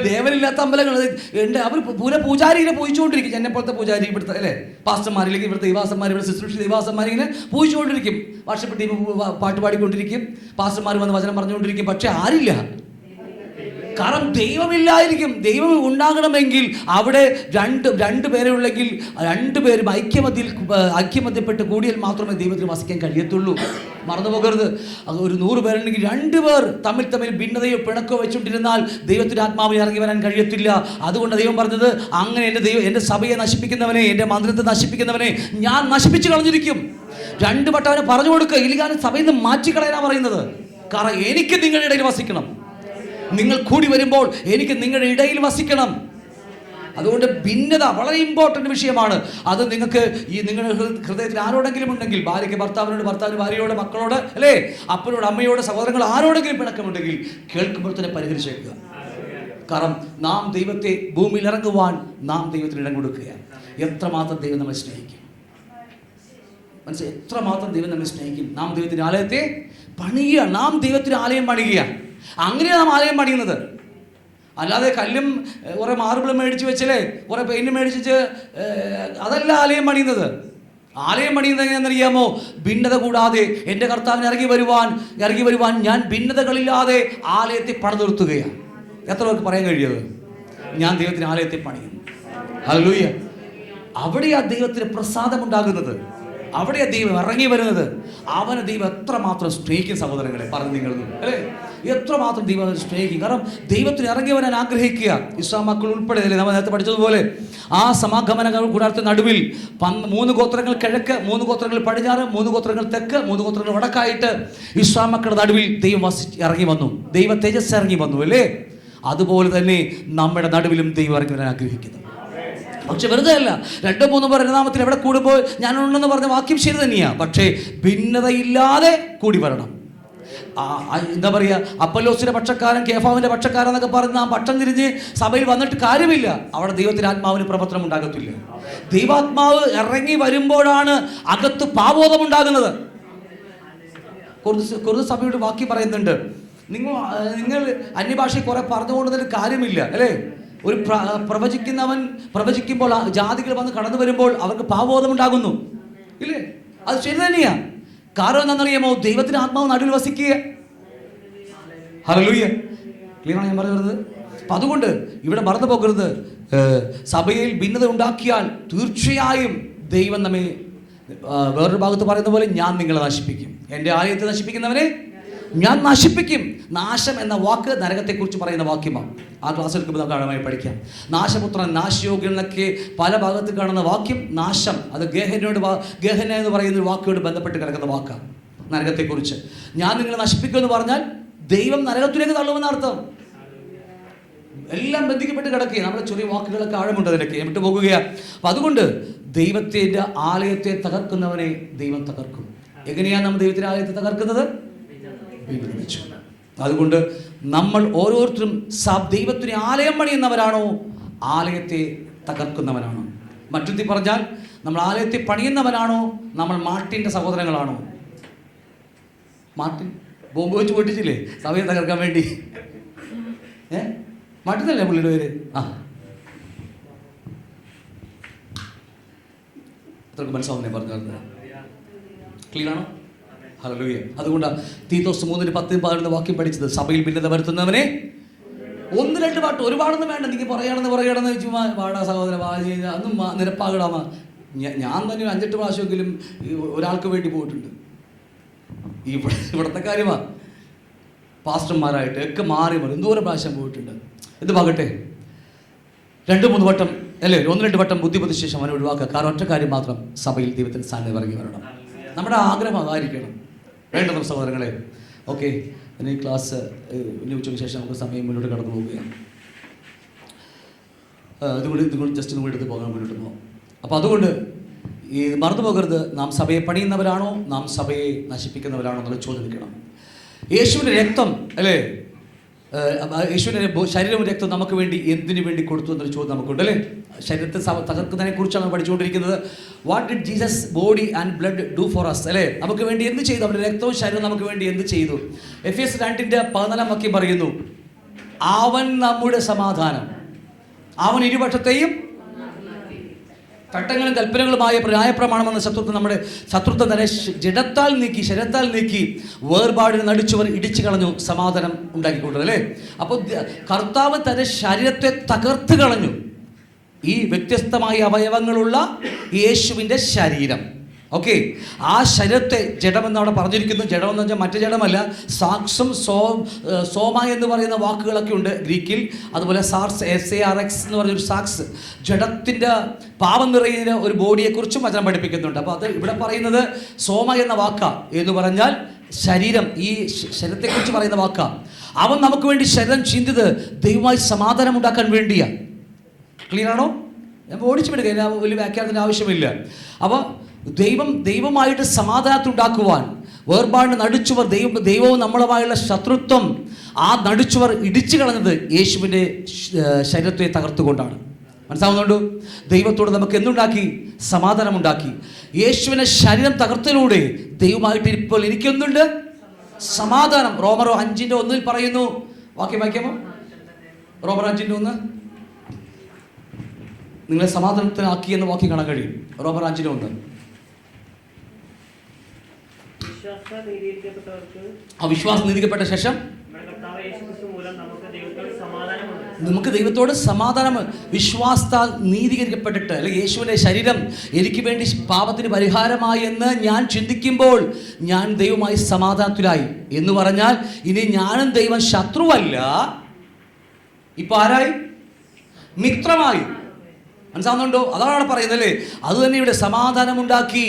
ദേവനില്ലാത്ത അമ്പലങ്ങൾ ഉണ്ട്. അവർ പൂജാരിനെ പൂജിച്ചുകൊണ്ടിരിക്കും. എന്നെപ്പോലത്തെ പൂജാരി, ഇവിടുത്തെ അല്ലേ പാസ്റ്റർമാരില്ലെങ്കിൽ ഇവിടുത്തെ ദൈവാസന്മാർ, ഇവിടെ ശുശ്രൂഷ ദൈവാസന്മാരിങ്ങനെ പൂജിച്ചുകൊണ്ടിരിക്കും. വർഷപ്പെട്ട് പാട്ട് പാടിക്കൊണ്ടിരിക്കും, പാസ്റ്റർമാർ വന്ന് വചനം പറഞ്ഞുകൊണ്ടിരിക്കും. പക്ഷെ ആരില്ല. കാരണം ദൈവമില്ലായിരിക്കും. ദൈവം ഉണ്ടാകണമെങ്കിൽ അവിടെ രണ്ട് പേരെ ഉള്ളെങ്കിൽ 2 പേരും ഐക്യമധ്യപ്പെട്ട് കൂടിയാൽ മാത്രമേ ദൈവത്തിന് വസിക്കാൻ കഴിയത്തുള്ളൂ. മറന്നു പോകരുത്. ഒരു 100 പേരുണ്ടെങ്കിൽ 2 പേർ തമ്മിൽ ഭിന്നതയോ പിണക്കോ വെച്ചുകൊണ്ടിരുന്നാൽ ദൈവത്തിൻ്റെ ആത്മാവിനെ ഇറങ്ങി വരാൻ കഴിയത്തില്ല. അതുകൊണ്ട് ദൈവം പറഞ്ഞത്, അങ്ങനെ എൻ്റെ സഭയെ നശിപ്പിക്കുന്നവനെ, എൻ്റെ മന്ദിരത്തെ നശിപ്പിക്കുന്നവനെ ഞാൻ നശിപ്പിച്ചു കളഞ്ഞിരിക്കും. 2 വട്ടം അവനെ പറഞ്ഞു കൊടുക്കുക. ഇല്ലെങ്കിൽ സഭയിൽ നിന്ന് മാറ്റിക്കളയാനാണ് പറയുന്നത്. കാരണം എനിക്ക് നിങ്ങളുടെ ഇടയിൽ വസിക്കണം. നിങ്ങൾ കൂടി വരുമ്പോൾ എനിക്ക് നിങ്ങളുടെ ഇടയിൽ വസിക്കണം. അതുകൊണ്ട് ഭിന്നത വളരെ ഇമ്പോർട്ടൻ്റ് വിഷയമാണ്. അത് നിങ്ങൾക്ക് നിങ്ങളുടെ ഹൃദയത്തിൽ ആരോടെങ്കിലും ഉണ്ടെങ്കിൽ, ഭാര്യയ്ക്ക് ഭർത്താവിനോട്, ഭർത്താവിന് ഭാര്യയോട്, മക്കളോട് അല്ലേ, അപ്പനോട് അമ്മയോട്, സഹോദരങ്ങൾ ആരോടെങ്കിലും പിണക്കമുണ്ടെങ്കിൽ കേൾക്കുമ്പോൾ തന്നെ പരിഹരിച്ചേക്കുക. കാരണം നാം ദൈവത്തെ ഭൂമിയിൽ ഇറങ്ങുവാൻ നാം ദൈവത്തിന് ഇടം കൊടുക്കുകയാണ്. എത്രമാത്രം ദൈവം നമ്മളെ സ്നേഹിക്കും, മനസ്സിലായി? എത്രമാത്രം ദൈവം നമ്മെ സ്നേഹിക്കും. നാം ദൈവത്തിൻ്റെ ആലയത്തെ പണിയുക. നാം ദൈവത്തിന് ആലയം പണിയുകയാണ്. അങ്ങനെയാണ് നാം ആലയം പണിയുന്നത്. അല്ലാതെ കല്ലും കുറേ മാർബിളും മേടിച്ച് വെച്ചല്ലേ, കുറേ പെയിൻറ്റ് മേടിച്ച് അതല്ല ആലയം പണിയുന്നത്. ആലയം പണിയുന്നത് എങ്ങനെയാണെന്നറിയാമോ? ഭിന്നത കൂടാതെ എൻ്റെ കർത്താവിന് ഇറങ്ങി വരുവാൻ ഞാൻ ഭിന്നതകളില്ലാതെ ആലയത്തെ പണിതുയർത്തുകയാണ്. എത്ര പേർക്ക് പറയാൻ കഴിയത്? ഞാൻ ദൈവത്തിന് ആലയത്തെ പണിയും. ഹല്ലേലൂയ. അവിടെയാ ദൈവത്തിന് പ്രസാദമുണ്ടാകുന്നത്, അവിടെയാ ദൈവം ഇറങ്ങി വരുന്നത്. അവനെ ദൈവം എത്രമാത്രം സ്നേഹിക്കും സഹോദരങ്ങളെ, പറഞ്ഞു നിങ്ങൾ അല്ലേ? എത്രമാത്രം ദൈവം അവനെ സ്നേഹിക്കും. കാരണം ദൈവത്തിന് ഇറങ്ങി വരാൻ ആഗ്രഹിക്കുക. ഇസ്രായേൽ മക്കൾ ഉൾപ്പെടെ അല്ലേ, നമ്മൾ നേരത്തെ പഠിച്ചതുപോലെ ആ സമാഗമന കൂടാരത്തിന് നടുവിൽ 3 ഗോത്രങ്ങൾ കിഴക്ക്, 3 ഗോത്രങ്ങൾ പടിഞ്ഞാറ്, 3 ഗോത്രങ്ങൾ തെക്ക്, 3 ഗോത്രങ്ങൾ വടക്കായിട്ട് ഇസ്രായേൽ മക്കളുടെ നടുവിൽ ദൈവം ഇറങ്ങി വന്നു. ദൈവ തേജസ് ഇറങ്ങി വന്നു അല്ലേ? അതുപോലെ തന്നെ നമ്മുടെ നടുവിലും ദൈവം ഇറങ്ങി വരാൻ ആഗ്രഹിക്കുന്നു. പക്ഷെ വെറുതെ അല്ല. 2-3 പേർ നാമത്തിൽ എവിടെ കൂടുമ്പോൾ ഞാനുണ്ടെന്ന് പറഞ്ഞ വാക്യം ശരി തന്നെയാണ്. പക്ഷേ ഭിന്നതയില്ലാതെ കൂടി വരണം. എന്താ പറയുക, അപ്പൊല്ലോസിന്റെ പക്ഷക്കാരൻ, കേഫാവിന്റെ പക്ഷക്കാരൻ എന്നൊക്കെ പറഞ്ഞ് ആ പക്ഷം തിരിഞ്ഞ് സഭയിൽ വന്നിട്ട് കാര്യമില്ല. അവിടെ ദൈവത്തിന്റെ ആത്മാവിന് പ്രവർത്തനം ഉണ്ടാകത്തില്ല. ദൈവാത്മാവ് ഇറങ്ങി വരുമ്പോഴാണ് അകത്ത് പാവബോധം ഉണ്ടാകുന്നത്. കുറച്ച് സഭയുടെ വാക്യം പറയുന്നുണ്ട്, നിങ്ങൾ അന്യഭാഷയിൽ കുറെ പറഞ്ഞുകൊണ്ടതിന് കാര്യമില്ല അല്ലേ? ഒരു പ്രവചിക്കുന്നവൻ പ്രവചിക്കുമ്പോൾ ജാതികൾ വന്ന് കടന്നു വരുമ്പോൾ അവർക്ക് പാവബോധം ഉണ്ടാകുന്നു ഇല്ലേ? അത് ശരി തന്നെയാ. കാരണം എന്താണെന്നറിയാമോ? ദൈവത്തിന്റെ ആത്മാവ് നടുവിൽ വസിക്കുക. ഹല്ലേലൂയ. ക്ലിയറാണ് ഞാൻ പറയുന്നത്. അപ്പം അതുകൊണ്ട് ഇവിടെ മറന്നു പോകരുത്. സഭയിൽ ഭിന്നത ഉണ്ടാക്കിയാൽ തീർച്ചയായും ദൈവം നമ്മെ വേറൊരു ഭാഗത്ത് പറയുന്ന പോലെ ഞാൻ നിങ്ങളെ നശിപ്പിക്കും, എൻ്റെ ആലയത്തെ നശിപ്പിക്കുന്നവനെ ഞാൻ നശിപ്പിക്കും. നാശം എന്ന വാക്ക് നരകത്തെക്കുറിച്ച് പറയുന്ന വാക്യമാണ്. ആ ക്ലാസ് എടുക്കുമ്പോൾ നമുക്ക് ആഴമായി പഠിക്കാം. നാശപുത്രൻ, നാശയോഗ്യൻ എന്നൊക്കെ പല ഭാഗത്ത് കാണുന്ന വാക്യം നാശം, അത് ഗഹന എന്ന് പറയുന്ന ഒരു വാക്കിയോട് ബന്ധപ്പെട്ട് കിടക്കുന്ന വാക്കാണ് നരകത്തെക്കുറിച്ച്. ഞാൻ നിങ്ങളെ നശിപ്പിക്കുമെന്ന് പറഞ്ഞാൽ ദൈവം നരകത്തിലേക്ക് തള്ളുമെന്ന അർത്ഥം. എല്ലാം ബന്ധിക്കപ്പെട്ട് കിടക്കുകയാണ്. നമ്മുടെ ചെറിയ വാക്കുകളൊക്കെ ആഴമുണ്ട്, അതിനൊക്കെ വിട്ടു പോകുകയാണ്. അപ്പം അതുകൊണ്ട് ദൈവത്തിൻ്റെ ആലയത്തെ തകർക്കുന്നവനെ ദൈവം തകർക്കും. എങ്ങനെയാണ് നമ്മൾ ദൈവത്തിൻ്റെ ആലയത്തെ തകർക്കുന്നത്? അതുകൊണ്ട് നമ്മൾ ഓരോരുത്തരും ദൈവത്തിന് ആലയം പണിയുന്നവരാണോ, ആലയത്തെ തകർക്കുന്നവനാണോ? മറ്റൊരുത്തി പറഞ്ഞാൽ നമ്മൾ ആലയത്തെ പണിയുന്നവനാണോ, നമ്മൾ മാർട്ടിൻ്റെ സഹോദരങ്ങളാണോ? മാർട്ടിൻ ബോംബ് വെച്ച് പൊട്ടിച്ചില്ലേ സഭയെ തകർക്കാൻ വേണ്ടി? മാർട്ടിനല്ലേ പുള്ളിയുടെ പേര്? അത്രക്ക് മനസ്സിലാവുന്നേ പറഞ്ഞു. ക്ലിയർ ആണോ? ഹല്ലേലൂയ. അതുകൊണ്ട് തീത്തോസ് 3:10-11 വാക്യം പഠിച്ചത്, സഭയിൽ ഭിന്നത വരുത്തുന്നവനെ 1-2 പാട്ട് ഒരുപാടൊന്നും വേണ്ട. നീ പറയണമെന്ന് ചുമ്മാ പാടാ സഹോദര, അതൊന്നും നിരപ്പാകിടാമ. ഞാൻ തന്നെ 5-8 പ്രാവശ്യമെങ്കിലും ഒരാൾക്ക് വേണ്ടി പോയിട്ടുണ്ട്. ഇവിടുത്തെ കാര്യമാണ്. പാസ്റ്റർമാരായിട്ട് ഒക്കെ മാറി എന്തോരം പ്രാവശ്യം പോയിട്ടുണ്ട്. എന്ത് പാകട്ടെ, 2-3 വട്ടം അല്ലേ, 1-2 വട്ടം ബുദ്ധിപതിച്ച ശേഷം അവനെ ഒഴിവാക്കുക. കാരണം ഒറ്റ കാര്യം മാത്രം, സഭയിൽ ദൈവത്തിന് സാന്നിധ്യം ഇറങ്ങി വരണം. നമ്മുടെ ആഗ്രഹം അതായിരിക്കണം. വേണ്ടതും സഹോദരങ്ങളെ. ഓക്കെ, ഇനി ക്ലാസ് ഇനി ഉച്ചയ്ക്ക് ശേഷം നമുക്ക് സമയം മുന്നോട്ട് കടന്നു പോവുകയാണ്. ഇതുകൂടി ജസ്റ്റ് ഒന്നും എടുത്ത് പോകാൻ മുന്നോട്ട് പോകാം. അപ്പോൾ അതുകൊണ്ട് ഈ മറന്നു പോകരുത്, നാം സഭയെ പണിയുന്നവരാണോ, നാം സഭയെ നശിപ്പിക്കുന്നവരാണോ എന്നുള്ള ചോദ്യം നിൽക്കണം. യേശുവിൻ്റെ രക്തം അല്ലേ, യേശുവിൻ്റെ ശരീരവും രക്തം നമുക്ക് വേണ്ടി എന്തിനു വേണ്ടി കൊടുത്തു എന്നൊരു ചോദ്യം നമുക്കുണ്ട് അല്ലേ? ശരീരത്തെ തകർക്കുന്നതിനെ കുറിച്ചാണ് പഠിച്ചുകൊണ്ടിരിക്കുന്നത്. What did Jesus body and blood do for us അല്ലേ? നമുക്ക് വേണ്ടി എന്ത് ചെയ്തു? അവരുടെ രക്തവും ശരീരവും നമുക്ക് വേണ്ടി എന്ത് ചെയ്തു? എഫേസ്യർ 2:14 വാക്യം പറയുന്നു, അവൻ നമ്മുടെ സമാധാനം, അവൻ ഇരുപക്ഷത്തെയും ചട്ടങ്ങളും കൽപ്പനകളുമായ ന്യായപ്രമാണമെന്ന നമ്മുടെ ശത്രുത്വം തന്നെ ശരീരത്താൽ നീക്കി വേർപാടിന് നടിച്ചവർ ഇടിച്ചു കളഞ്ഞു, സമാധാനം ഉണ്ടാക്കിക്കൊണ്ടു അല്ലേ? അപ്പോൾ കർത്താവ് തന്റെ ശരീരത്തെ തകർത്ത് കളഞ്ഞു. ഈ വ്യത്യസ്തമായ അവയവങ്ങളുള്ള യേശുവിൻ്റെ ശരീരം. ഓക്കെ, ആ ശരീരത്തെ ജഡമെന്ന് അവിടെ പറഞ്ഞിരിക്കുന്നു. ജഡമെന്ന് വെച്ചാൽ മറ്റു ജഡമല്ല, സാക്സും സോമ എന്ന് പറയുന്ന വാക്കുകളൊക്കെ ഉണ്ട് ഗ്രീക്കിൽ. അതുപോലെ സാർസ്, SARX എന്ന് പറഞ്ഞൊരു സാക്സ്, ജഡത്തിൻ്റെ പാപം നിറയുന്ന ഒരു ബോഡിയെക്കുറിച്ചും വചനം പഠിപ്പിക്കുന്നുണ്ട്. അപ്പോൾ അത് ഇവിടെ പറയുന്നത് സോമ എന്ന വാക്കാ എന്ന് പറഞ്ഞാൽ ശരീരം, ഈ ശരീരത്തെക്കുറിച്ച് പറയുന്ന വാക്കാ. അവൻ നമുക്ക് വേണ്ടി ശരീരം ചിന്തിയത് ദൈവമായി സമാധാനം ഉണ്ടാക്കാൻ വേണ്ടിയാണ്. ക്ലിയർ ആണോ? ഞാൻ ഓടിച്ചു വിടുക, വലിയ വ്യാഖ്യാനത്തിൻ്റെ ആവശ്യമില്ല. അപ്പോൾ ദൈവമായിട്ട് സമാധാനത്തുണ്ടാക്കുവാൻ, വേർപാടിന് നടിച്ചവർ ദൈവവും നമ്മളുമായുള്ള ശത്രുത്വം, ആ നടിച്ചവർ ഇടിച്ചു കളഞ്ഞത് യേശുവിൻ്റെ ശരീരത്തെ തകർത്തുകൊണ്ടാണ്. മനസ്സിലാവുന്നുണ്ടോ? ദൈവത്തോട് നമുക്ക് എന്തുണ്ടാക്കി? സമാധാനമുണ്ടാക്കി. യേശുവിനെ ശരീരം തകർത്തതിലൂടെ ദൈവമായിട്ട് ഇപ്പോൾ എനിക്കെന്തുണ്ട്? സമാധാനം. റോമർ 5:1 പറയുന്നു. വാക്യമോ? റോമർ 5:1 നിങ്ങളെ സമാധാനത്തിലാക്കി എന്ന വാക്യം കാണാൻ കഴിയും. റോമർ 5:1 അവിശ്വാസം നീതിക്കപ്പെട്ട ശേഷം നമുക്ക് ദൈവത്തോട് സമാധാനം. വിശ്വാസത്താൽ നീതീകരിക്കപ്പെട്ടിട്ട്, അല്ലെങ്കിൽ യേശുവിൻ്റെ ശരീരം എനിക്ക് വേണ്ടി പാപത്തിന് പരിഹാരമായി എന്ന് ഞാൻ ചിന്തിക്കുമ്പോൾ ഞാൻ ദൈവമായി സമാധാനത്തിലായി എന്ന് പറഞ്ഞാൽ ഇനി ഞാനും ദൈവം ശത്രുവല്ല, ഇപ്പൊ ആരായി? മിത്രമായി. മനസ്സിലാവുന്നുണ്ടോ? അതാണ് അവിടെ പറയുന്നത് അല്ലേ? അതുതന്നെ ഇവിടെ സമാധാനമുണ്ടാക്കി.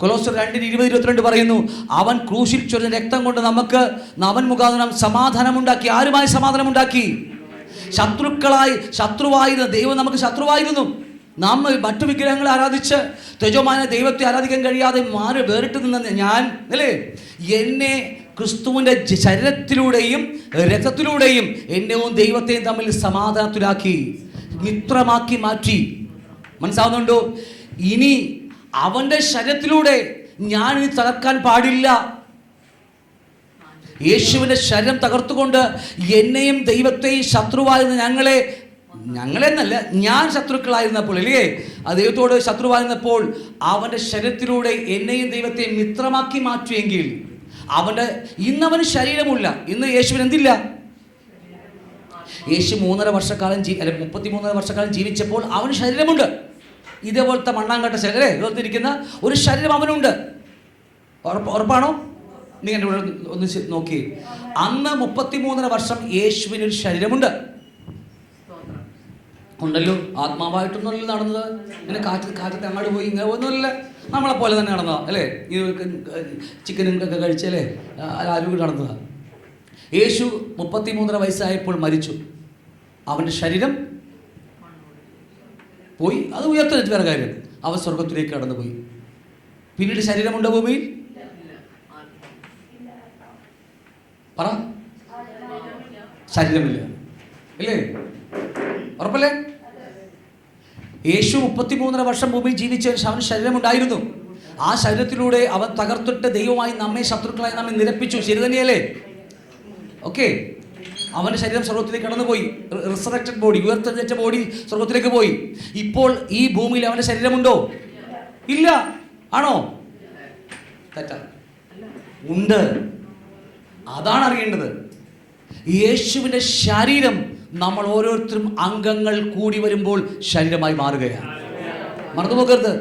കൊലോസ്യർ 2:20-22 പറയുന്നു, അവൻ ക്രൂശിൽ ചൊരിഞ്ഞ രക്തം കൊണ്ട് നമുക്ക് അവൻ മുഖാന്തരം സമാധാനമുണ്ടാക്കി. ആരുമായി സമാധാനമുണ്ടാക്കി? ശത്രുവായിരുന്ന ദൈവം നമുക്ക് ശത്രുവായിരുന്നു. നാം മറ്റു വിഗ്രഹങ്ങളെ ആരാധിച്ച് തെജോമാന ദൈവത്തെ ആരാധിക്കാൻ കഴിയാതെ വേറിട്ട് നിന്ന ഞാൻ അല്ലേ, എന്നെ ക്രിസ്തുവിൻ്റെ ശരീരത്തിലൂടെയും രക്തത്തിലൂടെയും എന്നെയും ദൈവത്തെയും തമ്മിൽ സമാധാനത്തിലാക്കി, മിത്രമാക്കി മാറ്റി. മനസ്സിലാവുന്നുണ്ടോ? ഇനി അവൻ്റെ ശരീരത്തിലൂടെ ഞാൻ ഇനി തകർക്കാൻ പാടില്ല. യേശുവിൻ്റെ ശരീരം തകർത്തുകൊണ്ട് എന്നെയും ദൈവത്തെയും ശത്രുവായിരുന്ന ഞങ്ങളെന്നല്ല, ഞാൻ ശത്രുക്കളായിരുന്നപ്പോൾ അല്ലേ, ആ ദൈവത്തോട് ശത്രുവായിരുന്നപ്പോൾ അവൻ്റെ ശരീരത്തിലൂടെ എന്നെയും ദൈവത്തെയും മിത്രമാക്കി മാറ്റിയെങ്കിൽ ഇന്നവന് ശരീരമില്ല. ഇന്ന് യേശുവിന് എന്തില്ല? യേശു 3.5 വർഷക്കാലം 33 വർഷക്കാലം ജീവിച്ചപ്പോൾ അവന് ശരീരമുണ്ട്. ഇതേപോലത്തെ മണ്ണാങ്കട്ട ശരീരം ഇതുപോലത്തെ ഇരിക്കുന്ന ഒരു ശരീരം അവനുണ്ട്. ഉറപ്പാണോ? നിങ്ങൾ എൻ്റെ കൂടെ ഒന്ന് നോക്കി. അന്ന് 33 വർഷം യേശുവിനൊരു ശരീരമുണ്ട്. ഉണ്ടല്ലോ, ആത്മാവായിട്ടൊന്നുമല്ല നടന്നത്. ഇങ്ങനെ കാറ്റത്ത് അങ്ങോട്ട് പോയി ഇങ്ങനെ ഒന്നുമില്ല, നമ്മളെ പോലെ തന്നെ നടന്നതാ അല്ലേ? ഈ ചിക്കനും ഒക്കെ കഴിച്ചല്ലേ ആരോഗ്യം നടന്നതാ. യേശു 33 വയസ്സായപ്പോൾ മരിച്ചു. അവൻ്റെ ശരീരം പോയി. അത് ഉയർത്തെഴുത്ത് വേറെ കാര്യം. അവൻ സ്വർഗത്തിലേക്ക് കടന്നു പോയി. പിന്നീട് ശരീരമുണ്ടോ ഭൂമിയിൽ? പറ. ശരീരമില്ല അല്ലേ? ഉറപ്പല്ലേ? യേശു 33 വർഷം ഭൂമിയിൽ ജീവിച്ച അവന് ശരീരമുണ്ടായിരുന്നു. ആ ശരീരത്തിലൂടെ അവൻ തകർത്തിട്ട് ദൈവമായി ശത്രുക്കളായി നമ്മെ നിരപ്പിച്ചു. ശരി തന്നെയല്ലേ? ഓക്കെ. അവൻ്റെ ശരീരം സ്വർഗത്തിലേക്ക് കടന്നുപോയി. റിസറക്റ്റഡ് ബോഡി, ഉയർത്തെഴുന്നേറ്റ ബോഡി സ്വർഗത്തിലേക്ക് പോയി. ഇപ്പോൾ ഈ ഭൂമിയിൽ അവൻ്റെ ശരീരമുണ്ടോ? ഇല്ല. ആണോ? തെറ്റാ? ഉണ്ട്. അതാണ് അറിയേണ്ടത്. യേശുവിൻ്റെ ശരീരം നമ്മൾ ഓരോരുത്തരും അംഗങ്ങൾ കൂടി വരുമ്പോൾ ശരീരമായി മാറുകയാണ്. മറന്നുപോകരുത്.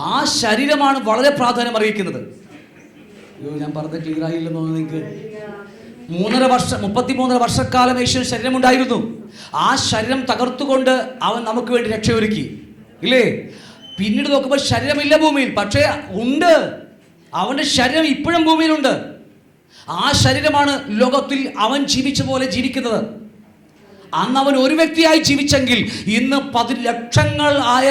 ആ ശരീരമാണ് വളരെ പ്രാധാന്യം അറിയിക്കുന്നത്. ഞാൻ പറഞ്ഞത് ക്ലിയർ ആയില്ലെന്നോ നിങ്ങൾക്ക്? 33 വർഷക്കാലം യേശുവിന് ശരീരമുണ്ടായിരുന്നു. ആ ശരീരം തകർത്തുകൊണ്ട് അവൻ നമുക്ക് വേണ്ടി രക്ഷയൊരുക്കി ഇല്ലേ? പിന്നീട് നോക്കുമ്പോൾ ശരീരമില്ല ഭൂമിയിൽ, പക്ഷേ ഉണ്ട്. അവൻ്റെ ശരീരം ഇപ്പോഴും ഭൂമിയിലുണ്ട്. ആ ശരീരമാണ് ലോകത്തിൽ അവൻ ജീവിച്ച പോലെ ജീവിക്കുന്നത്. അന്ന് അവൻ ഒരു വ്യക്തിയായി ജീവിച്ചെങ്കിൽ ഇന്ന് 10 ലക്ഷങ്ങൾ ആയ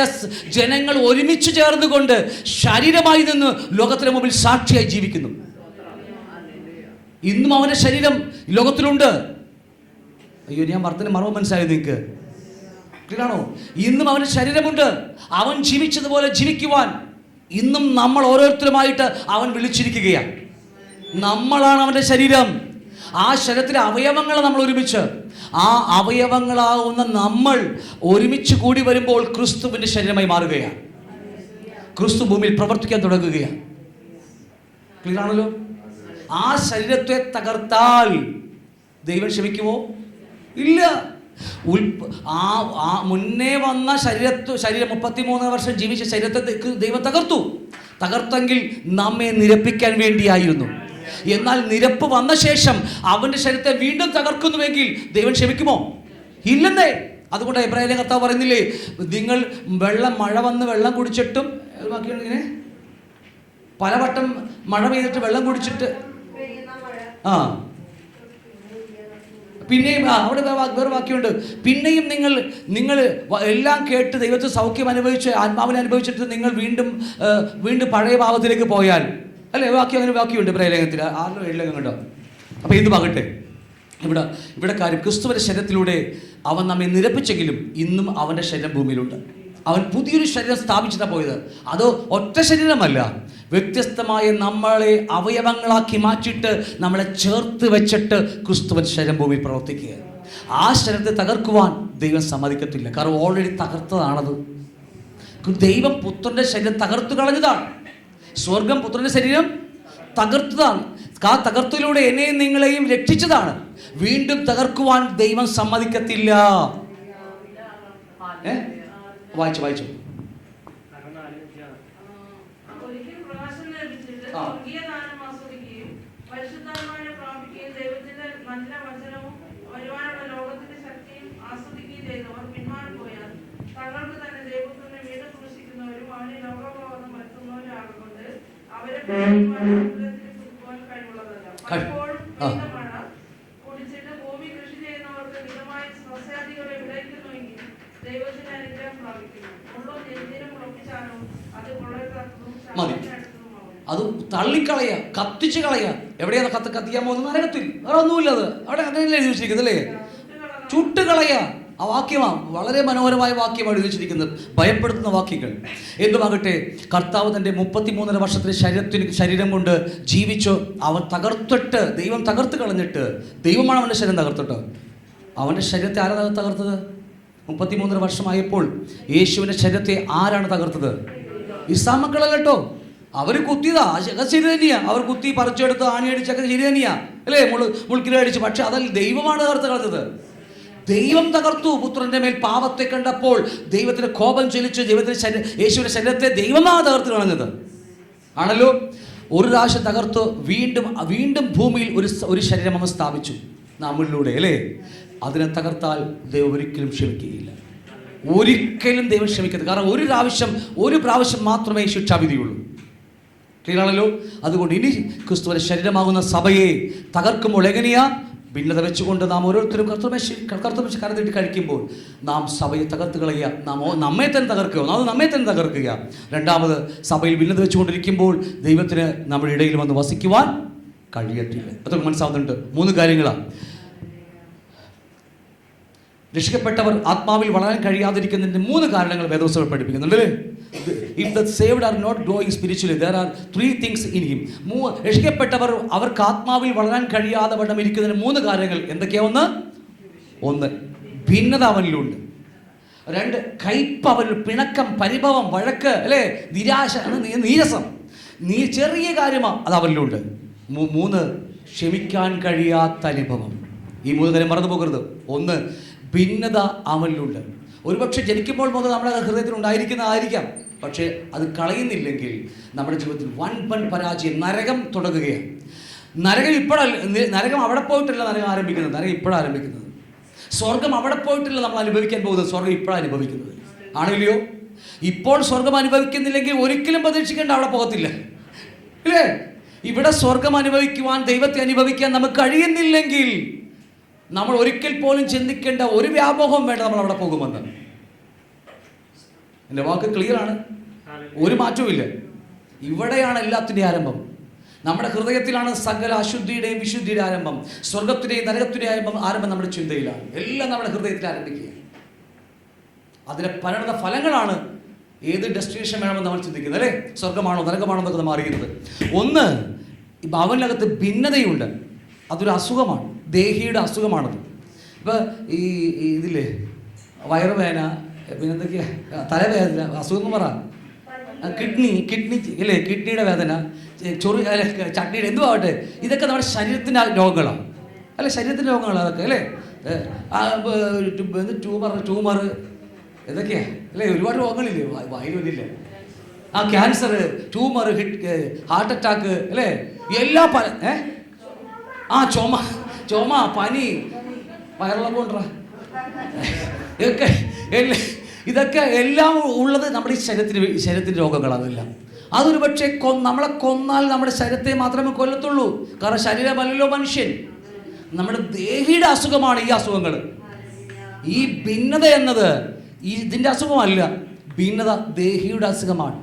ജനങ്ങൾ ഒരുമിച്ച് ചേർന്നുകൊണ്ട് ശരീരമായി നിന്ന് ലോകത്തിന് മുമ്പിൽ സാക്ഷിയായി ജീവിക്കുന്നു. ഇന്നും അവൻ്റെ ശരീരം ലോകത്തിലുണ്ട്. അയ്യോ, ഞാൻ പറഞ്ഞതിന് മർമ്മം മനസ്സിലായത് നിങ്ങൾക്ക്? ക്ലിയറാണോ? ഇന്നും അവൻ്റെ ശരീരമുണ്ട്. അവൻ ജീവിച്ചതുപോലെ ജീവിക്കുവാൻ ഇന്നും നമ്മൾ ഓരോരുത്തരുമായിട്ട് അവൻ വിളിച്ചിരിക്കുകയാണ്. നമ്മളാണ് അവൻ്റെ ശരീരം. ആ ശരീരത്തിലെ അവയവങ്ങൾ നമ്മൾ ഒരുമിച്ച്, ആ അവയവങ്ങളാവുന്ന നമ്മൾ ഒരുമിച്ച് കൂടി വരുമ്പോൾ ക്രിസ്തുവിൻ്റെ ശരീരമായി മാറുകയാണ്. ക്രിസ്തു ഭൂമിയിൽ പ്രവർത്തിക്കാൻ തുടങ്ങുകയാണ്. ക്ലിയറാണല്ലോ? ആ ശരീരത്തെ തകർത്താൽ ദൈവം ക്ഷമിക്കുമോ? ഇല്ല. മുന്നേ വന്ന ശരീരം 33 വർഷം ജീവിച്ച ശരീരത്തെ ദൈവം തകർത്തെങ്കിൽ നമ്മെ നിരപ്പിക്കാൻ വേണ്ടിയായിരുന്നു. എന്നാൽ നിരപ്പ് വന്ന ശേഷം അവൻ്റെ ശരീരത്തെ വീണ്ടും തകർക്കുന്നുവെങ്കിൽ ദൈവം ക്ഷമിക്കുമോ? ഇല്ലെന്നേ. അതുകൊണ്ട് എബ്രായരുടെ കർത്താവ് പറയുന്നില്ലേ, നിങ്ങൾ മഴ വന്ന് വെള്ളം കുടിച്ചിട്ടും ഇങ്ങനെ പലവട്ടം മഴ പെയ്തിട്ട് വെള്ളം കുടിച്ചിട്ട് പിന്നെയും അവിടെ വേറെ വാക്യമുണ്ട്, പിന്നെയും നിങ്ങൾ എല്ലാം കേട്ട് ദൈവത്തെ സൗഖ്യം അനുഭവിച്ച് ആത്മാവിനെ അനുഭവിച്ചിട്ട് നിങ്ങൾ വീണ്ടും പഴയ ഭാവത്തിലേക്ക് പോയാൽ അല്ലേ? അങ്ങനെ വാക്യമുണ്ട് പ്രേലേഖനത്തിൽ 6-7 കണ്ടോ? അപ്പോൾ എന്തുമാകട്ടെ, ഇവിടെ കാര്യം ക്രിസ്തുവിൻ്റെ ശരീരത്തിലൂടെ അവൻ നമ്മെ നിരപ്പിച്ചെങ്കിലും ഇന്നും അവൻ്റെ ശരീരം ഭൂമിയിലുണ്ട്. അവൻ പുതിയൊരു ശരീരം സ്ഥാപിച്ചിട്ടാണ് പോയത്. അത് ഒറ്റ ശരീരമല്ല, വ്യത്യസ്തമായ നമ്മളെ അവയവങ്ങളാക്കി മാറ്റിയിട്ട് നമ്മളെ ചേർത്ത് വെച്ചിട്ട് ക്രിസ്തുവിൻ ശരീരം ഭൂമിയിൽ പ്രവർത്തിക്കുക. ആ ശരീരത്തെ തകർക്കുവാൻ ദൈവം സമ്മതിക്കത്തില്ല. കാരണം ഓൾറെഡി തകർത്തതാണത്. ദൈവം പുത്രൻ്റെ ശരീരം തകർത്തു കളഞ്ഞതാണ്. സ്വർഗം പുത്രൻ്റെ ശരീരം തകർത്തതാണ്. ആ തകർത്തിലൂടെ എന്നെയും നിങ്ങളെയും രക്ഷിച്ചതാണ്. വീണ്ടും തകർക്കുവാൻ ദൈവം സമ്മതിക്കത്തില്ല. വായിച്ചു മതി. അത് തള്ളിക്കളയുക, കത്തിച്ച് കളയുക. എവിടെയാണ് കത്തിക്കാൻ പോകുന്നത്? നരകത്തിൽ. വേറെ ഒന്നുമില്ല. അത് അവിടെ അങ്ങനെയല്ലേ എഴുതി വെച്ചിരിക്കുന്നത് അല്ലേ? ചുട്ടുകളയുക. ആ വാക്യമാണ്, വളരെ മനോഹരമായ വാക്യമാണ് എഴുതി വെച്ചിരിക്കുന്നത്. ഭയപ്പെടുത്തുന്ന വാക്യങ്ങൾ. എന്തുമാകട്ടെ, കർത്താവ് തൻ്റെ 33.5 വർഷത്തിലെ ശരീരം കൊണ്ട് ജീവിച്ചു. അവൻ തകർത്തിട്ട്, ദൈവം തകർത്ത് കളഞ്ഞിട്ട്, ദൈവമാണ് അവൻ്റെ ശരീരം തകർത്തിട്ട്. അവൻ്റെ ശരീരത്തെ ആരാണ് തകർത്തത്? 33 വർഷമായപ്പോൾ യേശുവിൻ്റെ ശരീരത്തെ ആരാണ് തകർത്തത്? ഇസ്ലാമക്കളല്ല കേട്ടോ. അവർ കുത്തിയതാ, ശരി തന്നെയാ. അവർ കുത്തി പറിച്ചെടുത്ത് ആണിയടിച്ചൊക്കെ ശരി തന്നെയാ അല്ലേ, മുൾക്കിലടിച്ച്. പക്ഷെ അതല്ല, ദൈവമാണ് തകർത്ത് കളഞ്ഞത്. ദൈവം തകർത്തു. പുത്രന്റെ മേൽ പാപത്തെ കണ്ടപ്പോൾ ദൈവത്തിന് കോപം ചൊലിച്ച് യേശുവിന്റെ ശരീരത്തെ ദൈവമാണ് തകർത്ത് കളഞ്ഞത്. ആണല്ലോ. ഒരു പ്രാവശ്യം തകർത്തു, വീണ്ടും ഭൂമിയിൽ ഒരു ശരീരം അവൻ സ്ഥാപിച്ചു നമ്മളിലൂടെ അല്ലേ. അതിനെ തകർത്താൽ ദൈവം ഒരിക്കലും ക്ഷമിക്കുകയില്ല. ഒരിക്കലും ദൈവം ക്ഷമിക്കരുത്. കാരണം ഒരു പ്രാവശ്യം മാത്രമേ ശിക്ഷാവിധിയുള്ളൂ. ക്ലിയറാണല്ലോ. അതുകൊണ്ട് ഇനി ക്രിസ്തുവിന്റെ ശരീരമാകുന്ന സഭയെ തകർക്കുമ്പോൾ എങ്ങനെയാ? ഭിന്നത വെച്ചുകൊണ്ട് നാം ഓരോരുത്തരും കർത്തൃ കരുതിട്ട് കഴിക്കുമ്പോൾ നാം സഭയെ തകർത്ത് കളയുക. നമ്മെ തന്നെ തകർക്കുക. രണ്ടാമത്, സഭയിൽ ഭിന്നത വെച്ചുകൊണ്ടിരിക്കുമ്പോൾ ദൈവത്തിന് നമ്മുടെ ഇടയിൽ വന്ന് വസിക്കുവാൻ കഴിയത്തില്ല. അതൊക്കെ മനസ്സാവുന്നുണ്ട്. 3 കാര്യങ്ങളാണ്. രക്ഷിക്കപ്പെട്ടവർ ആത്മാവിൽ വളരാൻ കഴിയാതിരിക്കുന്നതിൻ്റെ 3 കാരണങ്ങൾ വേദപുസ്തകം പഠിപ്പിക്കുന്നുണ്ട് അല്ലേ. If the saved are not growing spiritually, there are 3 things in him. രക്ഷിക്കപ്പെട്ടവർ അവർക്ക് ആത്മാവിൽ വളരാൻ കഴിയാതെ വണ്ണം ഇരിക്കുന്നതിന് 3 കാര്യങ്ങൾ എന്തൊക്കെയാ? ഒന്ന് ഭിന്നത അവനിലുണ്ട്. 2 കയ്പ് അവനിൽ, പിണക്കം, പരിഭവം, വഴക്ക് അല്ലേ, നിരാശ, നീരസം, ചെറിയ കാര്യമാണ് അത് അവനിലുണ്ട്. 3 ക്ഷമിക്കാൻ കഴിയാത്ത അനുഭവം. ഈ 3 കാര്യം മറന്നു പോകരുത്. 1 ഭിന്നത അവനിലുണ്ട്. ഒരുപക്ഷെ ജനിക്കുമ്പോൾ മുതൽ നമ്മുടെ ഹൃദയത്തിൽ ഉണ്ടായിരിക്കുന്നതായിരിക്കാം. പക്ഷേ അത് കളയുന്നില്ലെങ്കിൽ നമ്മുടെ ജീവിതത്തിൽ വൻ പരാജയം, നരകം തുടങ്ങുകയാണ്. നരകം അവിടെ പോയിട്ടല്ല നരകം ആരംഭിക്കുന്നത്. നരകം ഇപ്പോഴാണ് ആരംഭിക്കുന്നത്. സ്വർഗം അവിടെ പോയിട്ടല്ല നമ്മൾ അനുഭവിക്കാൻ പോകുന്നത്. സ്വർഗം ഇപ്പോഴാണ് അനുഭവിക്കുന്നത്. ആണെങ്കിലോ? ഇപ്പോൾ സ്വർഗം അനുഭവിക്കുന്നില്ലെങ്കിൽ ഒരിക്കലും പ്രതീക്ഷിക്കേണ്ട, അവിടെ പോകത്തില്ല ഇല്ലേ. ഇവിടെ സ്വർഗം അനുഭവിക്കുവാൻ, ദൈവത്തെ അനുഭവിക്കാൻ നമുക്ക് കഴിയുന്നില്ലെങ്കിൽ നമ്മൾ ഒരിക്കൽ പോലും ചിന്തിക്കേണ്ട ഒരു വ്യാമോഹവും വേണ്ട നമ്മൾ അവിടെ പോകുമെന്ന്. എൻ്റെ വാക്ക് ക്ലിയർ ആണ്. ഒരു മാറ്റവും ഇല്ല. ഇവിടെയാണ് എല്ലാത്തിൻ്റെയും ആരംഭം. നമ്മുടെ ഹൃദയത്തിലാണ് സകല അശുദ്ധിയുടെയും വിശുദ്ധിയുടെ ആരംഭം. സ്വർഗത്തിൻ്റെയും നരകത്തിൻ്റെയും ആരംഭം നമ്മുടെ ചിന്തയിലാണ്. എല്ലാം നമ്മുടെ ഹൃദയത്തിൽ ആരംഭിക്കുക. അതിലെ പരിണത ഫലങ്ങളാണ് ഏത് ഡെസ്റ്റിനേഷൻ വേണമെന്ന് നമ്മൾ ചിന്തിക്കുന്നത് അല്ലേ. സ്വർഗമാണോ നരകമാണോ എന്നൊക്കെ നമ്മൾ അറിയുന്നത്. 1, അവനകത്ത് ഭിന്നതയുണ്ട്. അതൊരു അസുഖമാണ്, ദേഹിയുടെ അസുഖമാണത്. ഇപ്പോൾ ഇതില്ലേ വയറുവേദന, പിന്നെ എന്തൊക്കെയാ, തലവേദന, അസുഖം പറ, കിഡ്നി അല്ലേ, കിഡ്നിയുടെ വേദന, ചട്നിയുടെ എന്തുവാകട്ടെ, ഇതൊക്കെ നമ്മുടെ ശരീരത്തിൻ്റെ രോഗങ്ങളാണ് അല്ലെ. ശരീരത്തിൻ്റെ രോഗങ്ങളാണ് അതൊക്കെ അല്ലേ. ട്യൂമർ ഇതൊക്കെയാ അല്ലേ. ഒരുപാട് രോഗങ്ങളില്ലേ വായുവില്ലേ. ക്യാൻസർ, ട്യൂമർ, ഹാർട്ട് അറ്റാക്ക് അല്ലേ, എല്ലാ ചുമ, പനി, വയറിളക്കം കൊണ്ടാ, ഇതൊക്കെ എല്ലാം ഉള്ളത് നമ്മുടെ ഈ ശരീരത്തിൻ്റെ രോഗങ്ങളാണ് എല്ലാം. അതൊരു പക്ഷേ നമ്മളെ കൊന്നാൽ നമ്മുടെ ശരീരത്തെ മാത്രമേ കൊല്ലത്തുള്ളൂ. കാരണം ശരീരമല്ലല്ലോ മനുഷ്യൻ. നമ്മുടെ ദേഹിയുടെ അസുഖമാണ് ഈ അസുഖങ്ങൾ. ഈ ഭിന്നത എന്നത് ഇതിൻ്റെ അസുഖമല്ല. ഭിന്നത ദേഹിയുടെ അസുഖമാണ്.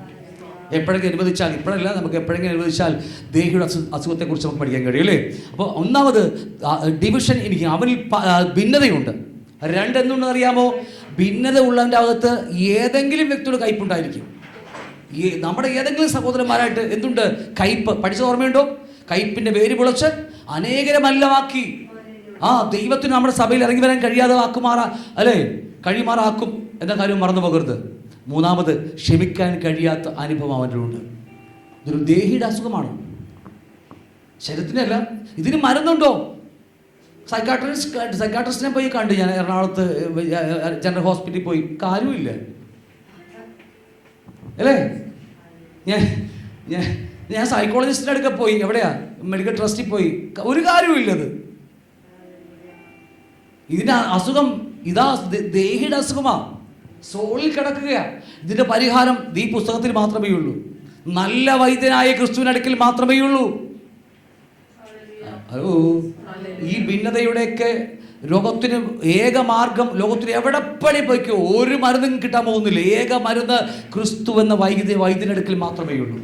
എപ്പോഴെങ്കിലും അനുവദിച്ചാൽ, ഇപ്പോഴല്ല, നമുക്ക് എപ്പോഴെങ്കിലും അനുവദിച്ചാൽ ദേഹിയുടെ അസുഖത്തെക്കുറിച്ച് നമുക്ക് പഠിക്കാൻ കഴിയും അല്ലേ. അപ്പോൾ ഒന്നാമത് ഡിവിഷൻ, എനിക്ക് അവനിൽ ഭിന്നതയുണ്ട്. 2 എന്തുണ്ടെന്ന് അറിയാമോ? ഭിന്നത ഉള്ളതിൻ്റെ അകത്ത് ഏതെങ്കിലും വ്യക്തിയുടെ കയ്പുണ്ടായിരിക്കും. നമ്മുടെ ഏതെങ്കിലും സഹോദരന്മാരായിട്ട് എന്തുണ്ട്? കയ്പ്. പഠിച്ചത് ഓർമ്മയുണ്ടോ? കയ്പിൻ്റെ വേര് പൊളച്ച് അനേകരെ മല്ലമാക്കി. ദൈവത്തിന് നമ്മുടെ സഭയിൽ ഇറങ്ങി വരാൻ കഴിയാതെ കഴിയുമാറാക്കും എന്ന കാര്യം മറന്നു പോകരുത്. 3, ക്ഷമിക്കാൻ കഴിയാത്ത അനുഭവം അവനിലുണ്ട്. ഇതൊരു ദേഹിയുടെ അസുഖമാണ്. ശരീരത്തിനല്ല. ഇതിന് മരുന്നുണ്ടോ? സൈക്കാട്രിസ്റ്റിനെ പോയി കണ്ടു ഞാൻ എറണാകുളത്ത് ജനറൽ ഹോസ്പിറ്റലിൽ പോയി, കാര്യമില്ല അല്ലേ. ഞാൻ സൈക്കോളജിസ്റ്റിൻ്റെ അടുക്ക പോയി, എവിടെയാ, മെഡിക്കൽ ട്രസ്റ്റിൽ പോയി, ഒരു കാര്യമില്ലത്. ഇതിന് അസുഖം ഇതാ, ദേഹിയുടെ അസുഖമാ, സോളിൽ കിടക്കുകയാ. ഇതിൻ്റെ പരിഹാരം ഈ പുസ്തകത്തിൽ മാത്രമേ ഉള്ളൂ. നല്ല വൈദ്യനായ ക്രിസ്തുവിൻ്റെ അടുക്കൽ മാത്രമേ ഉള്ളൂ. ഹലോ, ഈ ഭിന്നതയുടെയൊക്കെ രോഗത്തിന് ഏക മാർഗം, ലോകത്തിന് എവിടെ പണി പോയിക്കോ ഒരു മരുന്നും കിട്ടാൻ പോകുന്നില്ല. ഏക മരുന്ന് ക്രിസ്തു എന്ന വൈദ്യനടുക്കൽ മാത്രമേ ഉള്ളൂ.